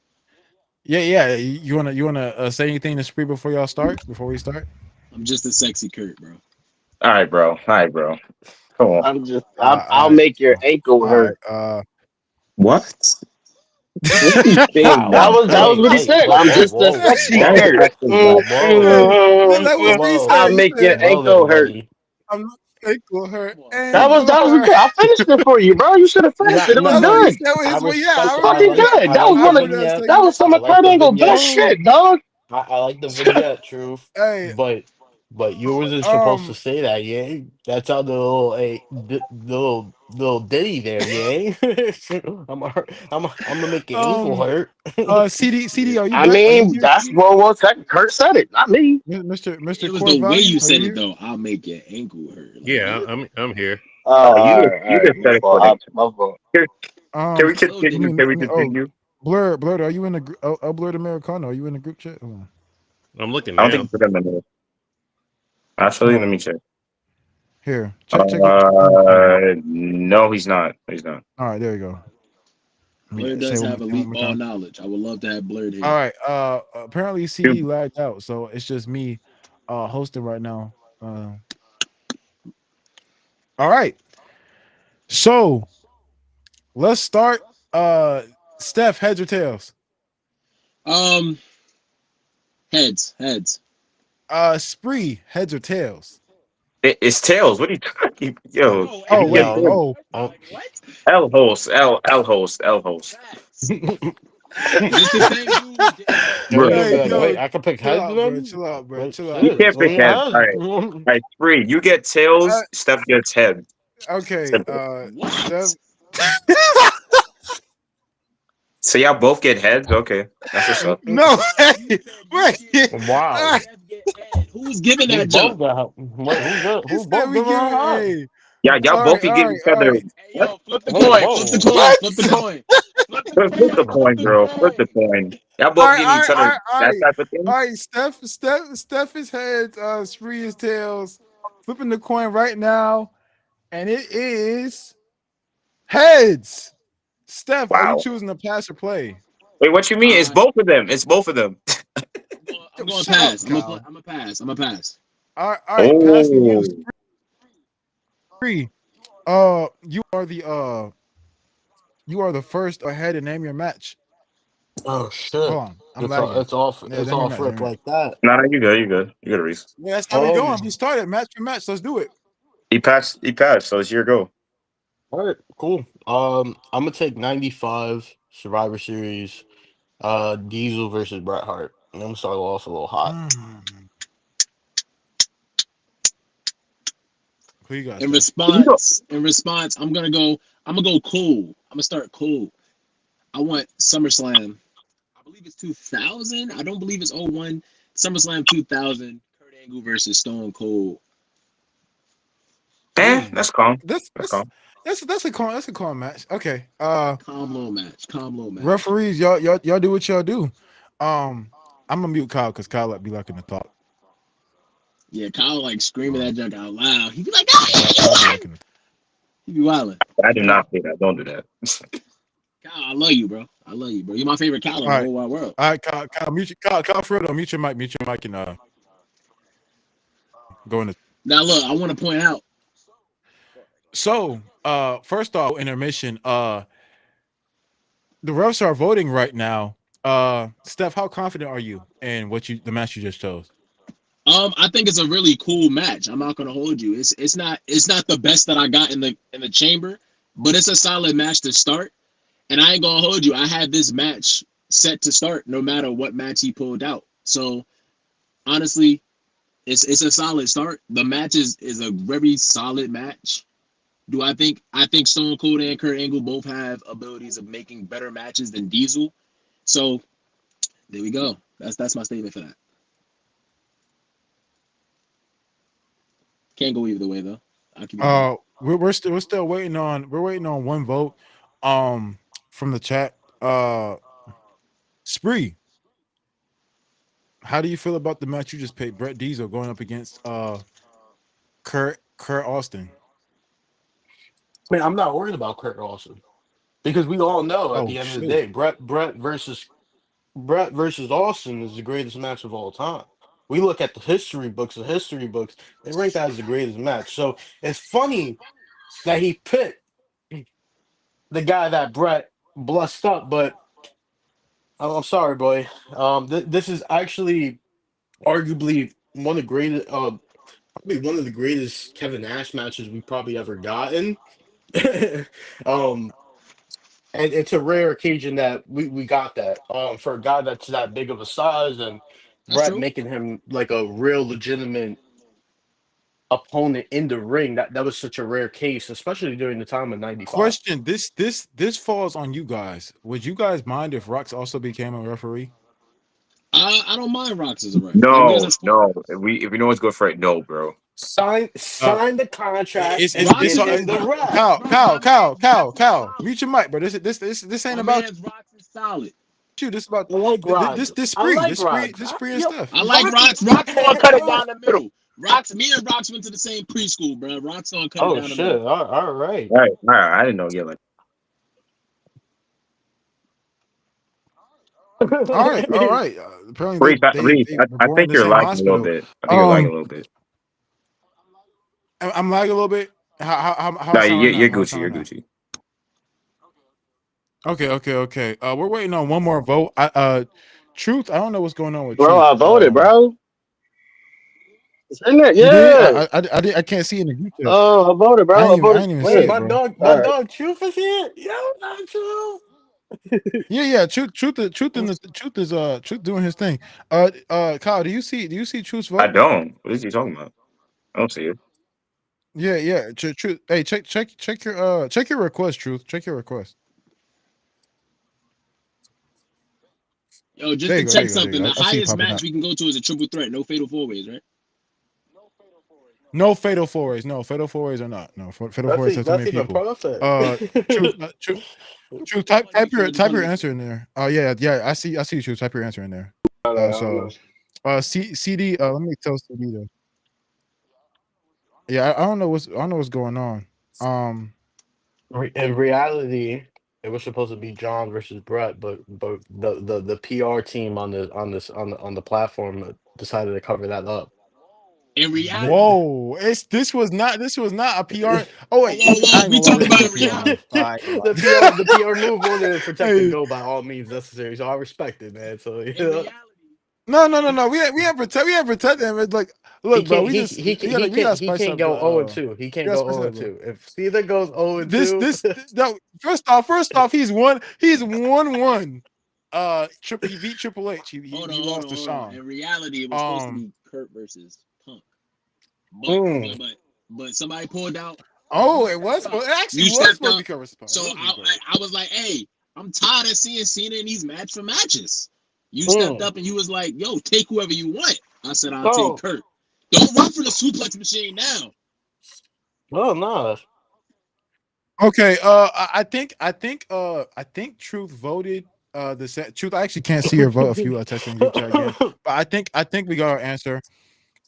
Yeah. You wanna say anything to Spree before y'all start? Before we start? I'm just a sexy Kurt, bro. All right, bro. All right, bro. Come on. I'll All right. make your ankle All hurt. right. What? What are you saying, Wow. man? That was Wait, what he wait, said. whoa, I'm whoa, just a whoa, sexy That is whoa, Kurt. actually bad. Hey, that's whoa, what he whoa. I'll said. He make your said, Whoa there, ankle hurt. buddy. "I'm not ankle hurt, Come on, son. ankle That was hurt." good. I finished it for you, bro. You should have finished Not, it. It was no, That's what he good. no. said with I his way. Yeah, respect. I I Fucking remember like. that. good. I That was like I the one of remember that vignette. that segment. was some I of like Kurt the Angle best vignette. shit, dog. I like the vignette, truth. Hey, But you wasn't supposed to um, say that, yeah. That's how the little little ditty there, yeah. I'm gonna make your ankle um, hurt. CD, are you I back? Are you mean, here, that's CD? what Kurt said it, not me. Mr. It was Core the way Value, you are you said it here? though. I'll make your ankle hurt. Like Yeah, what? I'm here. You All just right, you all right. just said My it for fault. them. My fault. Can we So I continue? did mean, Can we oh, continue? Blur, are you in the Blurred Americano? Are you in the group chat? Hold I'm looking I don't think now. he put them in there. Actually, let on. me check. Here, check your Americano. No, he's not. He's not. All right, there you go. Let Blur me say does one more have thing. One elite more ball time. knowledge. I would love to have Blurred All here. right. Apparently CD Dude, lagged out, so it's just me, hosting right now. All right. So let's start. Steph, heads or tails? Um, heads. Spree, heads or tails? it's tails. What are you talking? Yo, No, if Oh you get wait. No. tails, Oh, like what? L host, L host, L host, Facts. Is this the same dude with Yo, bro. you're gonna be hey, like, yo, wait, I can pick chill heads out, bro. then? Chill out, bro. Wait, Chill out, You bro. shit. can't Let pick me heads. All heads. right, all right, three. You get tails. Steph gets head. Okay. Simple. Steph. what? So y'all both get heads. Okay, that's what's up. No, You hey, said you wait. get tails, Wow. Ah, Steph get head. Who was giving We that both jump? got wait, he who said both we giving give her it. high? Hey, Y'all all both right, can all give right, each all other. right. Hey What? yo, flip the Wait, coin, flip the whoa. coin, What? flip the coin, flip the Flip the coin, flip coin, the bro. Flip the coin. coin. Y'all All both right, give all each right, all other right, all that right. type of thing. All right, Steph is heads, Spree is tails. Flipping the coin right now, and it is heads. Steph, are you Wow. choosing to pass or play? Wait, what you mean? It's Uh, both of them. It's both of them. I'm Yo, going shut up, pass. Kyle. I'm a pass. I'm a pass. All right, passing you, Oh, Spree. You are the first ahead and name your match. Oh shit. Hold on, I'm lagging. It's off Yeah, it's name your all match. Name flip your match. like that. no, no, you good. You good. You good, Reese. Yeah, that's how we Um going. We started match for match. Let's do it. He passed. He passed. So it's your go. all right, cool. I'm gonna take 95 Survivor Series, Diesel versus Bret Hart. I'm gonna start off a little hot. Mm. Who you got, In Steph? You go. response, I'm gonna go cool. I'm gonna start cool. I want SummerSlam. I believe it's 2000. I don't believe it's '01. SummerSlam 2000. Kurt Angle versus Stone Cold. Eh, Ooh, that's calm. that's That's that's calm. that's a calm match. Okay. Calm low match. Calm low match. Referees, y'all do what y'all do. I'm gonna mute Kyle because Kyle like be liking to talk. Yeah, Kyle like screaming that Um, junk out loud. He be like, Kyle be ah! liking to talk. He be wilding. I do not say that. Don't do that. Kyle, I love you, bro. I love you, bro. You're my favorite Kyle in the All right, whole wide world. all right, Kyle, Kyle, for real though, mute your mic, and go into. Now look, I want to point out. So, first off, intermission. The refs are voting right now. Steph, how confident are you in the match you just chose? I think it's a really cool match. I'm not gonna hold you. It's not the best that I got in the chamber, but it's a solid match to start. And I ain't gonna hold you. I had this match set to start no matter what match he pulled out. So honestly, it's a solid start. The match is a very solid match. I think Stone Cold and Kurt Angle both have abilities of making better matches than Diesel. So there we go. That's my statement for that. Can't go either way though. I'll keep it 100. We're still waiting on one vote, from the chat. Spree, how do you feel about the match you just picked? Brett Diesel going up against Kurt Austin. I mean, I'm not worried about Kurt Austin because we all know at Oh the end of the shit. day, Brett versus Austin is the greatest match of all time. We look at the history books, they rank that as the greatest match. So it's funny that he picked the guy that Brett blessed up, but I'm sorry, boy. This is actually arguably one of the greatest, probably one of the greatest Kevin Nash matches we've probably ever gotten. um, and it's a rare occasion that we got that. For a guy that's that big of a size and That's Brett true. making him like a real legitimate opponent in the ring. That was such a rare case, especially during the time of '95. Question: This falls on you guys. Would you guys mind if Rux also became a referee? I don't mind Rocks as a ref. As long as No, it's smart. no. If we know what's good for it, no, bro. Sign Uh, sign the contract and it's Rocks give all, him is the Rock, ref. Cow, bro. cow, My cow, man's cow, Rocks is cow. solid. Mute your mic, bro. This ain't My about man's Rocks is solid. you. This about I like this Rod. this I spree, like this spree, Rod. this spree and Yo, stuff. I like Rock. Rocks. Rocks gonna cut it down the middle. Rocks, me and Rocks went to the same preschool, bro. Rocks gonna cut it Oh down the shit! middle. All right. All right. I didn't know. Yeah, like All right. Apparently Reese, Reese, they were I born in think the you're same lagging a little hospital. bit. I think you're lagging a Um, little bit. I'm lagging a little bit. How No, I sound right now? you're How I Gucci. sound You're right now? Gucci. Okay. We're waiting on one more vote. Truth. I don't know what's going on with Bro, Truth. I voted, bro. It's in there. You did? Yeah. I can't see it in the group chat. Oh, I voted, bro. I I voted didn't even see Wait, for it, it. bro. my All right. dog Truth is here. Yo, not Truth. Yeah. Truth is Truth doing his thing. Kyle, do you see Truth's I vote? don't. What is he talking about? I don't see it. Yeah. Truth. Hey, check your request, Truth. Check your request. Yo, just There to you go. There check you go. There you something, go. the I see it highest popping match up. we can go to is a triple threat, no fatal four ways, right? No fatal four ways. No fatal four ways are not. No fatal four ways have too That's many even people. perfect. Truth. Which one you Type feel your the answer in there. Oh yeah. I see. Truth. Type your answer in there. I don't know. CD. Let me tell CD though. Yeah, I don't know what's going on. In reality, it was supposed to be John versus Brett, but the PR team on the platform decided to cover that up. in reality? Whoa, this was not a PR. Oh Whoa, wait, whoa, I whoa. ain't We gonna lie. talking This was about a in PR reality. move. I ain't gonna lie. The PR move wanted to protect the Hey, go by all means necessary. So I respect it, man. So In reality, no. We ain't protect him. It's like, he look, bro. can't We gotta he spice can't up the. go 0-2. He We can't gotta go spice it up, bro. 0-2. If Caesar goes This 0-2, no. First off, he's one. He's 1-1. He beat Triple H. He lost to hold on. Shawn. In reality, it was supposed to Um. be Kurt versus Punk, but mm, somebody pulled out. Oh, You it was. stepped up. It actually You was stepped supposed to be up. Kurt Spawn. So It was supposed to be Kurt. I was like, hey, I'm tired of seeing Cena in these match for matches. You stepped mm. up and you was like, yo, take whoever you want. I said, I'll take Oh, Kurt. Don't run for the suplex machine now. oh no. Okay. I think Truth voted. The set Truth. I actually can't see your vote if you text in group chat again. But I think we got our answer.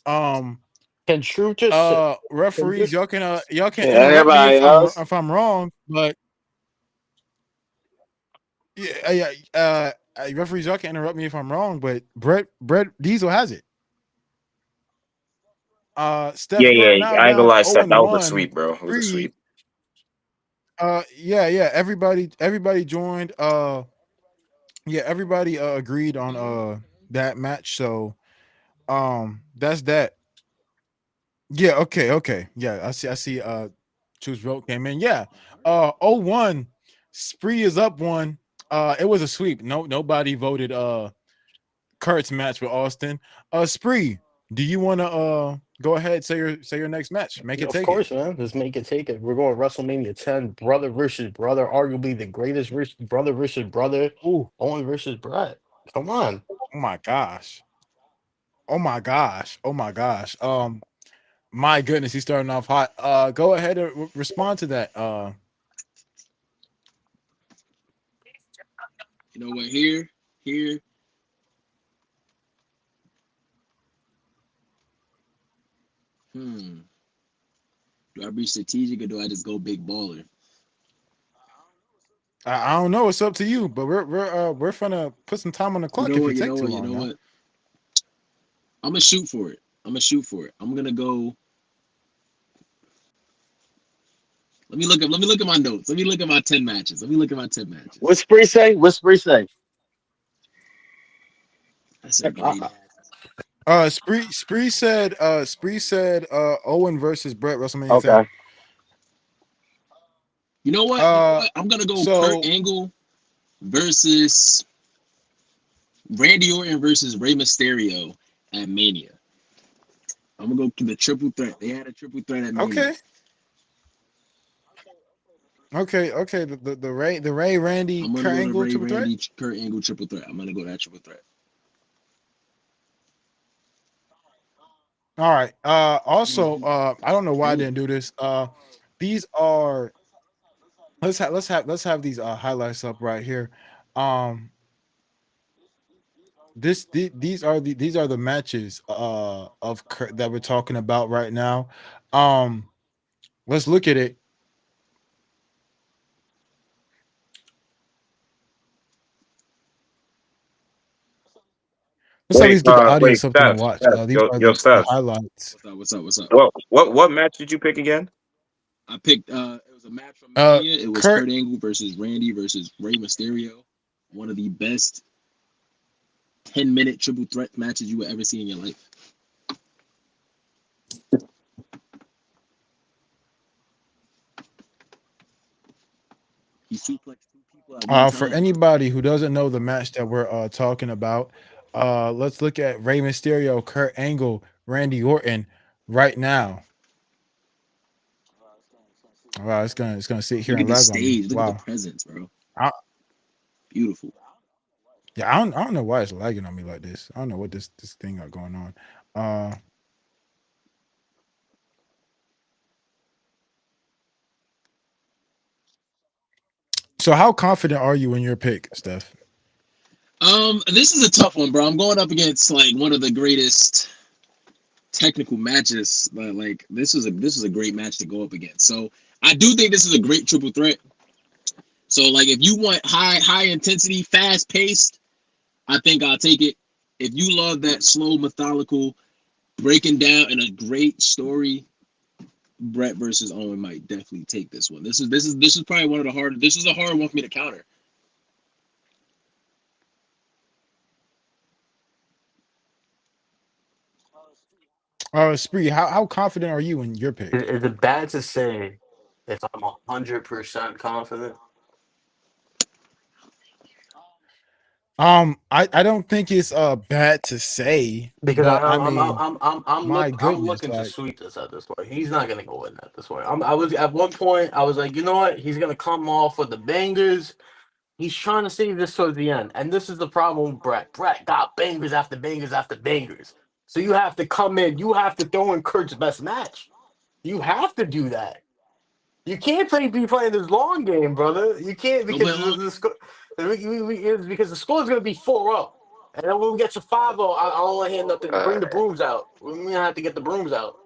Um. Can Truth just sit? Can Referees, just y'all can Yeah, interrupt me everybody else. if I'm wrong, but yeah. Referees, y'all can interrupt me if I'm wrong, but Brett Diesel has it. Steph Burke now I ain't gonna down lie, Steph. 0 That was a 1. sweep, bro. It was a Spree. sweep. Yeah. Everybody joined. Yeah, everybody agreed on that match. So that's that. Yeah, okay. Yeah, I see Choose vote came in. Yeah. 0-1. Spree is up one. It was a sweep. Nobody voted Kurt's match with Austin. Spree, do you wanna go ahead, say your next match? Make it of take it. course, man. Let's make it take it. We're going WrestleMania 10, brother versus brother, arguably the greatest brother versus brother, Ooh, Owen versus Brett. Come on. oh my gosh. Oh my gosh. My goodness, he's starting off hot. Go ahead and respond to that. You know what? Here. Do I be strategic or do I just go big baller? I don't know. It's up to you, but we're gonna put some time on the You clock know if what? you You take know too what? You long know now. what? I'm gonna shoot for it. I'm gonna go. Let me look at my notes. Let me look at my 10 matches. What's Spree say? What's Spree say? That's a great ass. Spree said Owen versus Bret WrestleMania 10. Okay. You know what? I'm gonna go Kurt So Angle versus Randy Orton versus Rey Mysterio at Mania. I'm gonna go to the triple threat. They had a triple threat at Mania. okay. The Ray Randy I'm gonna Kurt go to Angle Ray triple threat. Randy Kurt Angle triple threat. I'm gonna go that triple threat. All right. Also, Mhm. I don't know why I Ooh. didn't do this. These are let's have these highlights up right here. Um, these are the matches of Kurt that we're talking about right now. Um, let's look at it. Let's at least get the Wait, audience something to watch. These are Yo, the Steph. highlights. What's up? What match did you pick again? I picked it was a match from Mania. It was Kurt Kurt Angle versus Randy versus Rey Mysterio. One of the best 10-minute triple threat matches you will ever see in your life. He suplexed 2 people at one For time. anybody who doesn't know the match that we're talking about, let's look at Rey Mysterio, Kurt Angle, Randy Orton right now. Wow, it's gonna sit here Look at and the lag on me. stage. Look at the Wow. presence, bro. I, Beautiful. yeah, I don't know why it's lagging on me like this. I don't know what this thing got going on. So how confident are you in your pick, Steph? This is a tough one, bro. I'm going up against like one of the greatest technical matches, but like this is a great match to go up against. So I do think this is a great triple threat. So like if you want high intensity, fast paced, I think I'll take it. If you love that slow, methodical, breaking down in a great story, Bret versus Owen might definitely take this one. This is probably one of the hard. This is a hard one for me to counter. Spree, how confident are you in your pick? Is it bad to say if I'm 100% confident? I don't think it's bad to say, Because but I mean, my I'm goodness, looking to like sweep this at this point. He's not gonna go in at this point. I was at one point. I was like, you know what? He's gonna come off with the bangers. He's trying to save this towards the end, and this is the problem with Bret. Bret got bangers after bangers after bangers. So you have to come in. You have to throw in Kurt's best match. You have to do that. You can't be playing this long game, brother. You can't Don't play because along. it's because the score is going to be 4-0. And then when we get to 5-0, I don't want to hear nothing. Bring the brooms out. We're going to have to get the brooms out.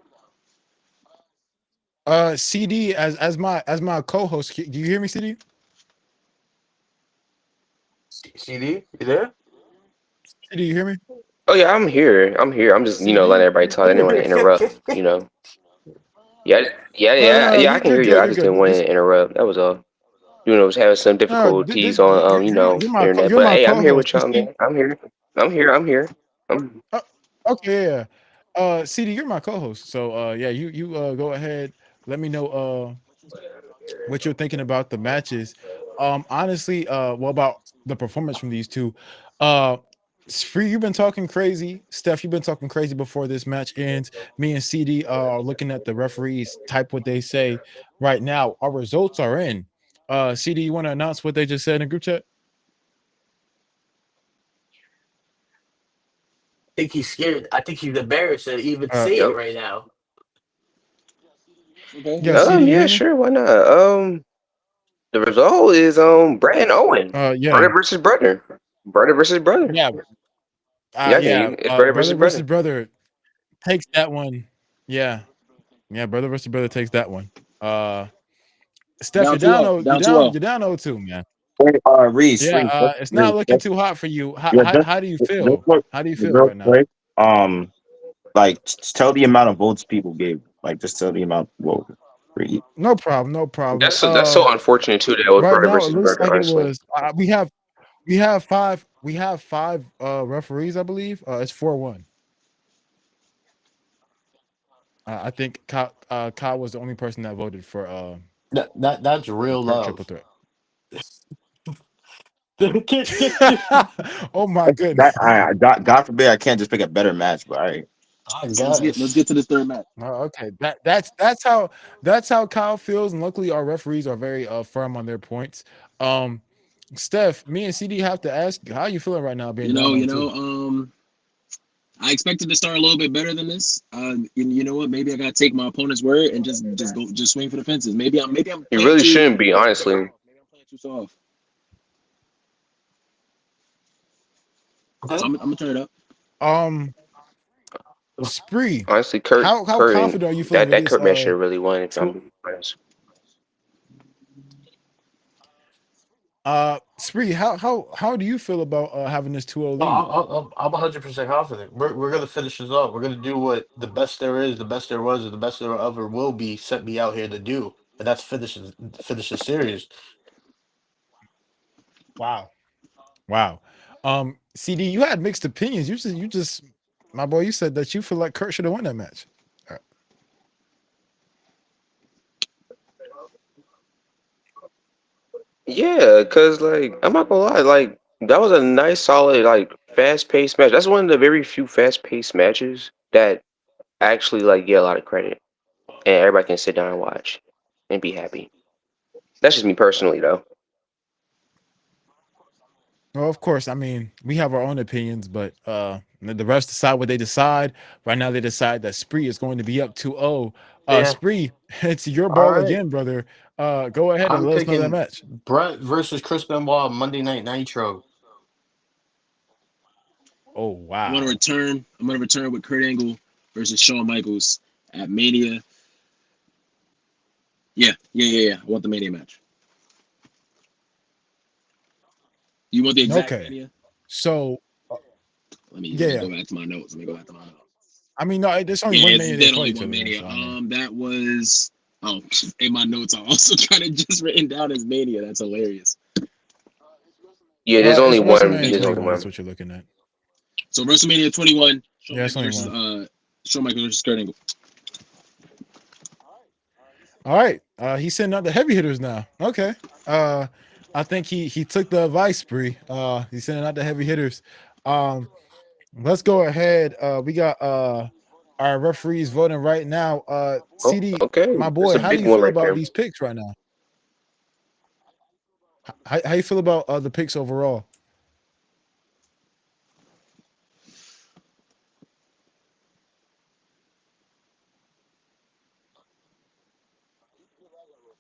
CD as my co-host. Do you hear me, CD? CD, you there? CD, you hear me? Oh yeah, I'm here. I'm just letting CD? everybody talk. I didn't want to interrupt. Yeah, No, yeah. I can you're hear you. good. I You're just good. didn't want to interrupt. That was all. Was having some difficulties on internet. You're But my hey, I'm here co-host. with You y'all, see? man. I'm here. Uh, okay, yeah. CD, you're my co-host. So yeah, you go ahead. Let me know what you're thinking about the matches. Honestly, what about the performance from these two? Free, you've been talking crazy. Steph, you've been talking crazy before this match ends. Me and CD are looking at the referees, type what they say right now. Our results are in. CD, you want to announce what they just said in group chat? I think he's scared. I think he's embarrassed to even Uh, say it Yep. right now. Okay, yeah, CD, you Yeah, hear me? sure. Why not? The result is Bret and Owen. Yeah, Brother versus brother. Brother versus brother. yeah, Yeah, I can hear yeah. you. It's brother versus Brother versus brother. brother takes that one. Yeah, yeah. Brother versus brother takes that one. Steph, down 2-0. you're Down down, 2-0. you're down 0-2, man. Wait, Reese, Yeah, Reese, it's not Reese, looking too hot for you. yeah, How do you real feel? quick, How do you feel real right now? quick. Like, tell the amount of votes people gave. Like, just tell the amount. Whoa, Reese. No problem, no problem. That's so unfortunate too. That it was Right Bret now it versus looks Bret. like it Honestly, was. We have five referees, I believe. It's 4-1. I think Kyle was the only person that voted for That's real per triple love. threat. I Oh my That goodness. God forbid I can't just pick a better match, but all right. So let's guess. get to this third match. Okay, that's how Kyle feels, and luckily our referees are very firm on their points. Um, Steph, me and CD have to ask you, how you feeling right now, being down 0-2? I expected to start a little bit better than this. You know what? Maybe I gotta take my opponent's word and just swing for the fences. Maybe I'm you playing really too shouldn't be. Honestly, maybe I'm playing too soft. So Okay. I'm gonna turn it up. Um, Spree, honestly, how Kurt, and confident are you feeling with that this? Kurt match should have really won. If I'm Two, being honest. Spree, how do you feel about having this 2-0 No, lead? I'm 100% confident. We're gonna finish this up. We're gonna do what the best there is, the best there was, and the best there ever will be. Sent me out here to do, and that's finish the series. Wow. Wow. CD, you had mixed opinions. You just my boy, you said that you feel like Kurt should have won that match. Yeah, cause like I'm not gonna lie, like that was a nice, solid, like fast-paced match. That's one of the very few fast-paced matches that actually like get a lot of credit, and everybody can sit down and watch and be happy. That's just me personally, though. Well, of course, I mean, we have our own opinions, but the refs decide what they decide. Right now, they decide that Spree is going to be up 2-0. Yeah. Spree, it's your All ball right. again, brother. Go ahead and I'm let us know that picking match. Bret versus Chris Benoit Monday Night Nitro. Oh, I'm gonna wow. return. I'm gonna return with Kurt Angle versus Shawn Michaels at Mania. Yeah. I want the Mania match. You want the exact Okay. Mania? So, Let me yeah. go back to my notes. I mean, no, there's only Yeah, one it's minute they dead fought only each one other in, Mania. so I mean. That was in my notes. I also trying to just written down as Mania. That's hilarious. Yeah, there's only It's one. WrestleMania There's only 21. That's one. what you're looking at. So WrestleMania 21, Yeah, it's only one. Shawn Michaels versus Kurt Angle. All right. He's sending out the heavy hitters now. Okay. I think he took the advice, Spree. He's sending out the heavy hitters. Let's go ahead. We got our referees voting right now. Oh, CD, okay, my that's boy, a how do big you one feel right about there. these picks right now? How you feel about the picks overall?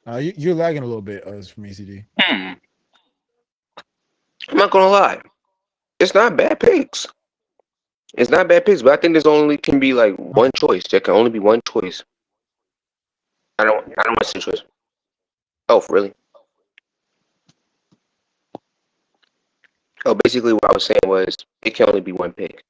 You're lagging a little bit for me, CD. I'm not gonna lie, it's not bad picks. It's not bad picks, but I think there's only can be like one choice. There can only be one choice. I don't want to say choice. Oh, really? Oh, basically what I was saying was it can only be one pick.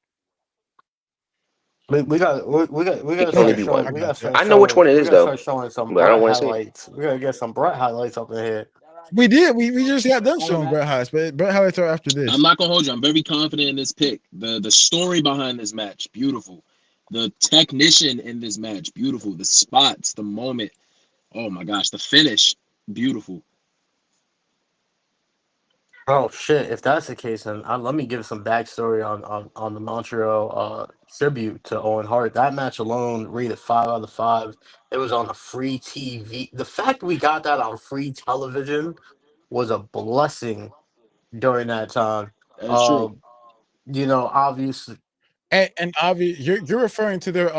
We It gotta can only start be Okay, one. showing. I We got gotta you. start I know which showing. one it We is gotta though, start showing some but I don't Bret want to say it. highlights. We gotta get some Bret highlights up in here. We did. We just got done showing Bret highlights, but Bret highlights are after I'm this. not gonna hold you. I'm very confident in this pick. The story behind this match, beautiful. The technician in this match, beautiful. The spots, the moment. Oh my gosh, the finish, beautiful. Oh shit! If that's the case, then let me give some backstory on the Montreal tribute to Owen Hart. That match alone rated 5 out of 5. It was on a free TV. The fact we got that on free television was a blessing during that time. That's true. Um, obviously, And obviously, you're referring to their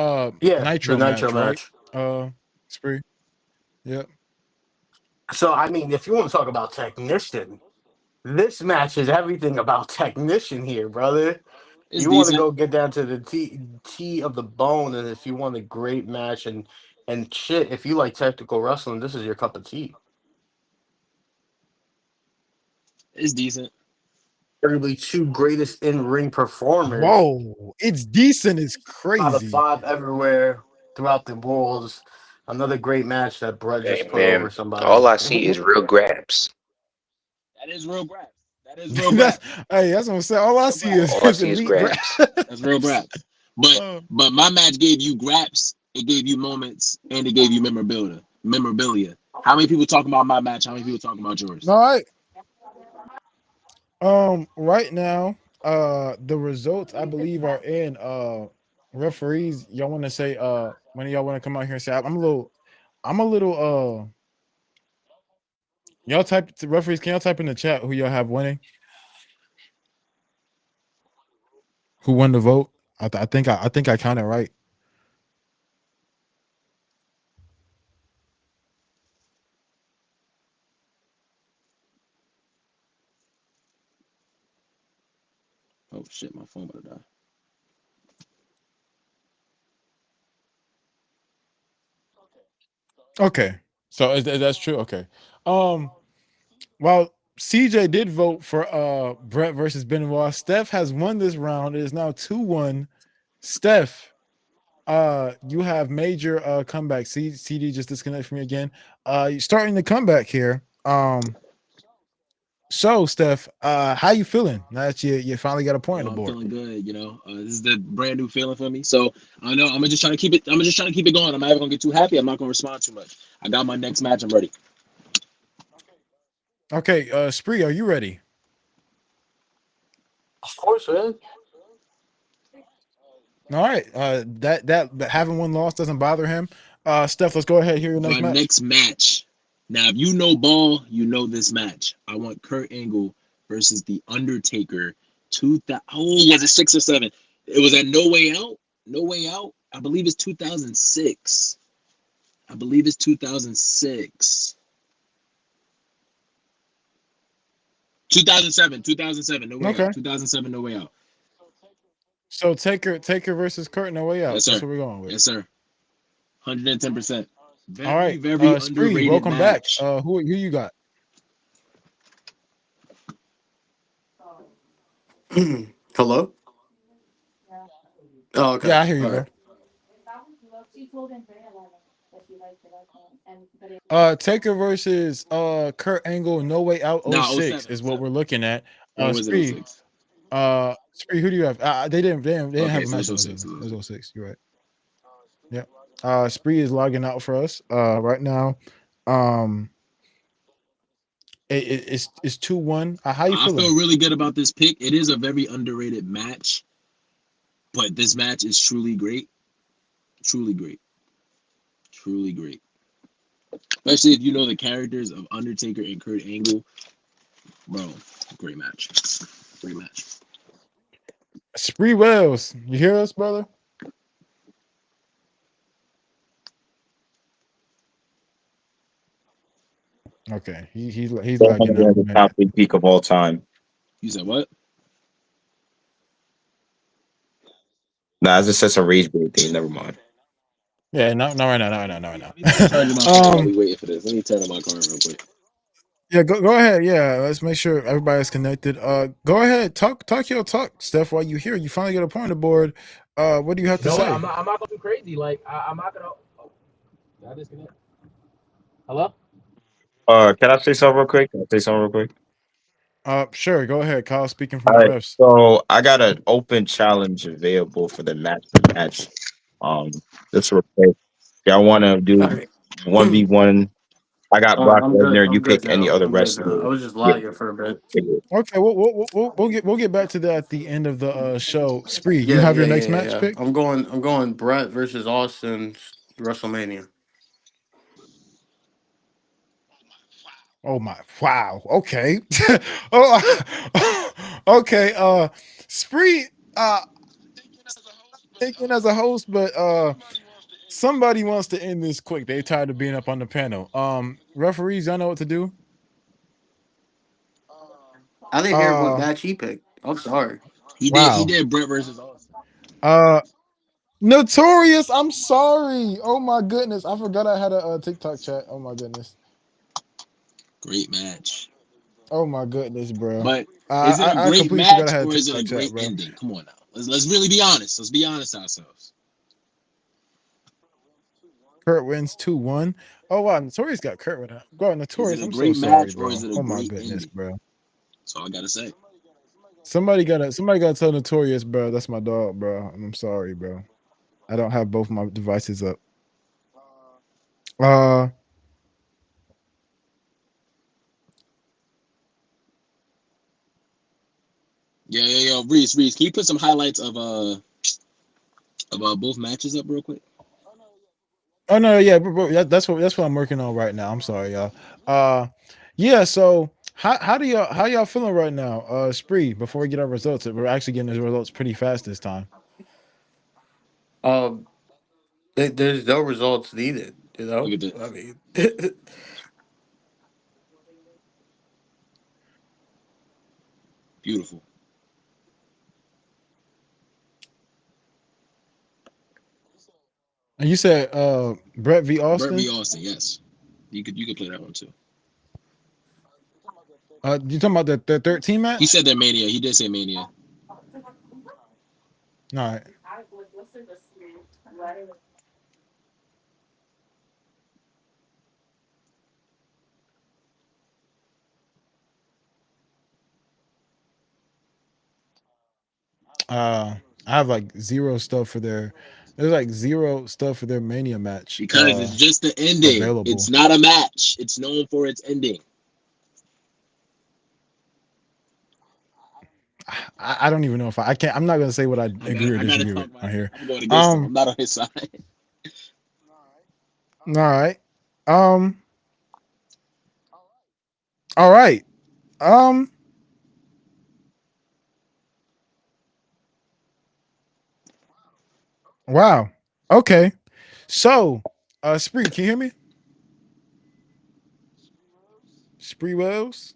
yeah, the Nitro Nitro match, right? match. Spree. Yeah. So I mean, if you want to talk about technician, this match is everything about technician here, brother. It's You want to decent. go get down to the T of the bone, and if you want a great match and shit, if you like technical wrestling, this is your cup of tea. It's decent. Arguably two greatest in-ring performers Whoa, it's decent. It's out of crazy. five everywhere throughout the world. Another great match that Brett Hey just put over man, all somebody. I see is real grabs. That is real grabs. That is real That's grabs. hey, that's what I'm saying. All I Real see grabs. All I is see is elite grab. grabs. That's real grabs. But Uh, but my match gave you grabs, it gave you moments, and it gave you memorabilia. Memorabilia. How many people talking about my match? How many people talking about yours? all right. Right now, the results I believe are in. Referees, y'all want to say when y'all want to come out here and say I'm a little y'all type referees, can y'all type in the chat who y'all have winning? Who won the vote? I think I counted right. Oh shit, my phone better die. Okay. So that's true. Okay. Um Well, CJ did vote for Bret versus Benoit. Steph has won this round. It is now 2-1. Steph, you have major comeback. CD just disconnected from me again. You're starting the comeback here. So Steph, how you feeling now that you finally got a point on the I'm board? feeling good. This is the brand new feeling for me. So I know I'm gonna just try to keep it. I'm gonna just try to keep it going. I'm not even gonna get too happy. I'm not gonna respond too much. I got my next match. I'm ready. Okay, Spree, are you ready? Of course, man. All right. That having one loss doesn't bother him. Steph, let's go ahead. Hear your next My match. next match. Now, if you know ball, you know this match. I want Kurt Angle versus The Undertaker. Was it 6 or 7? It was at No Way Out. No Way Out. I believe it's 2006. I believe it's 2006. 2007. 2007. No Way Okay. Out. 2007. No Way Out. So Taker versus Kurt, no way out. Yes, That's sir. what we're going with. Yes, sir. 110%. All Very, right. very Spree, underrated welcome back. match. Who you got? Hello? Oh, okay. Yeah, I hear you, All bro. right. Taker versus Kurt Angle, no way out No, 06 07. is what 07. we're looking at. Or was it Spree, 06? Spree, who do you have? They didn't have Okay, a so match it's on 06. 07. It was 06. You're right. Yeah. Spree is logging out for us right now. Um it's 2-1. How you I feeling? feel really good about this pick. It is a very underrated match, but this match is truly great. Truly great. Truly great. Especially if you know the characters of Undertaker and Kurt Angle. Bro, great match. Great match. Spree Wells, you hear us, brother? Okay, he's Don't want lagging to be out at a the minute. top peak of all time. You said what? Nah, it's just a rage bait thing. Never mind. Yeah, no, right now, no, right Let me turn my now. phone while we waiting for this. Let me turn on my car real quick. Yeah, go ahead. Yeah, let's make sure everybody's connected. Go ahead, talk your talk, Steph. While you here, you finally get a point on the board. What do you have to No, say? I'm not going too crazy. Like I'm not gonna. Oh, did I disconnect? Hello? Can I say something real quick? Can I say something real quick? Sure, go ahead. Kyle speaking from All the right. refs. So I got an open challenge available for the match. This real quick. Y'all want to All do right. 1v1? I got Brock I'm good. Lesnar. You I'm good pick any now. other I'm good now. wrestler. I was just Yeah. lagging for a bit. Okay, we'll get back to that at the end of the show. Spree, you Yeah, have yeah, your yeah, next yeah, match yeah. pick? I'm going Brett versus Austin WrestleMania. Oh my! Wow. Okay. Oh, okay. Spree. Thinking as a host, but somebody wants to end this quick. They tired of being up on the panel. Referees, y'all know what to do. I didn't hear what Uh, match he picked. I'm sorry. He did. He wow. did Brett versus Austin. Uh, Notorious. I'm sorry. Oh my goodness, I forgot I had a TikTok chat. Oh my goodness. Great match. Oh my goodness, bro. But is it a I great completely forgot I match had a or is it a TikTok chat, great bro. ending? Come on now. Let's really be honest. Let's be honest ourselves. Kurt wins 2-1. Oh wow, Notorious got Kurt with that. Bro, Is it Notorious, a I'm so great sorry, match or bro. is it a Oh my great goodness, ending? bro. That's all I gotta say. Somebody gotta tell Notorious, bro. That's my dog, bro. I'm sorry, bro. I don't have both my devices up. Uh Yeah. Reese, can you put some highlights of both matches up real quick? oh no, yeah, bro, that's what I'm working on right now. I'm sorry, y'all. Yeah, so how y'all feeling right now? Spree, before we get our results, we're actually getting the results pretty fast this time. Um, there's no results needed. You Look know, at I this. mean, Beautiful. And you said Bret v. Bret v. Austin? Austin, yes. You could play that one too. You talking about the 13 He match? said that Mania. He did say Mania. All right. I have like zero stuff for their there's like zero stuff for their Mania match Because it's just the ending. available. It's not a match. It's known for its ending. I don't even know if I can't. I'm not gonna say what I agree or I gotta disagree talk with my on shit. here. I'm going against him. All I'm not on his side. right. Um. All right. Um. Wow. Okay. So, Spree, can you hear me? Spree Wells.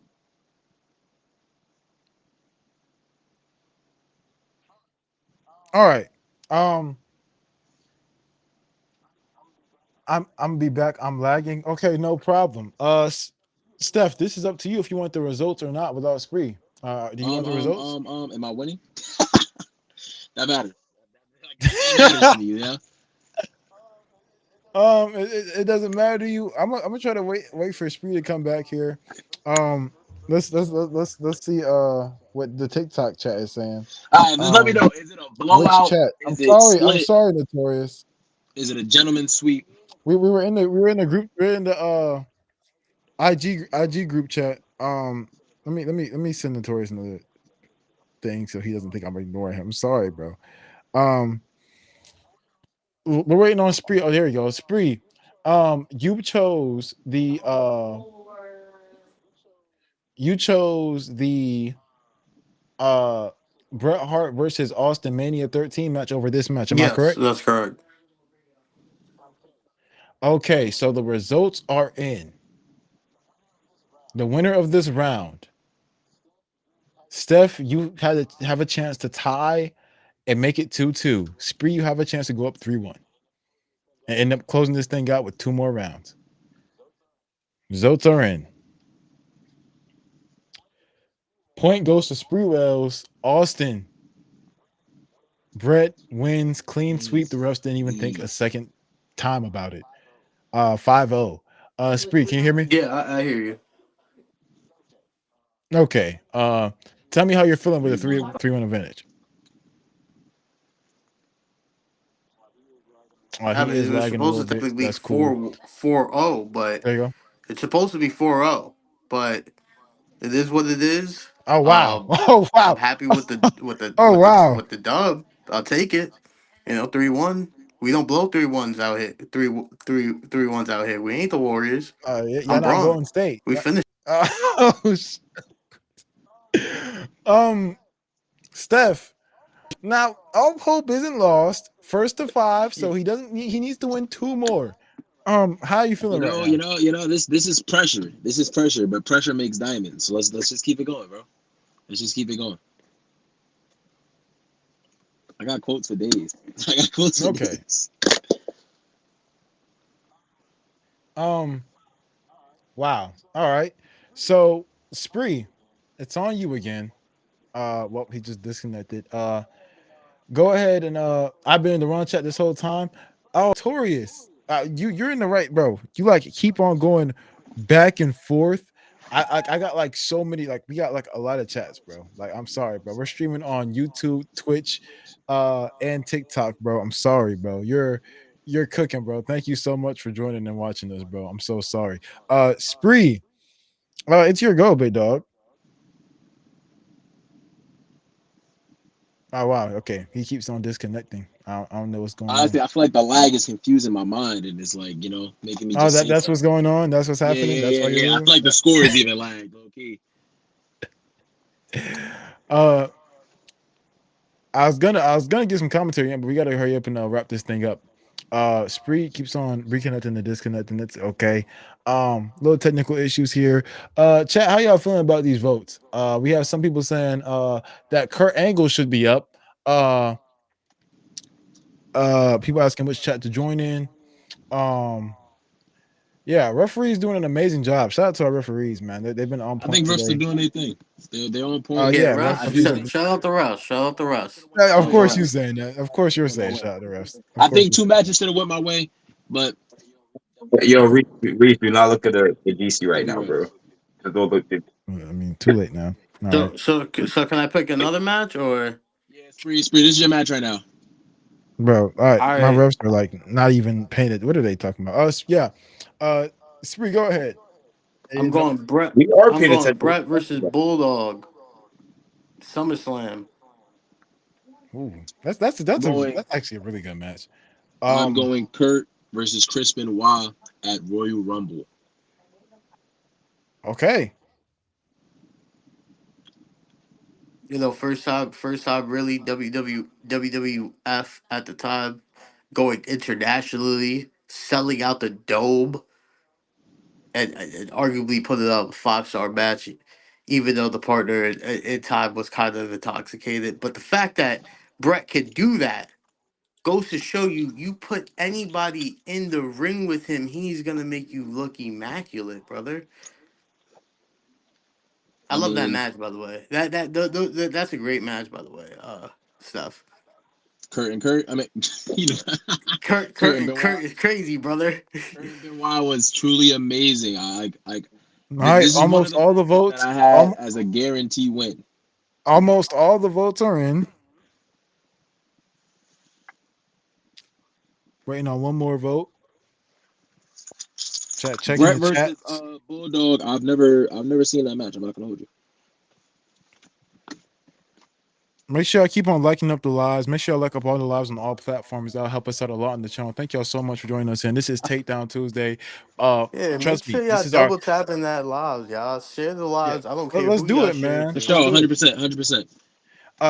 All right. Um. I'm gonna be back. I'm lagging. Okay, no problem. Steph, this is up to you if you want the results or not without Spree. Do you want the results? Am I winning? That matters. That matters to me, yeah. It doesn't matter to you. I'm gonna try to wait for Spree to come back here. Um, let's see what the TikTok chat is saying. All right, just let me know. Is it a Which blowout? chat? Is it I'm split? sorry, Notorious. Is it a gentleman's sweep? We were in the group. We're in the IG group chat. Let me send Notorious another thing so he doesn't think I'm ignoring him. Sorry, bro. Um, we're waiting on Spree. Oh, there you go, Spree. You chose the uh Bret Hart versus Austin Mania 13 match over this match. Am I yes, correct? that's correct. Okay, so the results are in. The winner of this round, Steph, you had to have a chance to tie and make it 2-2. Spree, you have a chance to go up 3-1 and end up closing this thing out with two more rounds. Results are in. Point goes to Spree Wells. Austin. Bret wins clean sweep. The refs didn't even think a second time about it. 5-0. Spree, can you hear me? Yeah, I hear you. Okay. Tell me how you're feeling with a 3-1. 3-1 advantage. I He mean, is it was lagging a supposed little to bit. typically be That's cool. 4-0, but There you go. it's supposed to be 4-0, but it is what it is. Oh wow. Oh I'm wow. happy with the Oh wow. with the dub. I'll take it. 3-1. We don't blow 3-1s out here. 3-1s out here. We ain't the Warriors. Y'all I'm not Braun. Golden State. We finished. Oh, um, Steph. Now, all hope isn't lost. First to five, so he needs to win two more. How are you feeling right now? This is pressure. This is pressure, but pressure makes diamonds. So let's just keep it going, bro. Let's just keep it going. I got quotes for days. I got quotes for Okay. days. Um. Wow. All right. So Spree, it's on you again. Well, he just disconnected. Go ahead and I've been in the wrong chat this whole time. Oh, Torius, you're in the right, bro. You like keep on going back and forth. I got like so many, like we got like a lot of chats, bro. Like I'm sorry, bro. We're streaming on YouTube, Twitch, and TikTok, bro. I'm sorry, bro. You're cooking, bro. Thank you so much for joining and watching us, bro. I'm so sorry. Spree, it's your go, big dog. Oh wow, okay. He keeps on disconnecting. I don't know what's going on. Honestly, I feel like the lag is confusing my mind, and it's like making me Oh, just say that's what's something. going on. That's what's Yeah, happening. yeah, That's yeah, why you're yeah. I losing. feel like the score is even lagged. Okay. Uh, I was gonna get some commentary in, but we gotta hurry up and wrap this thing up. Spree keeps on reconnecting and disconnecting. It's okay. Little technical issues here. Chat, how y'all feeling about these votes? We have some people saying that Kurt Angle should be up. Uh, people asking which chat to join in. Um, yeah, referees doing an amazing job. Shout out to our referees, man. They've been on I point think refs are today. doing their thing. They're on point. Yeah, Yeah, refs. I referees think are. Shout out the refs. Shout out the refs. Yeah, of oh yeah, course But you saying that. Of course you're went my saying way. shout out the refs. Of I course think you're two saying. matches should have went my way, but Yo, Reese, do not look at the DC could right be now, refs. bro. Just go look at. I mean, too late now. All right, so can I pick another match or? Yeah, Spree, this is your match right now. bro. All right, All my right, refs are like not even painted. What are they talking about? Yeah, Spree, go ahead. I'm And, going Bret. We are I'm paying going attention. Bret versus Bulldog. SummerSlam. ooh, I'm going. that's actually a really good match. I'm Um, going Kurt versus Chris Benoit at Royal Rumble. okay, First time really WWF at the time going internationally, selling out the dome, and arguably putting out a 5-star match, even though the partner in time was kind of intoxicated. But the fact that Brett could do that goes to show you put anybody in the ring with him, he's gonna make you look immaculate, brother. I I love that mean, match, by the way. That's a great match, by the way. Stuff. Kurt and Kurt. I mean, you know, Kurt, Kurt Kurt, and and Benoit. Kurt is crazy, brother. Kurt and Benoit was truly amazing. all right. This is one of Almost the all the matches that votes. I had as a guarantee win. Almost all the votes are in. Waiting on one more vote. Checking Bret the versus chats. Bulldog. I've never seen that match. I'm not gonna hold you. Make sure I keep on liking up the lives. Make sure I like up all the lives on all platforms. That'll help us out a lot on the channel. Thank y'all so much for joining us. And this is Takedown Tuesday. Yeah, make Trust me, sure y'all this is our. double tapping that live, y'all. Share the Yeah, lives. I don't care let's who do y'all it, share it man. For to. Let's sure, do it. 100%, 100%.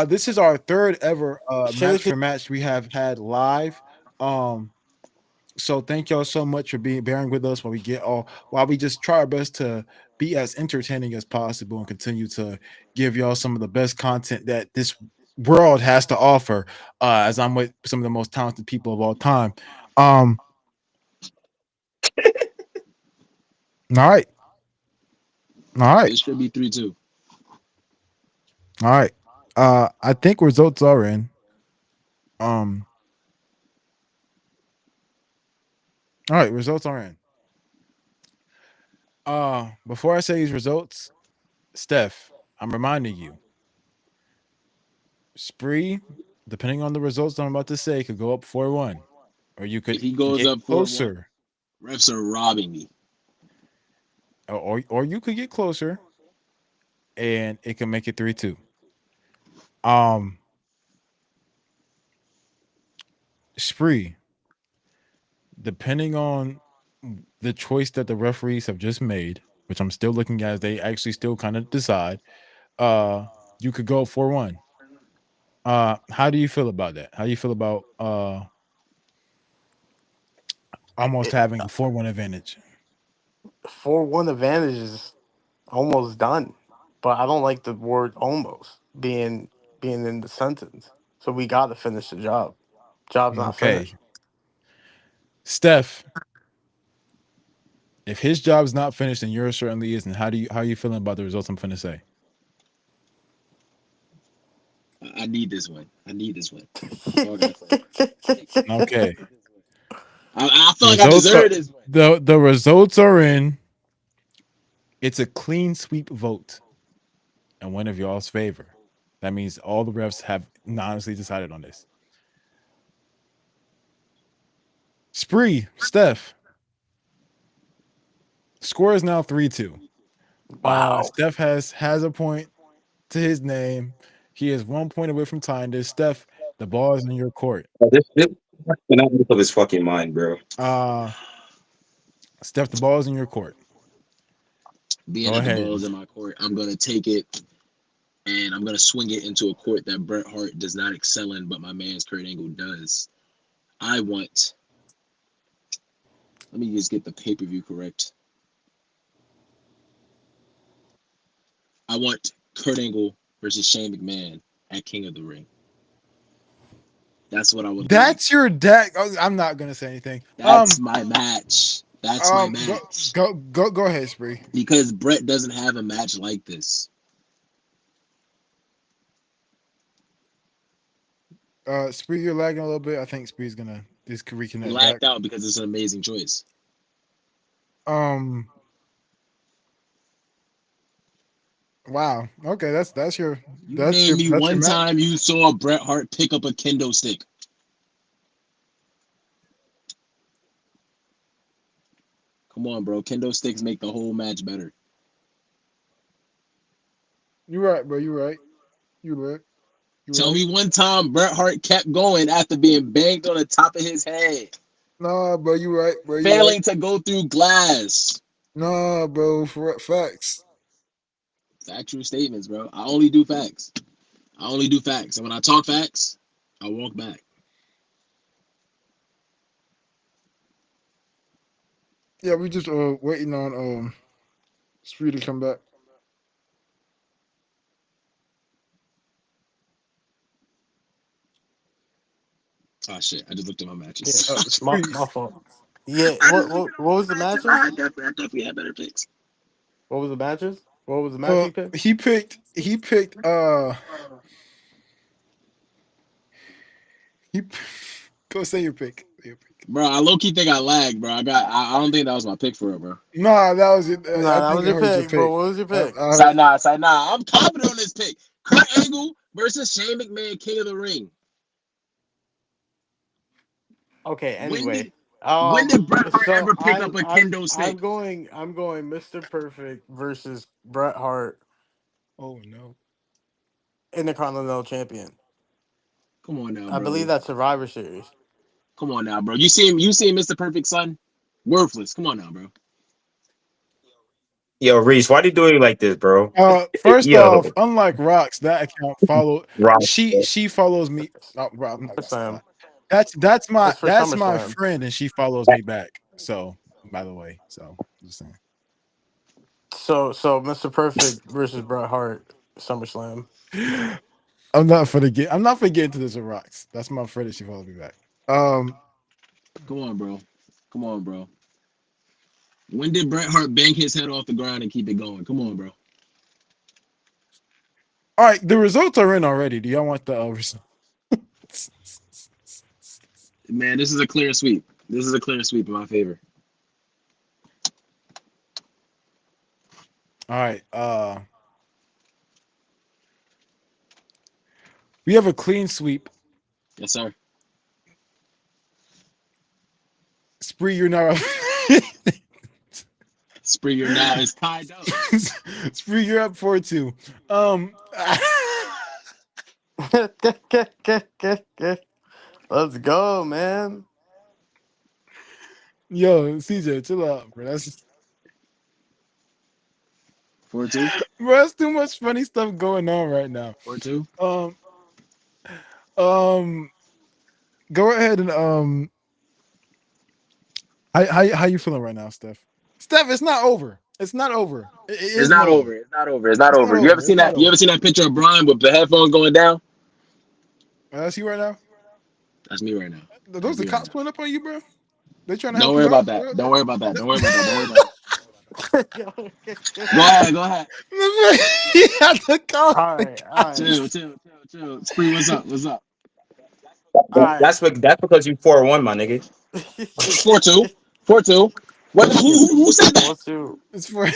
This is our third ever Share match it to for match we have had live. Um, so thank y'all so much for bearing with us while we just try our best to be as entertaining as possible and continue to give y'all some of the best content that this world has to offer. As I'm with some of the most talented people of all time. Um, all right, all right, This should be 3-2. all right. I think results are in. Um, all right, results are in. Before I say these results, Steph, I'm reminding you, Spree, depending on the results I'm about to say, could go up 4-1, or you If could he goes get up 4-1, closer, refs are robbing me. or you could get closer, and it can make it 3-2. Um, Spree, depending on the choice that the referees have just made, which I'm still looking at, as they actually still kind of decide, you could go 4-1. How do you feel about that? How do you feel about almost it. having a 4-1 advantage? 4-1 advantage is almost done, but I don't like the word "almost" being in the sentence. So we got to finish the job. Job's not Okay. finished. Steph, If his job's not finished and yours certainly is, then how are you feeling about the results I'm finna say? I need this one. I need this one. That's all I gotta say. Okay. I feel like I deserve this one. The results are in. It's a clean sweep vote in one of y'all's favor. That means all the refs have honestly decided on this. Spree, Steph. Score is now 3-2. Wow. Steph has a point to his name. He is 1 point away from tying this. Steph, the ball is in your court. This cannot make up his fucking mind, bro. Steph, the ball is in your court. Being Go that the ahead. ball is in my court, I'm gonna take it and I'm gonna swing it into a court that Bret Hart does not excel in, but my man's Kurt Angle does. Let me just get the pay-per-view correct. I want Kurt Angle versus Shane McMahon at King of the Ring. That's what I would. That's your deck. Oh, I'm not gonna say anything. That's my match. That's my match. Go ahead, Spree. Because Bret doesn't have a match like this. Spree, you're lagging a little bit. I think Spree's gonna just reconnect. Lagged out because it's an amazing choice. Wow. Okay, that's your. You That's named me your one match? time you saw Bret Hart pick up a kendo stick. Come on, bro. Kendo sticks make the whole match better. You're right, bro. You're right. Tell me one time Bret Hart kept going after being banged on the top of his head. Nah, bro. You're right, bro. Failing to go through glass. Nah, bro. For facts. Factual statements, bro. I only do facts. And when I talk facts, I walk back. Yeah, we just waiting on Spree to come back. Oh shit! I just looked at my matches. Yeah, my fault. Yeah, what was the matches? I definitely had better picks. What was the matches? What was the match He picked go say your pick. Bro, I low key think I lagged, bro. I don't think that was my pick for it, bro. Nah, that was it. That was your pick, bro. What was your pick? Side nah. I'm confident on this pick. Kurt Angle versus Shane McMahon, King of the Ring. Okay, anyway. When did Bret Hart ever pick up a kendo stick? I'm going Mr. Perfect versus Bret Hart. Oh no. Intercontinental Champion. Come on now, bro. I believe that's Survivor Series. Come on now, bro. You see Mr. Perfect, son? Worthless. Come on now, bro. Yo, Reese, why are you doing like this, bro? First off, unlike Rocks, that account followed. Rocks, she follows me. Oh, bro, I'm not Sam. that's my SummerSlam. friend, and she follows me back. So, by the way, just saying. So Mr. Perfect versus Bret Hart, SummerSlam. I'm not for getting to this with Rocks. That's my friend, and she follows me back. Come on, bro. When did Bret Hart bang his head off the ground and keep it going? Come on, bro. All right, the results are in already. Do y'all want the results? Man, this is a clear sweep. In my favor. All right. We have a clean sweep. Yes, sir. Spree, you're not. Spree, you're now is tied up. Spree, you're up 4-2. Let's go, man. Yo, CJ, chill out, bro. That's 4-2. Bro, that's too much funny stuff going on right now. 4-2. Go ahead and how you feeling right now, Steph? Steph, it's not over. It's not over. It's not over. You ever seen that? You ever seen that picture of Brian with the headphones going down? That's you right now. That's me right now. Those the cops pulling up on you, bro. They trying to. Don't worry about that. Don't worry about that. Go ahead. He had to call All the right, guy. all Chill. Spree, what's up? right. That's because you 4-1, my nigga. 4-2. 4-2. What? Who said that? 4-2. It's for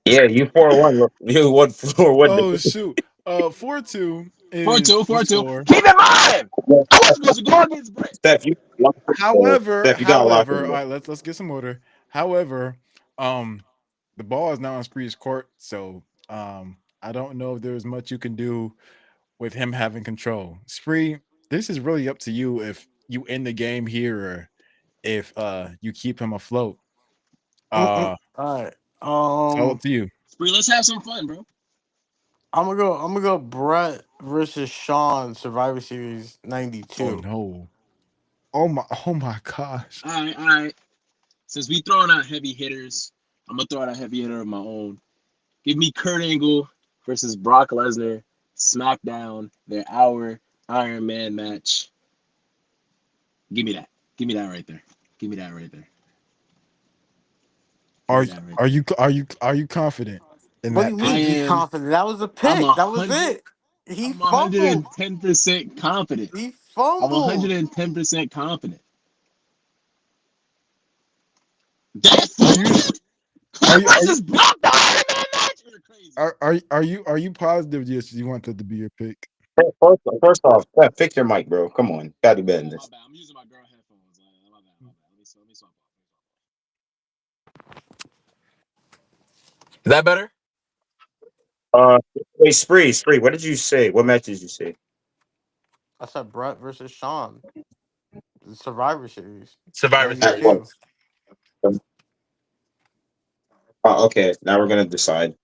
Yeah, you 4-1. You what 4-1? oh shoot. 4-2 is 4-2. the 4-2. score. Keep in mind, I was supposed to go against Bret. Steph, you However, Steph, you got a lock all in. right, let's get some order. However, the ball is now on Spree's court, so I don't know if there's much you can do with him having control. Spree, this is really up to you if you end the game here or if you keep him afloat. All right. It's all up to you. Spree, let's have some fun, bro. I'm gonna go Bret versus Sean Survivor Series '92. Oh no. Oh my gosh. All right. Since we throwing out heavy hitters, I'm gonna throw out a heavy hitter of my own. Give me Kurt Angle versus Brock Lesnar, SmackDown, their hour Iron Man match. Give me that. Give me that right there. Are you confident in What do that you pick? mean? I He's am. confident. That was the I'm pick. That was it. He I'm fumbled. 110% confident. He I'm fumbled. 110% confident. That's Are you versus Brock the Iron Man match. You're crazy. are you positive yes you want that to be your pick? First off, Steph, fix your mic, bro. Come on, gotta do better than Oh, my this. bad. I'm using my girl headphones. My bad. Let me swap Is that better? Hey, Spree, what did you say? What match did you say? I said Bret versus Sean. The Survivor Series Survivor At Series. what? '92. Okay, now we're gonna decide.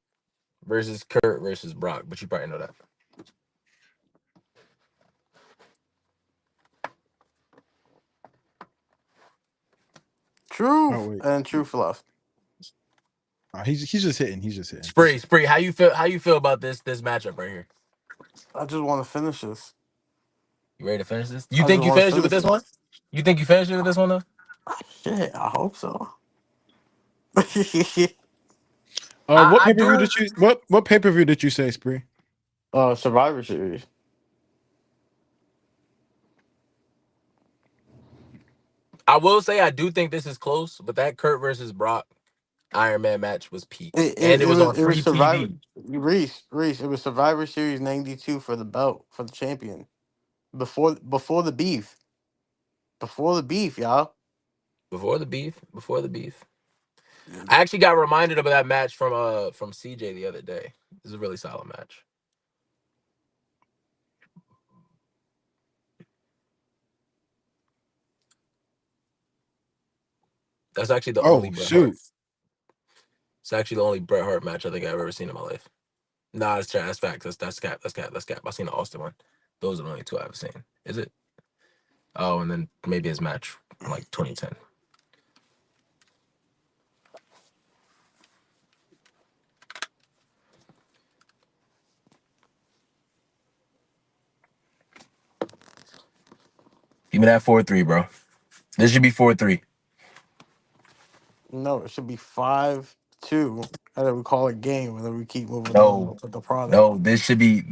Versus Kurt versus Brock, but you probably know that. Oh Truth wait. and Truth left. He's just hitting. Spree, how you feel about this matchup right here? I just want to finish this. You ready to finish this? You I just think you want to finished it with finish this it. one? You think you finished it with this one though? Shit, I hope so. What I pay-per-view do. did you what pay-per-view did you say, Spree? Survivor Series. I will say I do think this is close, but that Kurt versus Brock Iron Man match was peak, and it was on It was free Survivor. TV Reese. It was Survivor Series '92 for the belt for the champion. Before the beef. Before the beef, y'all. before the beef. I actually got reminded of that match from CJ the other day. This is a really solid match. That's actually the only Oh Bret Hart. shoot. It's actually the only Bret Hart match I think I've ever seen in my life. Nah, that's true. That's facts. That's cap. I've seen the Austin one. Those are the only two I've seen. Is it? Oh, and then maybe his match from like 2010. Give me that 4-3, bro. This should be 4-3. No, it should be 5-2. And then we call it game, and then we keep moving No, on with the product. no. This should be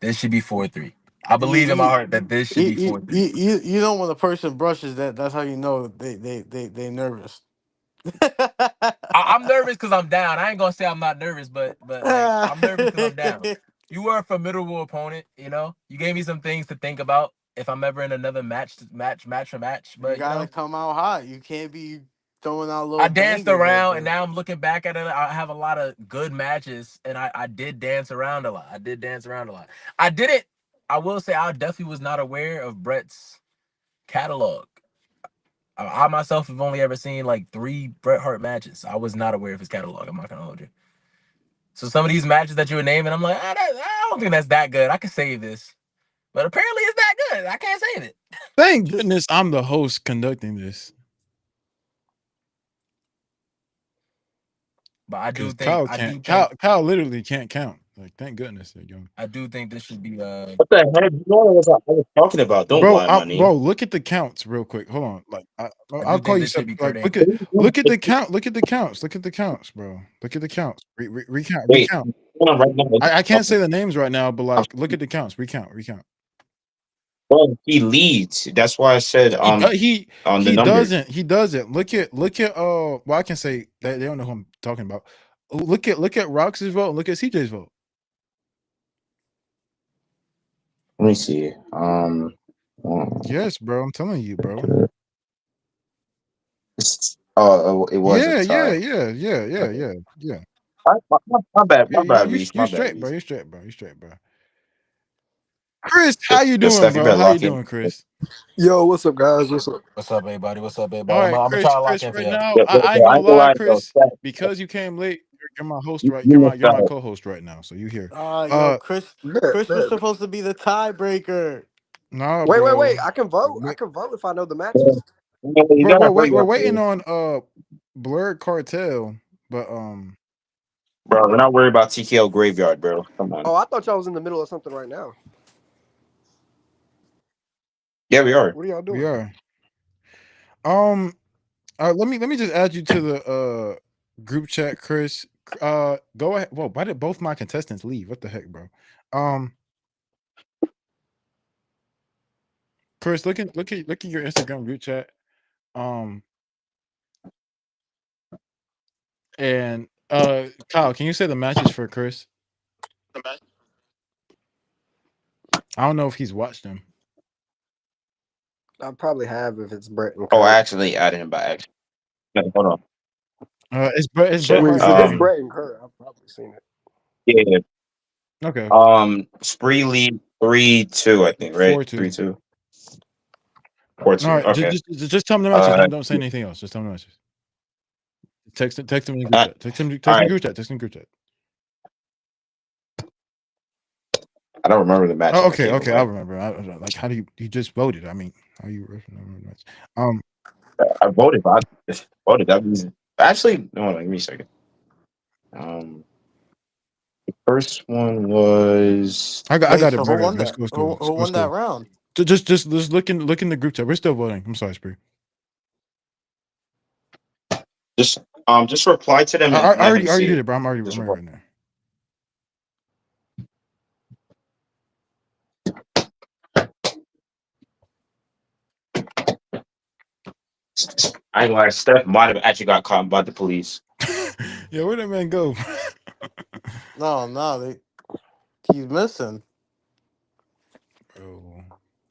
4-3. I You, believe in my you, heart that this should be 4-3. you know when a person brushes that's how you know they nervous. I'm nervous because I'm down. I ain't gonna say I'm not nervous, but like I'm nervous because I'm down. You were a formidable opponent. You know, you gave me some things to think about if I'm ever in another match. You But you gotta know, come out hot. You can't be throwing out I little danced bangers like around, and this. now I'm looking back at it. I have a lot of good matches, and I did dance around a lot. I didn't. I will say I definitely was not aware of Bret's catalog. I myself have only ever seen like 3 Bret Hart matches. I was not aware of his catalog. I'm not gonna hold you. So some of these matches that you were naming, I'm like, I don't think that's that good. I can save this, but apparently it's that good. I can't save it. Thank goodness I'm the host conducting this. But I do Because think Kyle literally can't count. Like, thank goodness they're young. I do think this should be What the heck? You know what I was talking about? Don't Bro, lie, my name. bro, look at the counts real quick. Hold on. Like, I'll call you. this should be Like, Kurt look at the count. Look at the counts. Look at the counts, bro. Look at the counts. Recount. Wait, Recount. hold on right now. I can't say the names right now, but like, look at the counts. Recount. Bro, he leads. That's why I said He on the numbers. doesn't. He doesn't. Look at well, I can say that they don't know who I'm talking about. Look at Rox's vote. Look at CJ's vote. Let me see. Yes, bro. I'm telling you, bro. It was a tie. Yeah. My bad, Reese. You My straight, bad, bro. Reese. You straight, bro. Chris, how you Yo, doing, Steph, you bro? better How you lock in. doing, Chris? Yo, what's up, guys? What's up? What's up, everybody? What's up, everybody? All I'm right, gonna try to lock Chris. in for Right you. now, Yo, I ain't I gonna ain't gonna lie, lie, though, Chris. Steph. Because you came late, you're my host, You right? You're missed my out. co-host right now, so you here. Yo, Chris was Bet. supposed to be the tiebreaker. Nah, Wait. bro. I can vote. I Wait, can vote if I know the Yeah. matches. You gotta hurry we're up, waiting bro. on Blurred Cartel, but Bro, we're not worried about TKO Graveyard, bro. Come on. Oh, I thought y'all was in the middle of something right now. Yeah, we are. What are y'all doing? we are. Let me just add you to the group chat, Chris. Go ahead. Whoa, why did both my contestants leave? What the heck, bro? Chris, look at your Instagram group chat. And Kyle, can you say the matches for Chris? I don't know if he's watched them. I probably have if it's Bret and Oh, I Kurt. actually added him by accident. No, hold on. It's Bret Shit. Hart If and it's Bret and Kurt, I've probably seen it. Yeah. Okay. Spree lead 3-2, I think, right? 4-2. 3-2. 4-2. All right, Okay. just tell him the matches. Don't say anything else. Just tell him the matches. Text him in the group chat. Text him group chat. I don't remember the match. Oh, okay, I remember. Like, how do you just voted? I mean, how you remember the match? I voted, but I just voted. That means actually, no, hold on, give me a second. The first one was I got it, So bro. who won that? Who won that round? Just look in the group chat. We're still voting. I'm sorry, Spree. just reply to them. I already did it, bro. I'm already right now. I ain't like Steph might have actually got caught by the police. Yeah, where'd that man go? No, he's missing. Bro,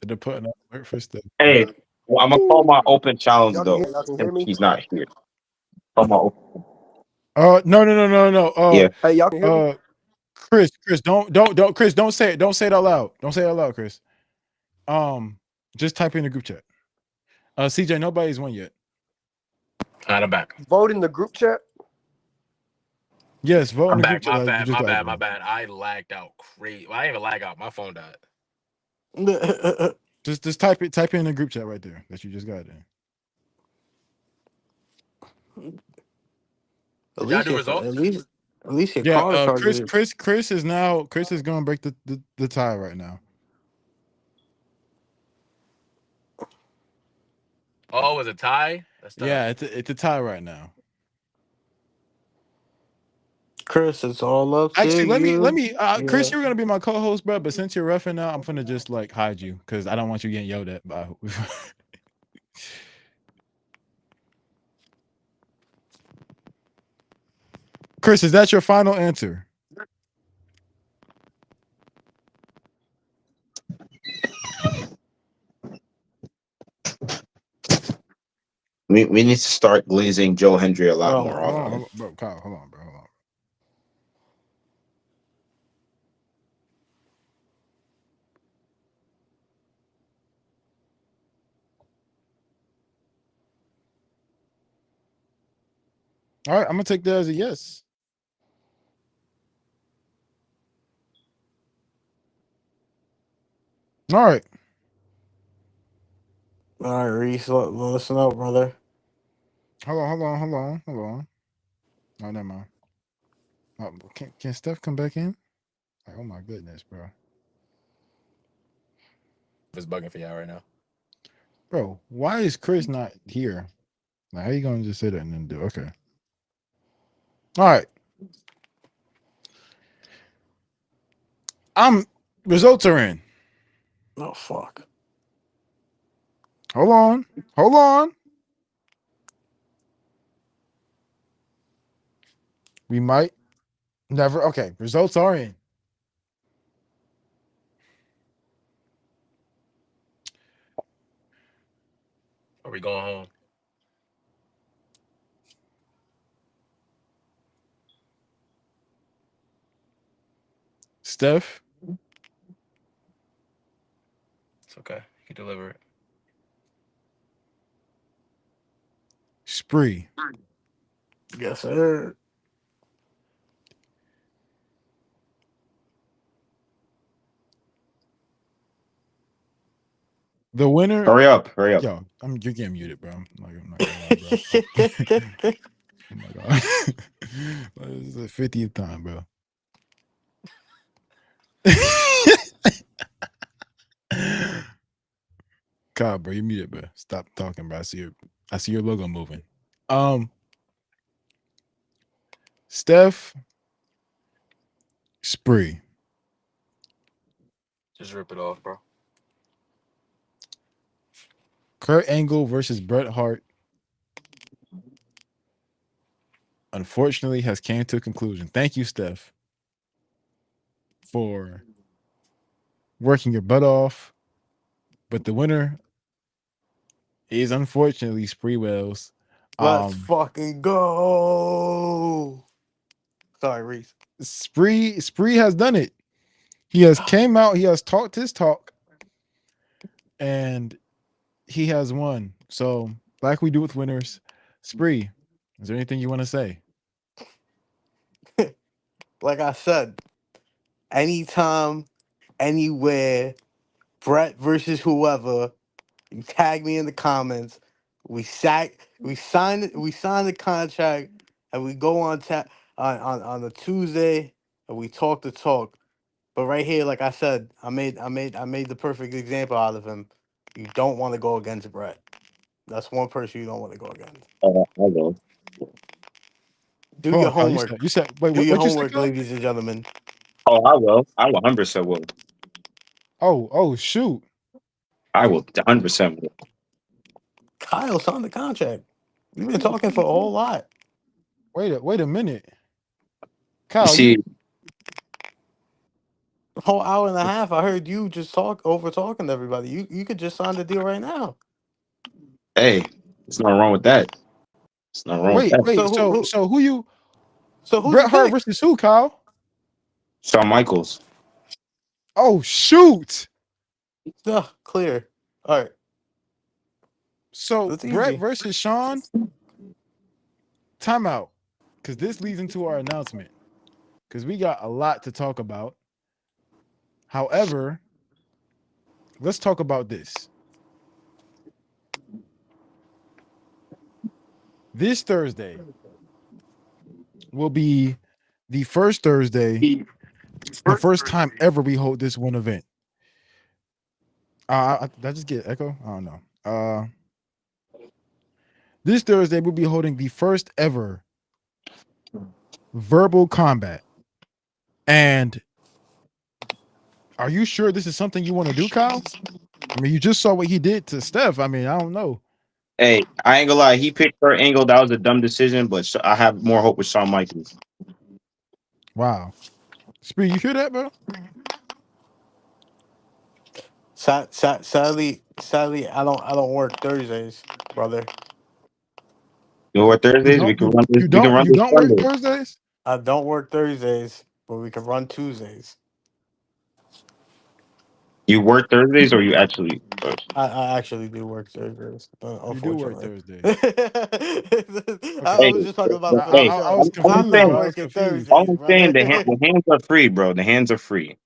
they're putting up work for stuff. Hey, well, I'm gonna call my open challenge Y'all though. can hear me? He's not here. Call my open. No. Yeah. Hey, y'all can hear me? Chris, Chris, don't say it. Don't say it out loud. Don't say it out loud, Chris. Just type in the group chat. CJ, nobody's won yet. All right, I'm back. Vote in the group chat. Yes, vote in I'm the back. group chat. My bad. I lagged out crazy. Well, I didn't even lag out. My phone died. Just type it in the group chat right there that you just got in. At Did y'all do results? At least your car charger. Chris is going to break the tie right now. Oh, it was a tie? That's tough. Yeah, it's a tie right now. Chris, it's all up to Actually, you. let me Chris, you're gonna be my co-host, bro. But since you're roughing now, I'm gonna just like hide you because I don't want you getting yelled at by. Chris, is that your final answer? We need to start glazing Joe Hendry a lot more often. Hold on, bro. Kyle, hold on, bro. Hold on. All right, I'm gonna take that as a yes. All right. All right, Reese, listen up, brother. Hold on. Oh, never mind. Oh, can Steph come back in? Like, oh my goodness, bro. It's bugging for y'all right now. Bro, why is Chris not here? Like, how you gonna just say that and then do? Okay. All right. Results are in. Oh fuck. Hold on. Hold on. We might never. Okay. Results are in. Are we going home? Steph, It's okay. You can deliver it. Spree. Yes, sir. The winner. Hurry up, hurry up. Yo, you're getting muted, bro. I'm not gonna lie, bro. Oh my god. This is the 50th time, bro. Kyle, bro, you're muted, bro. Stop talking, bro. I see your logo moving. Steph, Spree. Just rip it off, bro. Kurt Angle versus Bret Hart. Unfortunately, has came to a conclusion. Thank you, Steph, for working your butt off. But the winner is unfortunately Spree Wells. Let's fucking go. Sorry, Reese. Spree has done it. He has came out, he has talked his talk, and he has won. So, like we do with winners, Spree, is there anything you want to say? Like I said, anytime, anywhere, Brett versus whoever, you tag me in the comments. We sign the contract, and we go on a Tuesday, and we talk the talk. But right here, like I said, I made the perfect example out of him. You don't want to go against Brett. That's one person you don't want to go against. I will. Do Hold your on, Kyle, homework. you said wait, Do your what you said, homework, Kyle? ladies and gentlemen. Oh, I will. I will 100% will. Oh, shoot. I will 100% will. Kyle signed the contract. We've been talking for a whole lot. Wait a minute. You Kyle, see, A whole hour and a half. I heard you just over talking to everybody. You could just sign the deal right now. hey, there's nothing wrong with that. There's nothing wrong with wait, that. wait. So who you who's your Bret Hart pick? versus who, Kyle? Shawn Michaels. Oh, shoot. Clear. All right. So That's Bret easy. versus Shawn. Timeout. Because this leads into our announcement. Because we got a lot to talk about. However, let's talk about this. This Thursday will be the first Thursday, the first time ever we hold this one event. Did I just get echo? I don't know. This Thursday we'll be holding the first ever verbal combat. And are you sure this is something you want to do, Kyle? I mean, you just saw what he did to Steph. I mean, I don't know. Hey, I ain't gonna lie. He picked Kurt Angle. That was a dumb decision, but I have more hope with Shawn Michaels. Wow. Speed, you hear that, bro? Sadly, I don't work Thursdays, brother. You know what? Thursdays we can run this. We can run You this don't work Sunday. Thursdays? I don't work Thursdays, but we can run Tuesdays. You work Thursdays, or you actually? I actually do work Thursdays, You do work unfortunately. Thursdays. Okay. I Hey, was just talking about it for the I show. was I'm I'm confused, not bro. saying, I was working confused. all Thursdays, I'm saying, brother. the hands are free, bro. The hands are free.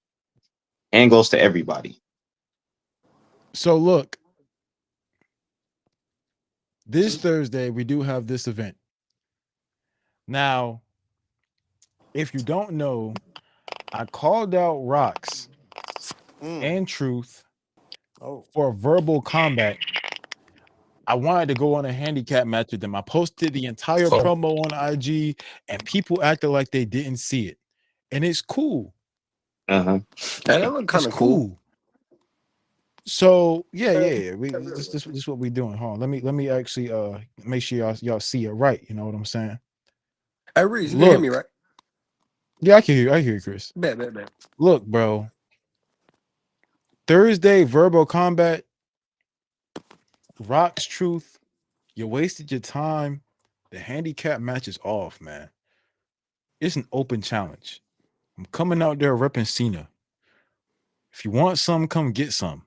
Hand goes to everybody. So look, this Thursday we do have this event. Now, if you don't know, I called out Rocks and Truth for verbal combat. I wanted to go on a handicap match with them. I posted the entire promo on IG, and people acted like they didn't see it. And it's cool. Uh-huh. Yeah, that looked kind of cool. So yeah. This is what we doing. Hold on. Let me actually make sure y'all see it right. You know what I'm saying? Hey, Reese, you can hear me, right? Yeah, I can hear you, Chris. Bet. Look, bro. Thursday verbal combat. Rock's Truth. You wasted your time. The handicap match is off, man. It's an open challenge. I'm coming out there repping Cena. If you want some, come get some.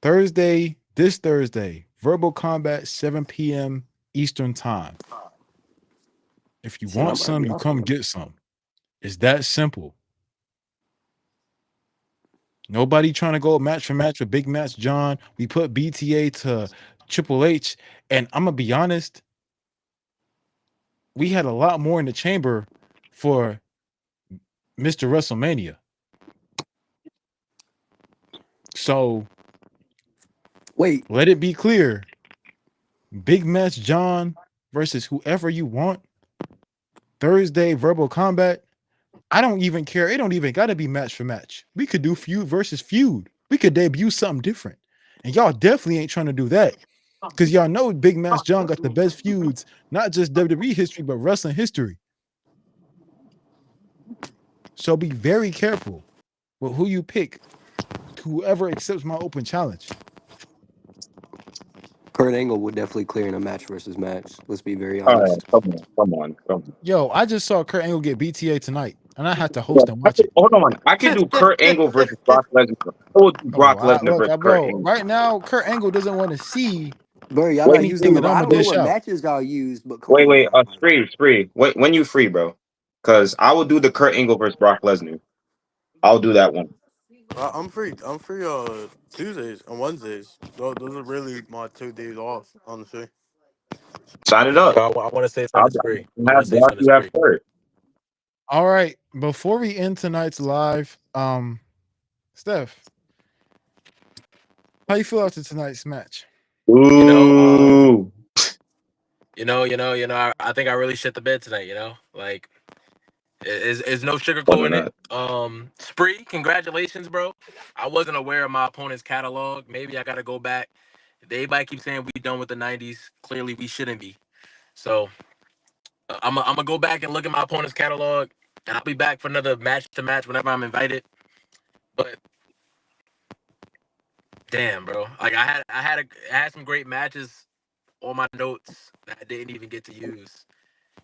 This Thursday, verbal combat, 7 p.m. Eastern time. If you want some, you come get some. It's that simple. Nobody trying to go match for match with Big Match John. We put BTA to Triple H. And I'm going to be honest, we had a lot more in the chamber for Mr. WrestleMania. So, wait, let it be clear. Big Match John versus whoever you want. Thursday verbal combat. I don't even care. It don't even got to be match for match. We could do feud versus feud. We could debut something different. And y'all definitely ain't trying to do that. Because y'all know Big Match John got the best feuds, not just WWE history, but wrestling history. So be very careful with who you pick. Whoever accepts my open challenge. Kurt Angle would definitely clear in a match versus match. Let's be very All right, honest. come on. Yo, I just saw Kurt Angle get BTA tonight, and I had to host and watch it. Hold on. I can do Kurt Angle versus Brock Lesnar. I will do Brock Lesnar versus Kurt Bro, Angle. right now, Kurt Angle doesn't want to see Bro, y'all not using anything the. that I'm I gonna don't know dish what out. matches y'all use, but come on, Wait, bro. Spree. Wait, when you free, bro? Because I will do the Kurt Angle versus Brock Lesnar. I'll do that one. I'm free. I'm free. Tuesdays and Wednesdays. Those are really my 2 days off. Honestly. Sign it up. I want to say I'll something spree. I want have to say Brock. something You have spree. Kurt. All right, before we end tonight's live, Steph, how you feel after tonight's match? Ooh. I think I really shit the bed tonight. Like is no Wonder sugarcoating it. Spree, congratulations, bro. I wasn't aware of my opponent's catalog. Maybe I got to go back. Everybody keeps saying we done with the '90s. Clearly, we shouldn't be. So I'm gonna go back and look at my opponent's catalog, and I'll be back for another match to match whenever I'm invited. But damn, bro, like I had some great matches on my notes that I didn't even get to use.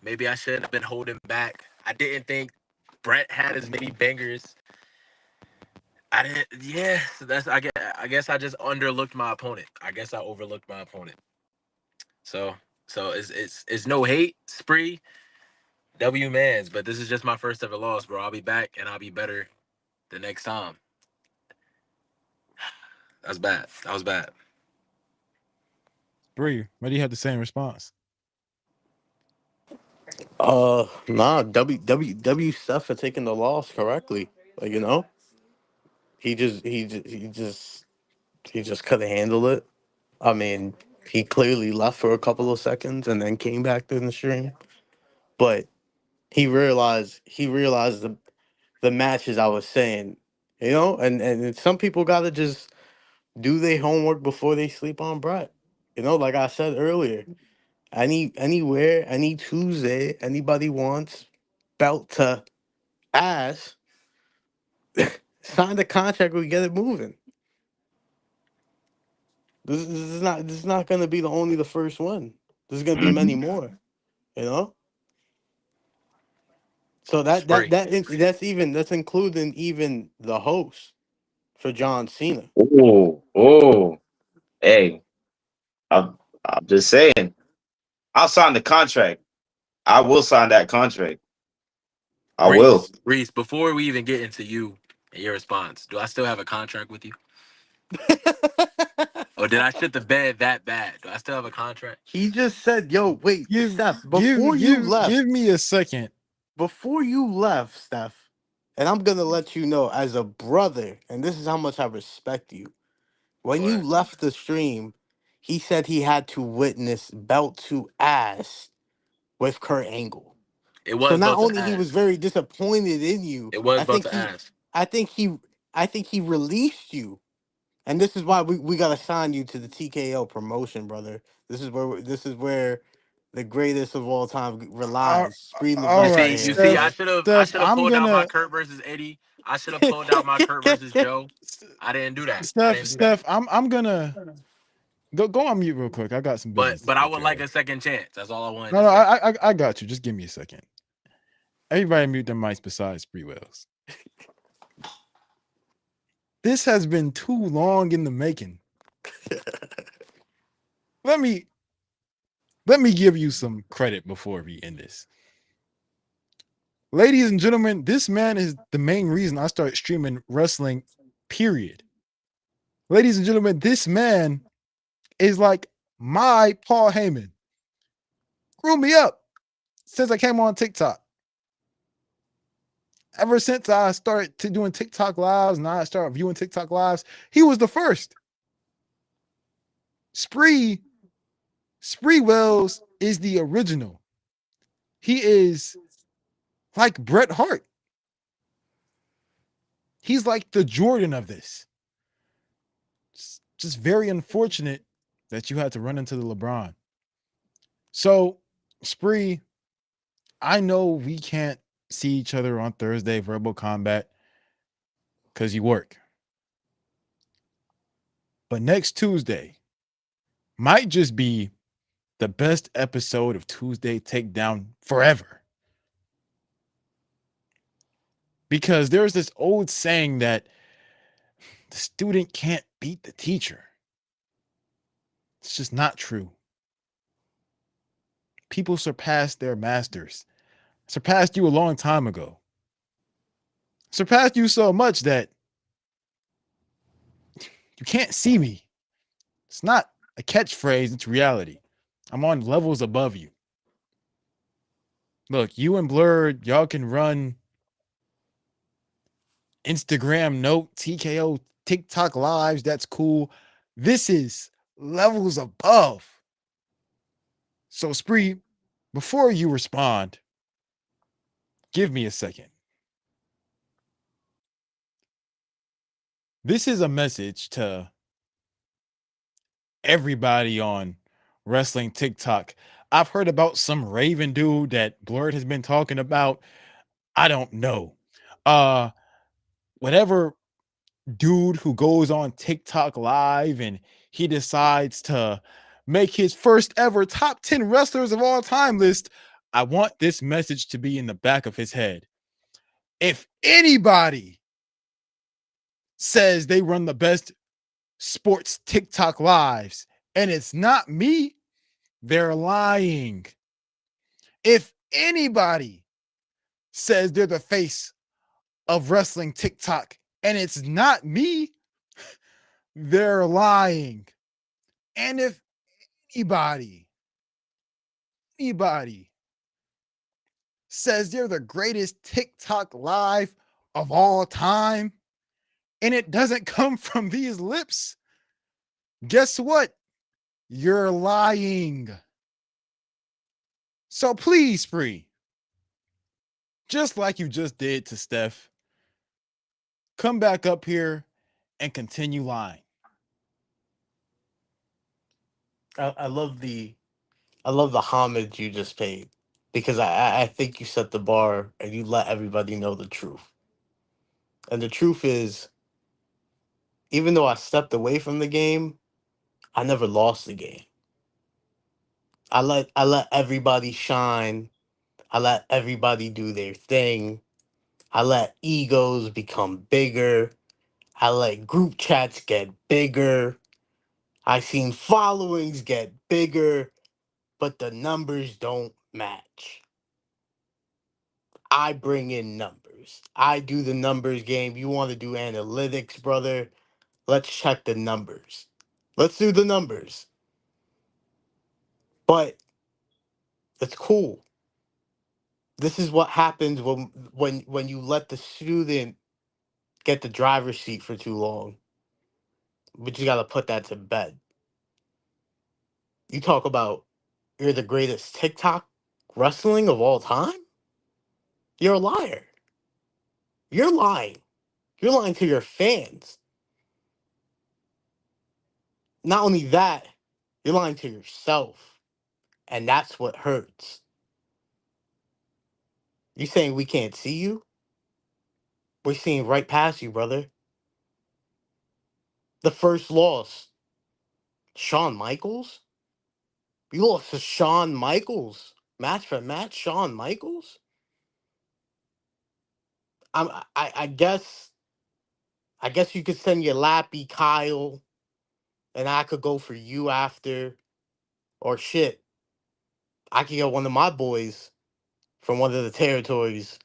Maybe I shouldn't have been holding back. I didn't think Bret had as many bangers. I didn't. Yeah, so I guess I just underlooked my opponent. I guess I overlooked my opponent. So it's no hate spree. W mans, but this is just my first ever loss, bro. I'll be back and I'll be better the next time. That's bad. That was bad. Bree, what do you have to say in response? Nah. W Steph for taking the loss correctly. Like he just couldn't handle it. I mean, he clearly left for a couple of seconds and then came back to the stream. But he realized the matches I was saying, and some people gotta just do their homework before they sleep on Brett. Like I said earlier, anywhere, any Tuesday, anybody wants belt to ass, sign the contract, we get it moving. This is not gonna be the first one. There's gonna be many more, you know? So Spree. that's including even the host for John Cena. Ooh. Hey, I'm just saying. I'll sign the contract. I will sign that contract. I will. Reese, before we even get into you and your response, do I still have a contract with you? Or did I shit the bed that bad? Do I still have a contract? He just said, "Yo, wait, Give Steph, give me a second. before you left, Steph, And I'm gonna let you know as a brother, and this is how much I respect you. When Go you ahead. left the stream, he said he had to witness belt to ass with Kurt Angle. It So was not about to only he was ass. very disappointed in you, It was I about think to he ass. I think he I think he released you. And this is why we gotta sign you to the TKO promotion, brother. This is where the greatest of all time All, relies. Spree the all You belt right, see, you man, see, bro. Steph. I Steph, should have I'm pulled out my gonna Kurt versus Eddie. I should have pulled out my Kurt versus Joe. I didn't do that. I didn't do that. Steph. I'm gonna go on mute real quick. I got some business to But I take would care like of. a second chance. That's all I wanted No, to no, say. I got you. Just give me a second. Everybody mute their mics besides Free Wells. This has been too long in the making. Let me give you some credit before we end this. Ladies and gentlemen, this man is the main reason I started streaming wrestling, period. Ladies and gentlemen, this man is like my Paul Heyman. Grew me up since I came on TikTok. Ever since I started doing TikTok lives and I started viewing TikTok lives, he was the first. Spree Wells is the original. He is like Bret Hart. He's like the Jordan of this. It's just very unfortunate that you had to run into the LeBron. So, Spree, I know we can't see each other on Thursday, Verbal Combat, because you work. But next Tuesday might just be the best episode of Tuesday Takedown forever. Because there's this old saying that the student can't beat the teacher. It's just not true. People surpassed their masters, surpassed you a long time ago, surpassed you so much that you can't see me. It's not a catchphrase, it's reality. I'm on levels above you. Look, you and Blurred, y'all can run Instagram note, TKO, TikTok lives. That's cool. This is levels above. So, Spree, before you respond, give me a second. This is a message to everybody on wrestling TikTok. I've heard about some Raven dude that Blurred has been talking about. I don't know. Whatever dude who goes on TikTok live and he decides to make his first ever top 10 wrestlers of all time list, I want this message to be in the back of his head. If anybody says they run the best sports TikTok lives and it's not me, they're lying. If anybody says they're the face of wrestling TikTok and it's not me, they're lying. And if anybody says they're the greatest TikTok live of all time and it doesn't come from these lips, guess what? You're lying. So please, Spree, just like you just did to Steph, come back up here and continue lying. I love the homage you just paid because I think you set the bar and you let everybody know the truth. And the truth is, even though I stepped away from the game, I never lost the game. I let everybody shine. I let everybody do their thing. I let egos become bigger. I let group chats get bigger. I seen followings get bigger, but the numbers don't match. I bring in numbers. I do the numbers game. You want to do analytics, brother? Let's check the numbers. Let's do the numbers. But it's cool. This is what happens when you let the student get the driver's seat for too long. But you got to put that to bed. You talk about you're the greatest TikTok wrestling of all time? You're a liar. You're lying. You're lying to your fans. Not only that, you're lying to yourself. And that's what hurts. You saying we can't see you? We're seeing right past you, brother. The first loss, Shawn Michaels? You lost to Shawn Michaels. Match for match, Shawn Michaels? I guess you could send your lappy Kyle and I could go for you after. Or shit. I could get one of my boys from one of the territories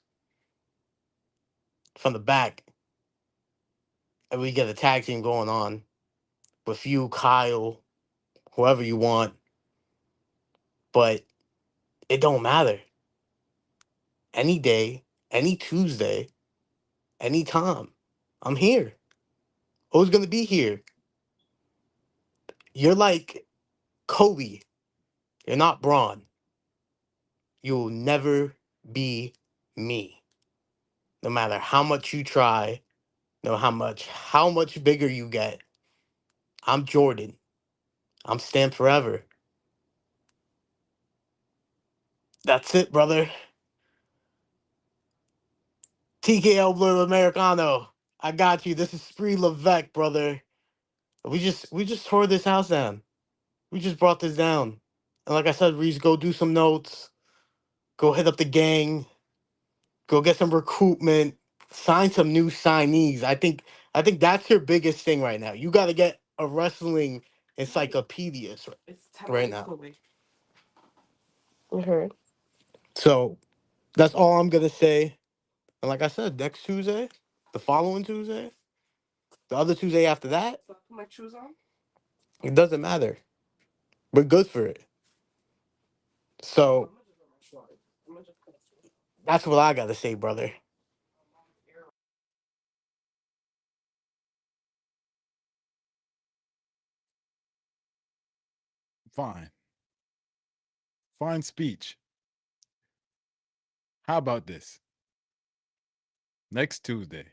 from the back. And we get a tag team going on with you, Kyle, whoever you want. But it don't matter. Any day, any Tuesday, any time. I'm here. Who's gonna be here? You're like Kobe. You're not Braun. You'll never be me. No matter how much you try, no how much bigger you get. I'm Jordan. I'm stamped forever. That's it, brother. TKO Blue Americano. I got you. This is Spree Levesque, brother. We just tore this house down. We just brought this down. And like I said, Reese, go do some notes. Go hit up the gang. Go get some recruitment. Sign some new signees. I think that's your biggest thing right now. You got to get a wrestling encyclopedia right now. Mhm. So that's all I'm gonna say. And like I said, next Tuesday, the following Tuesday, the other Tuesday after that, So I put my shoes on. it doesn't matter. We're good for it. So that's what I gotta say, brother. Fine. Fine speech. How about this? Next Tuesday.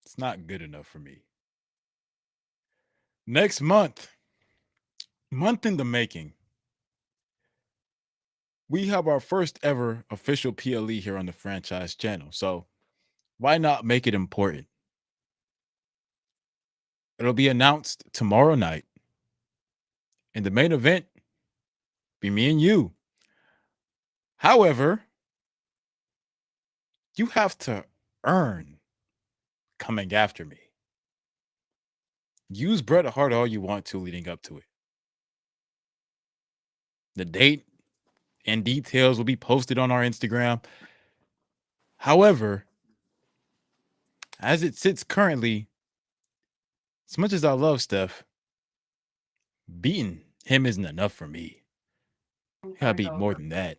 It's not good enough for me. Next month in the making, we have our first ever official PLE here on the franchise channel. So why not make it important? It'll be announced tomorrow night. And the main event be me and you. However, you have to earn coming after me. Use Bret Hart all you want to leading up to it. The date and details will be posted on our Instagram. However, as it sits currently, as much as I love Steph, beating him isn't enough for me. You gotta beat more than that.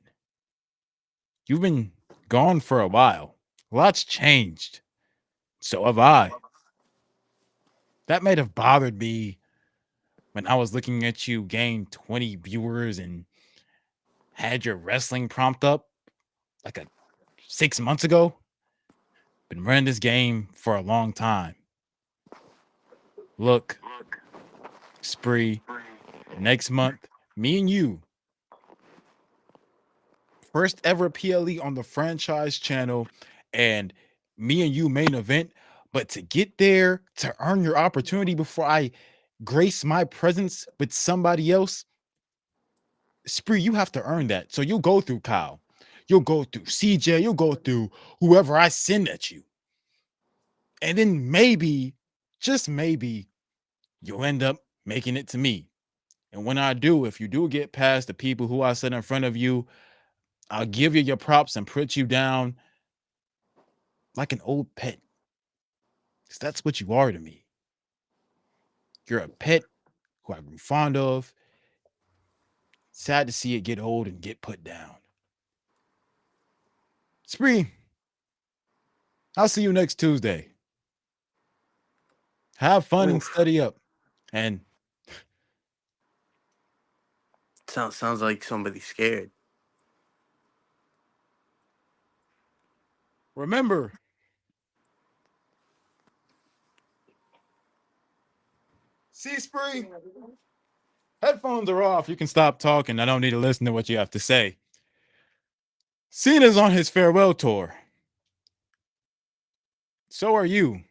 You've been gone for a while. A lot's changed. So have I. That might have bothered me when I was looking at you gain 20 viewers and had your wrestling prompt up like 6 months ago. Been running this game for a long time. Look, Spree, next month, me and you, first ever PLE on the franchise channel, and me and you main event. But to get there, to earn your opportunity before I grace my presence with somebody else, Spree, you have to earn that. So you'll go through Kyle, you'll go through CJ, you'll go through whoever I send at you. And then maybe, just maybe, you'll end up making it to me. And when I do, if you do get past the people who I set in front of you, I'll give you your props and put you down like an old pet. Because that's what you are to me. You're a pet who I grew fond of. Sad to see it get old and get put down. Spree, I'll see you next Tuesday. Have fun and Oof. study up. And Sounds like somebody scared. remember, see, Spree, headphones are off. You can stop talking. I don't need to listen to what you have to say. Cena's on his farewell tour. So are you.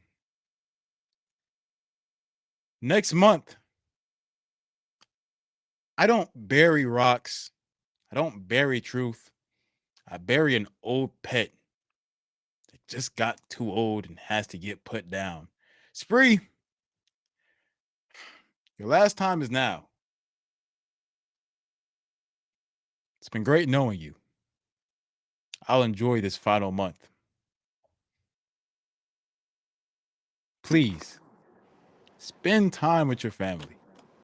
Next month, I don't bury rocks. I don't bury truth. I bury an old pet that just got too old and has to get put down. Spree, your last time is now. It's been great knowing you. I'll enjoy this final month. Please, spend time with your family.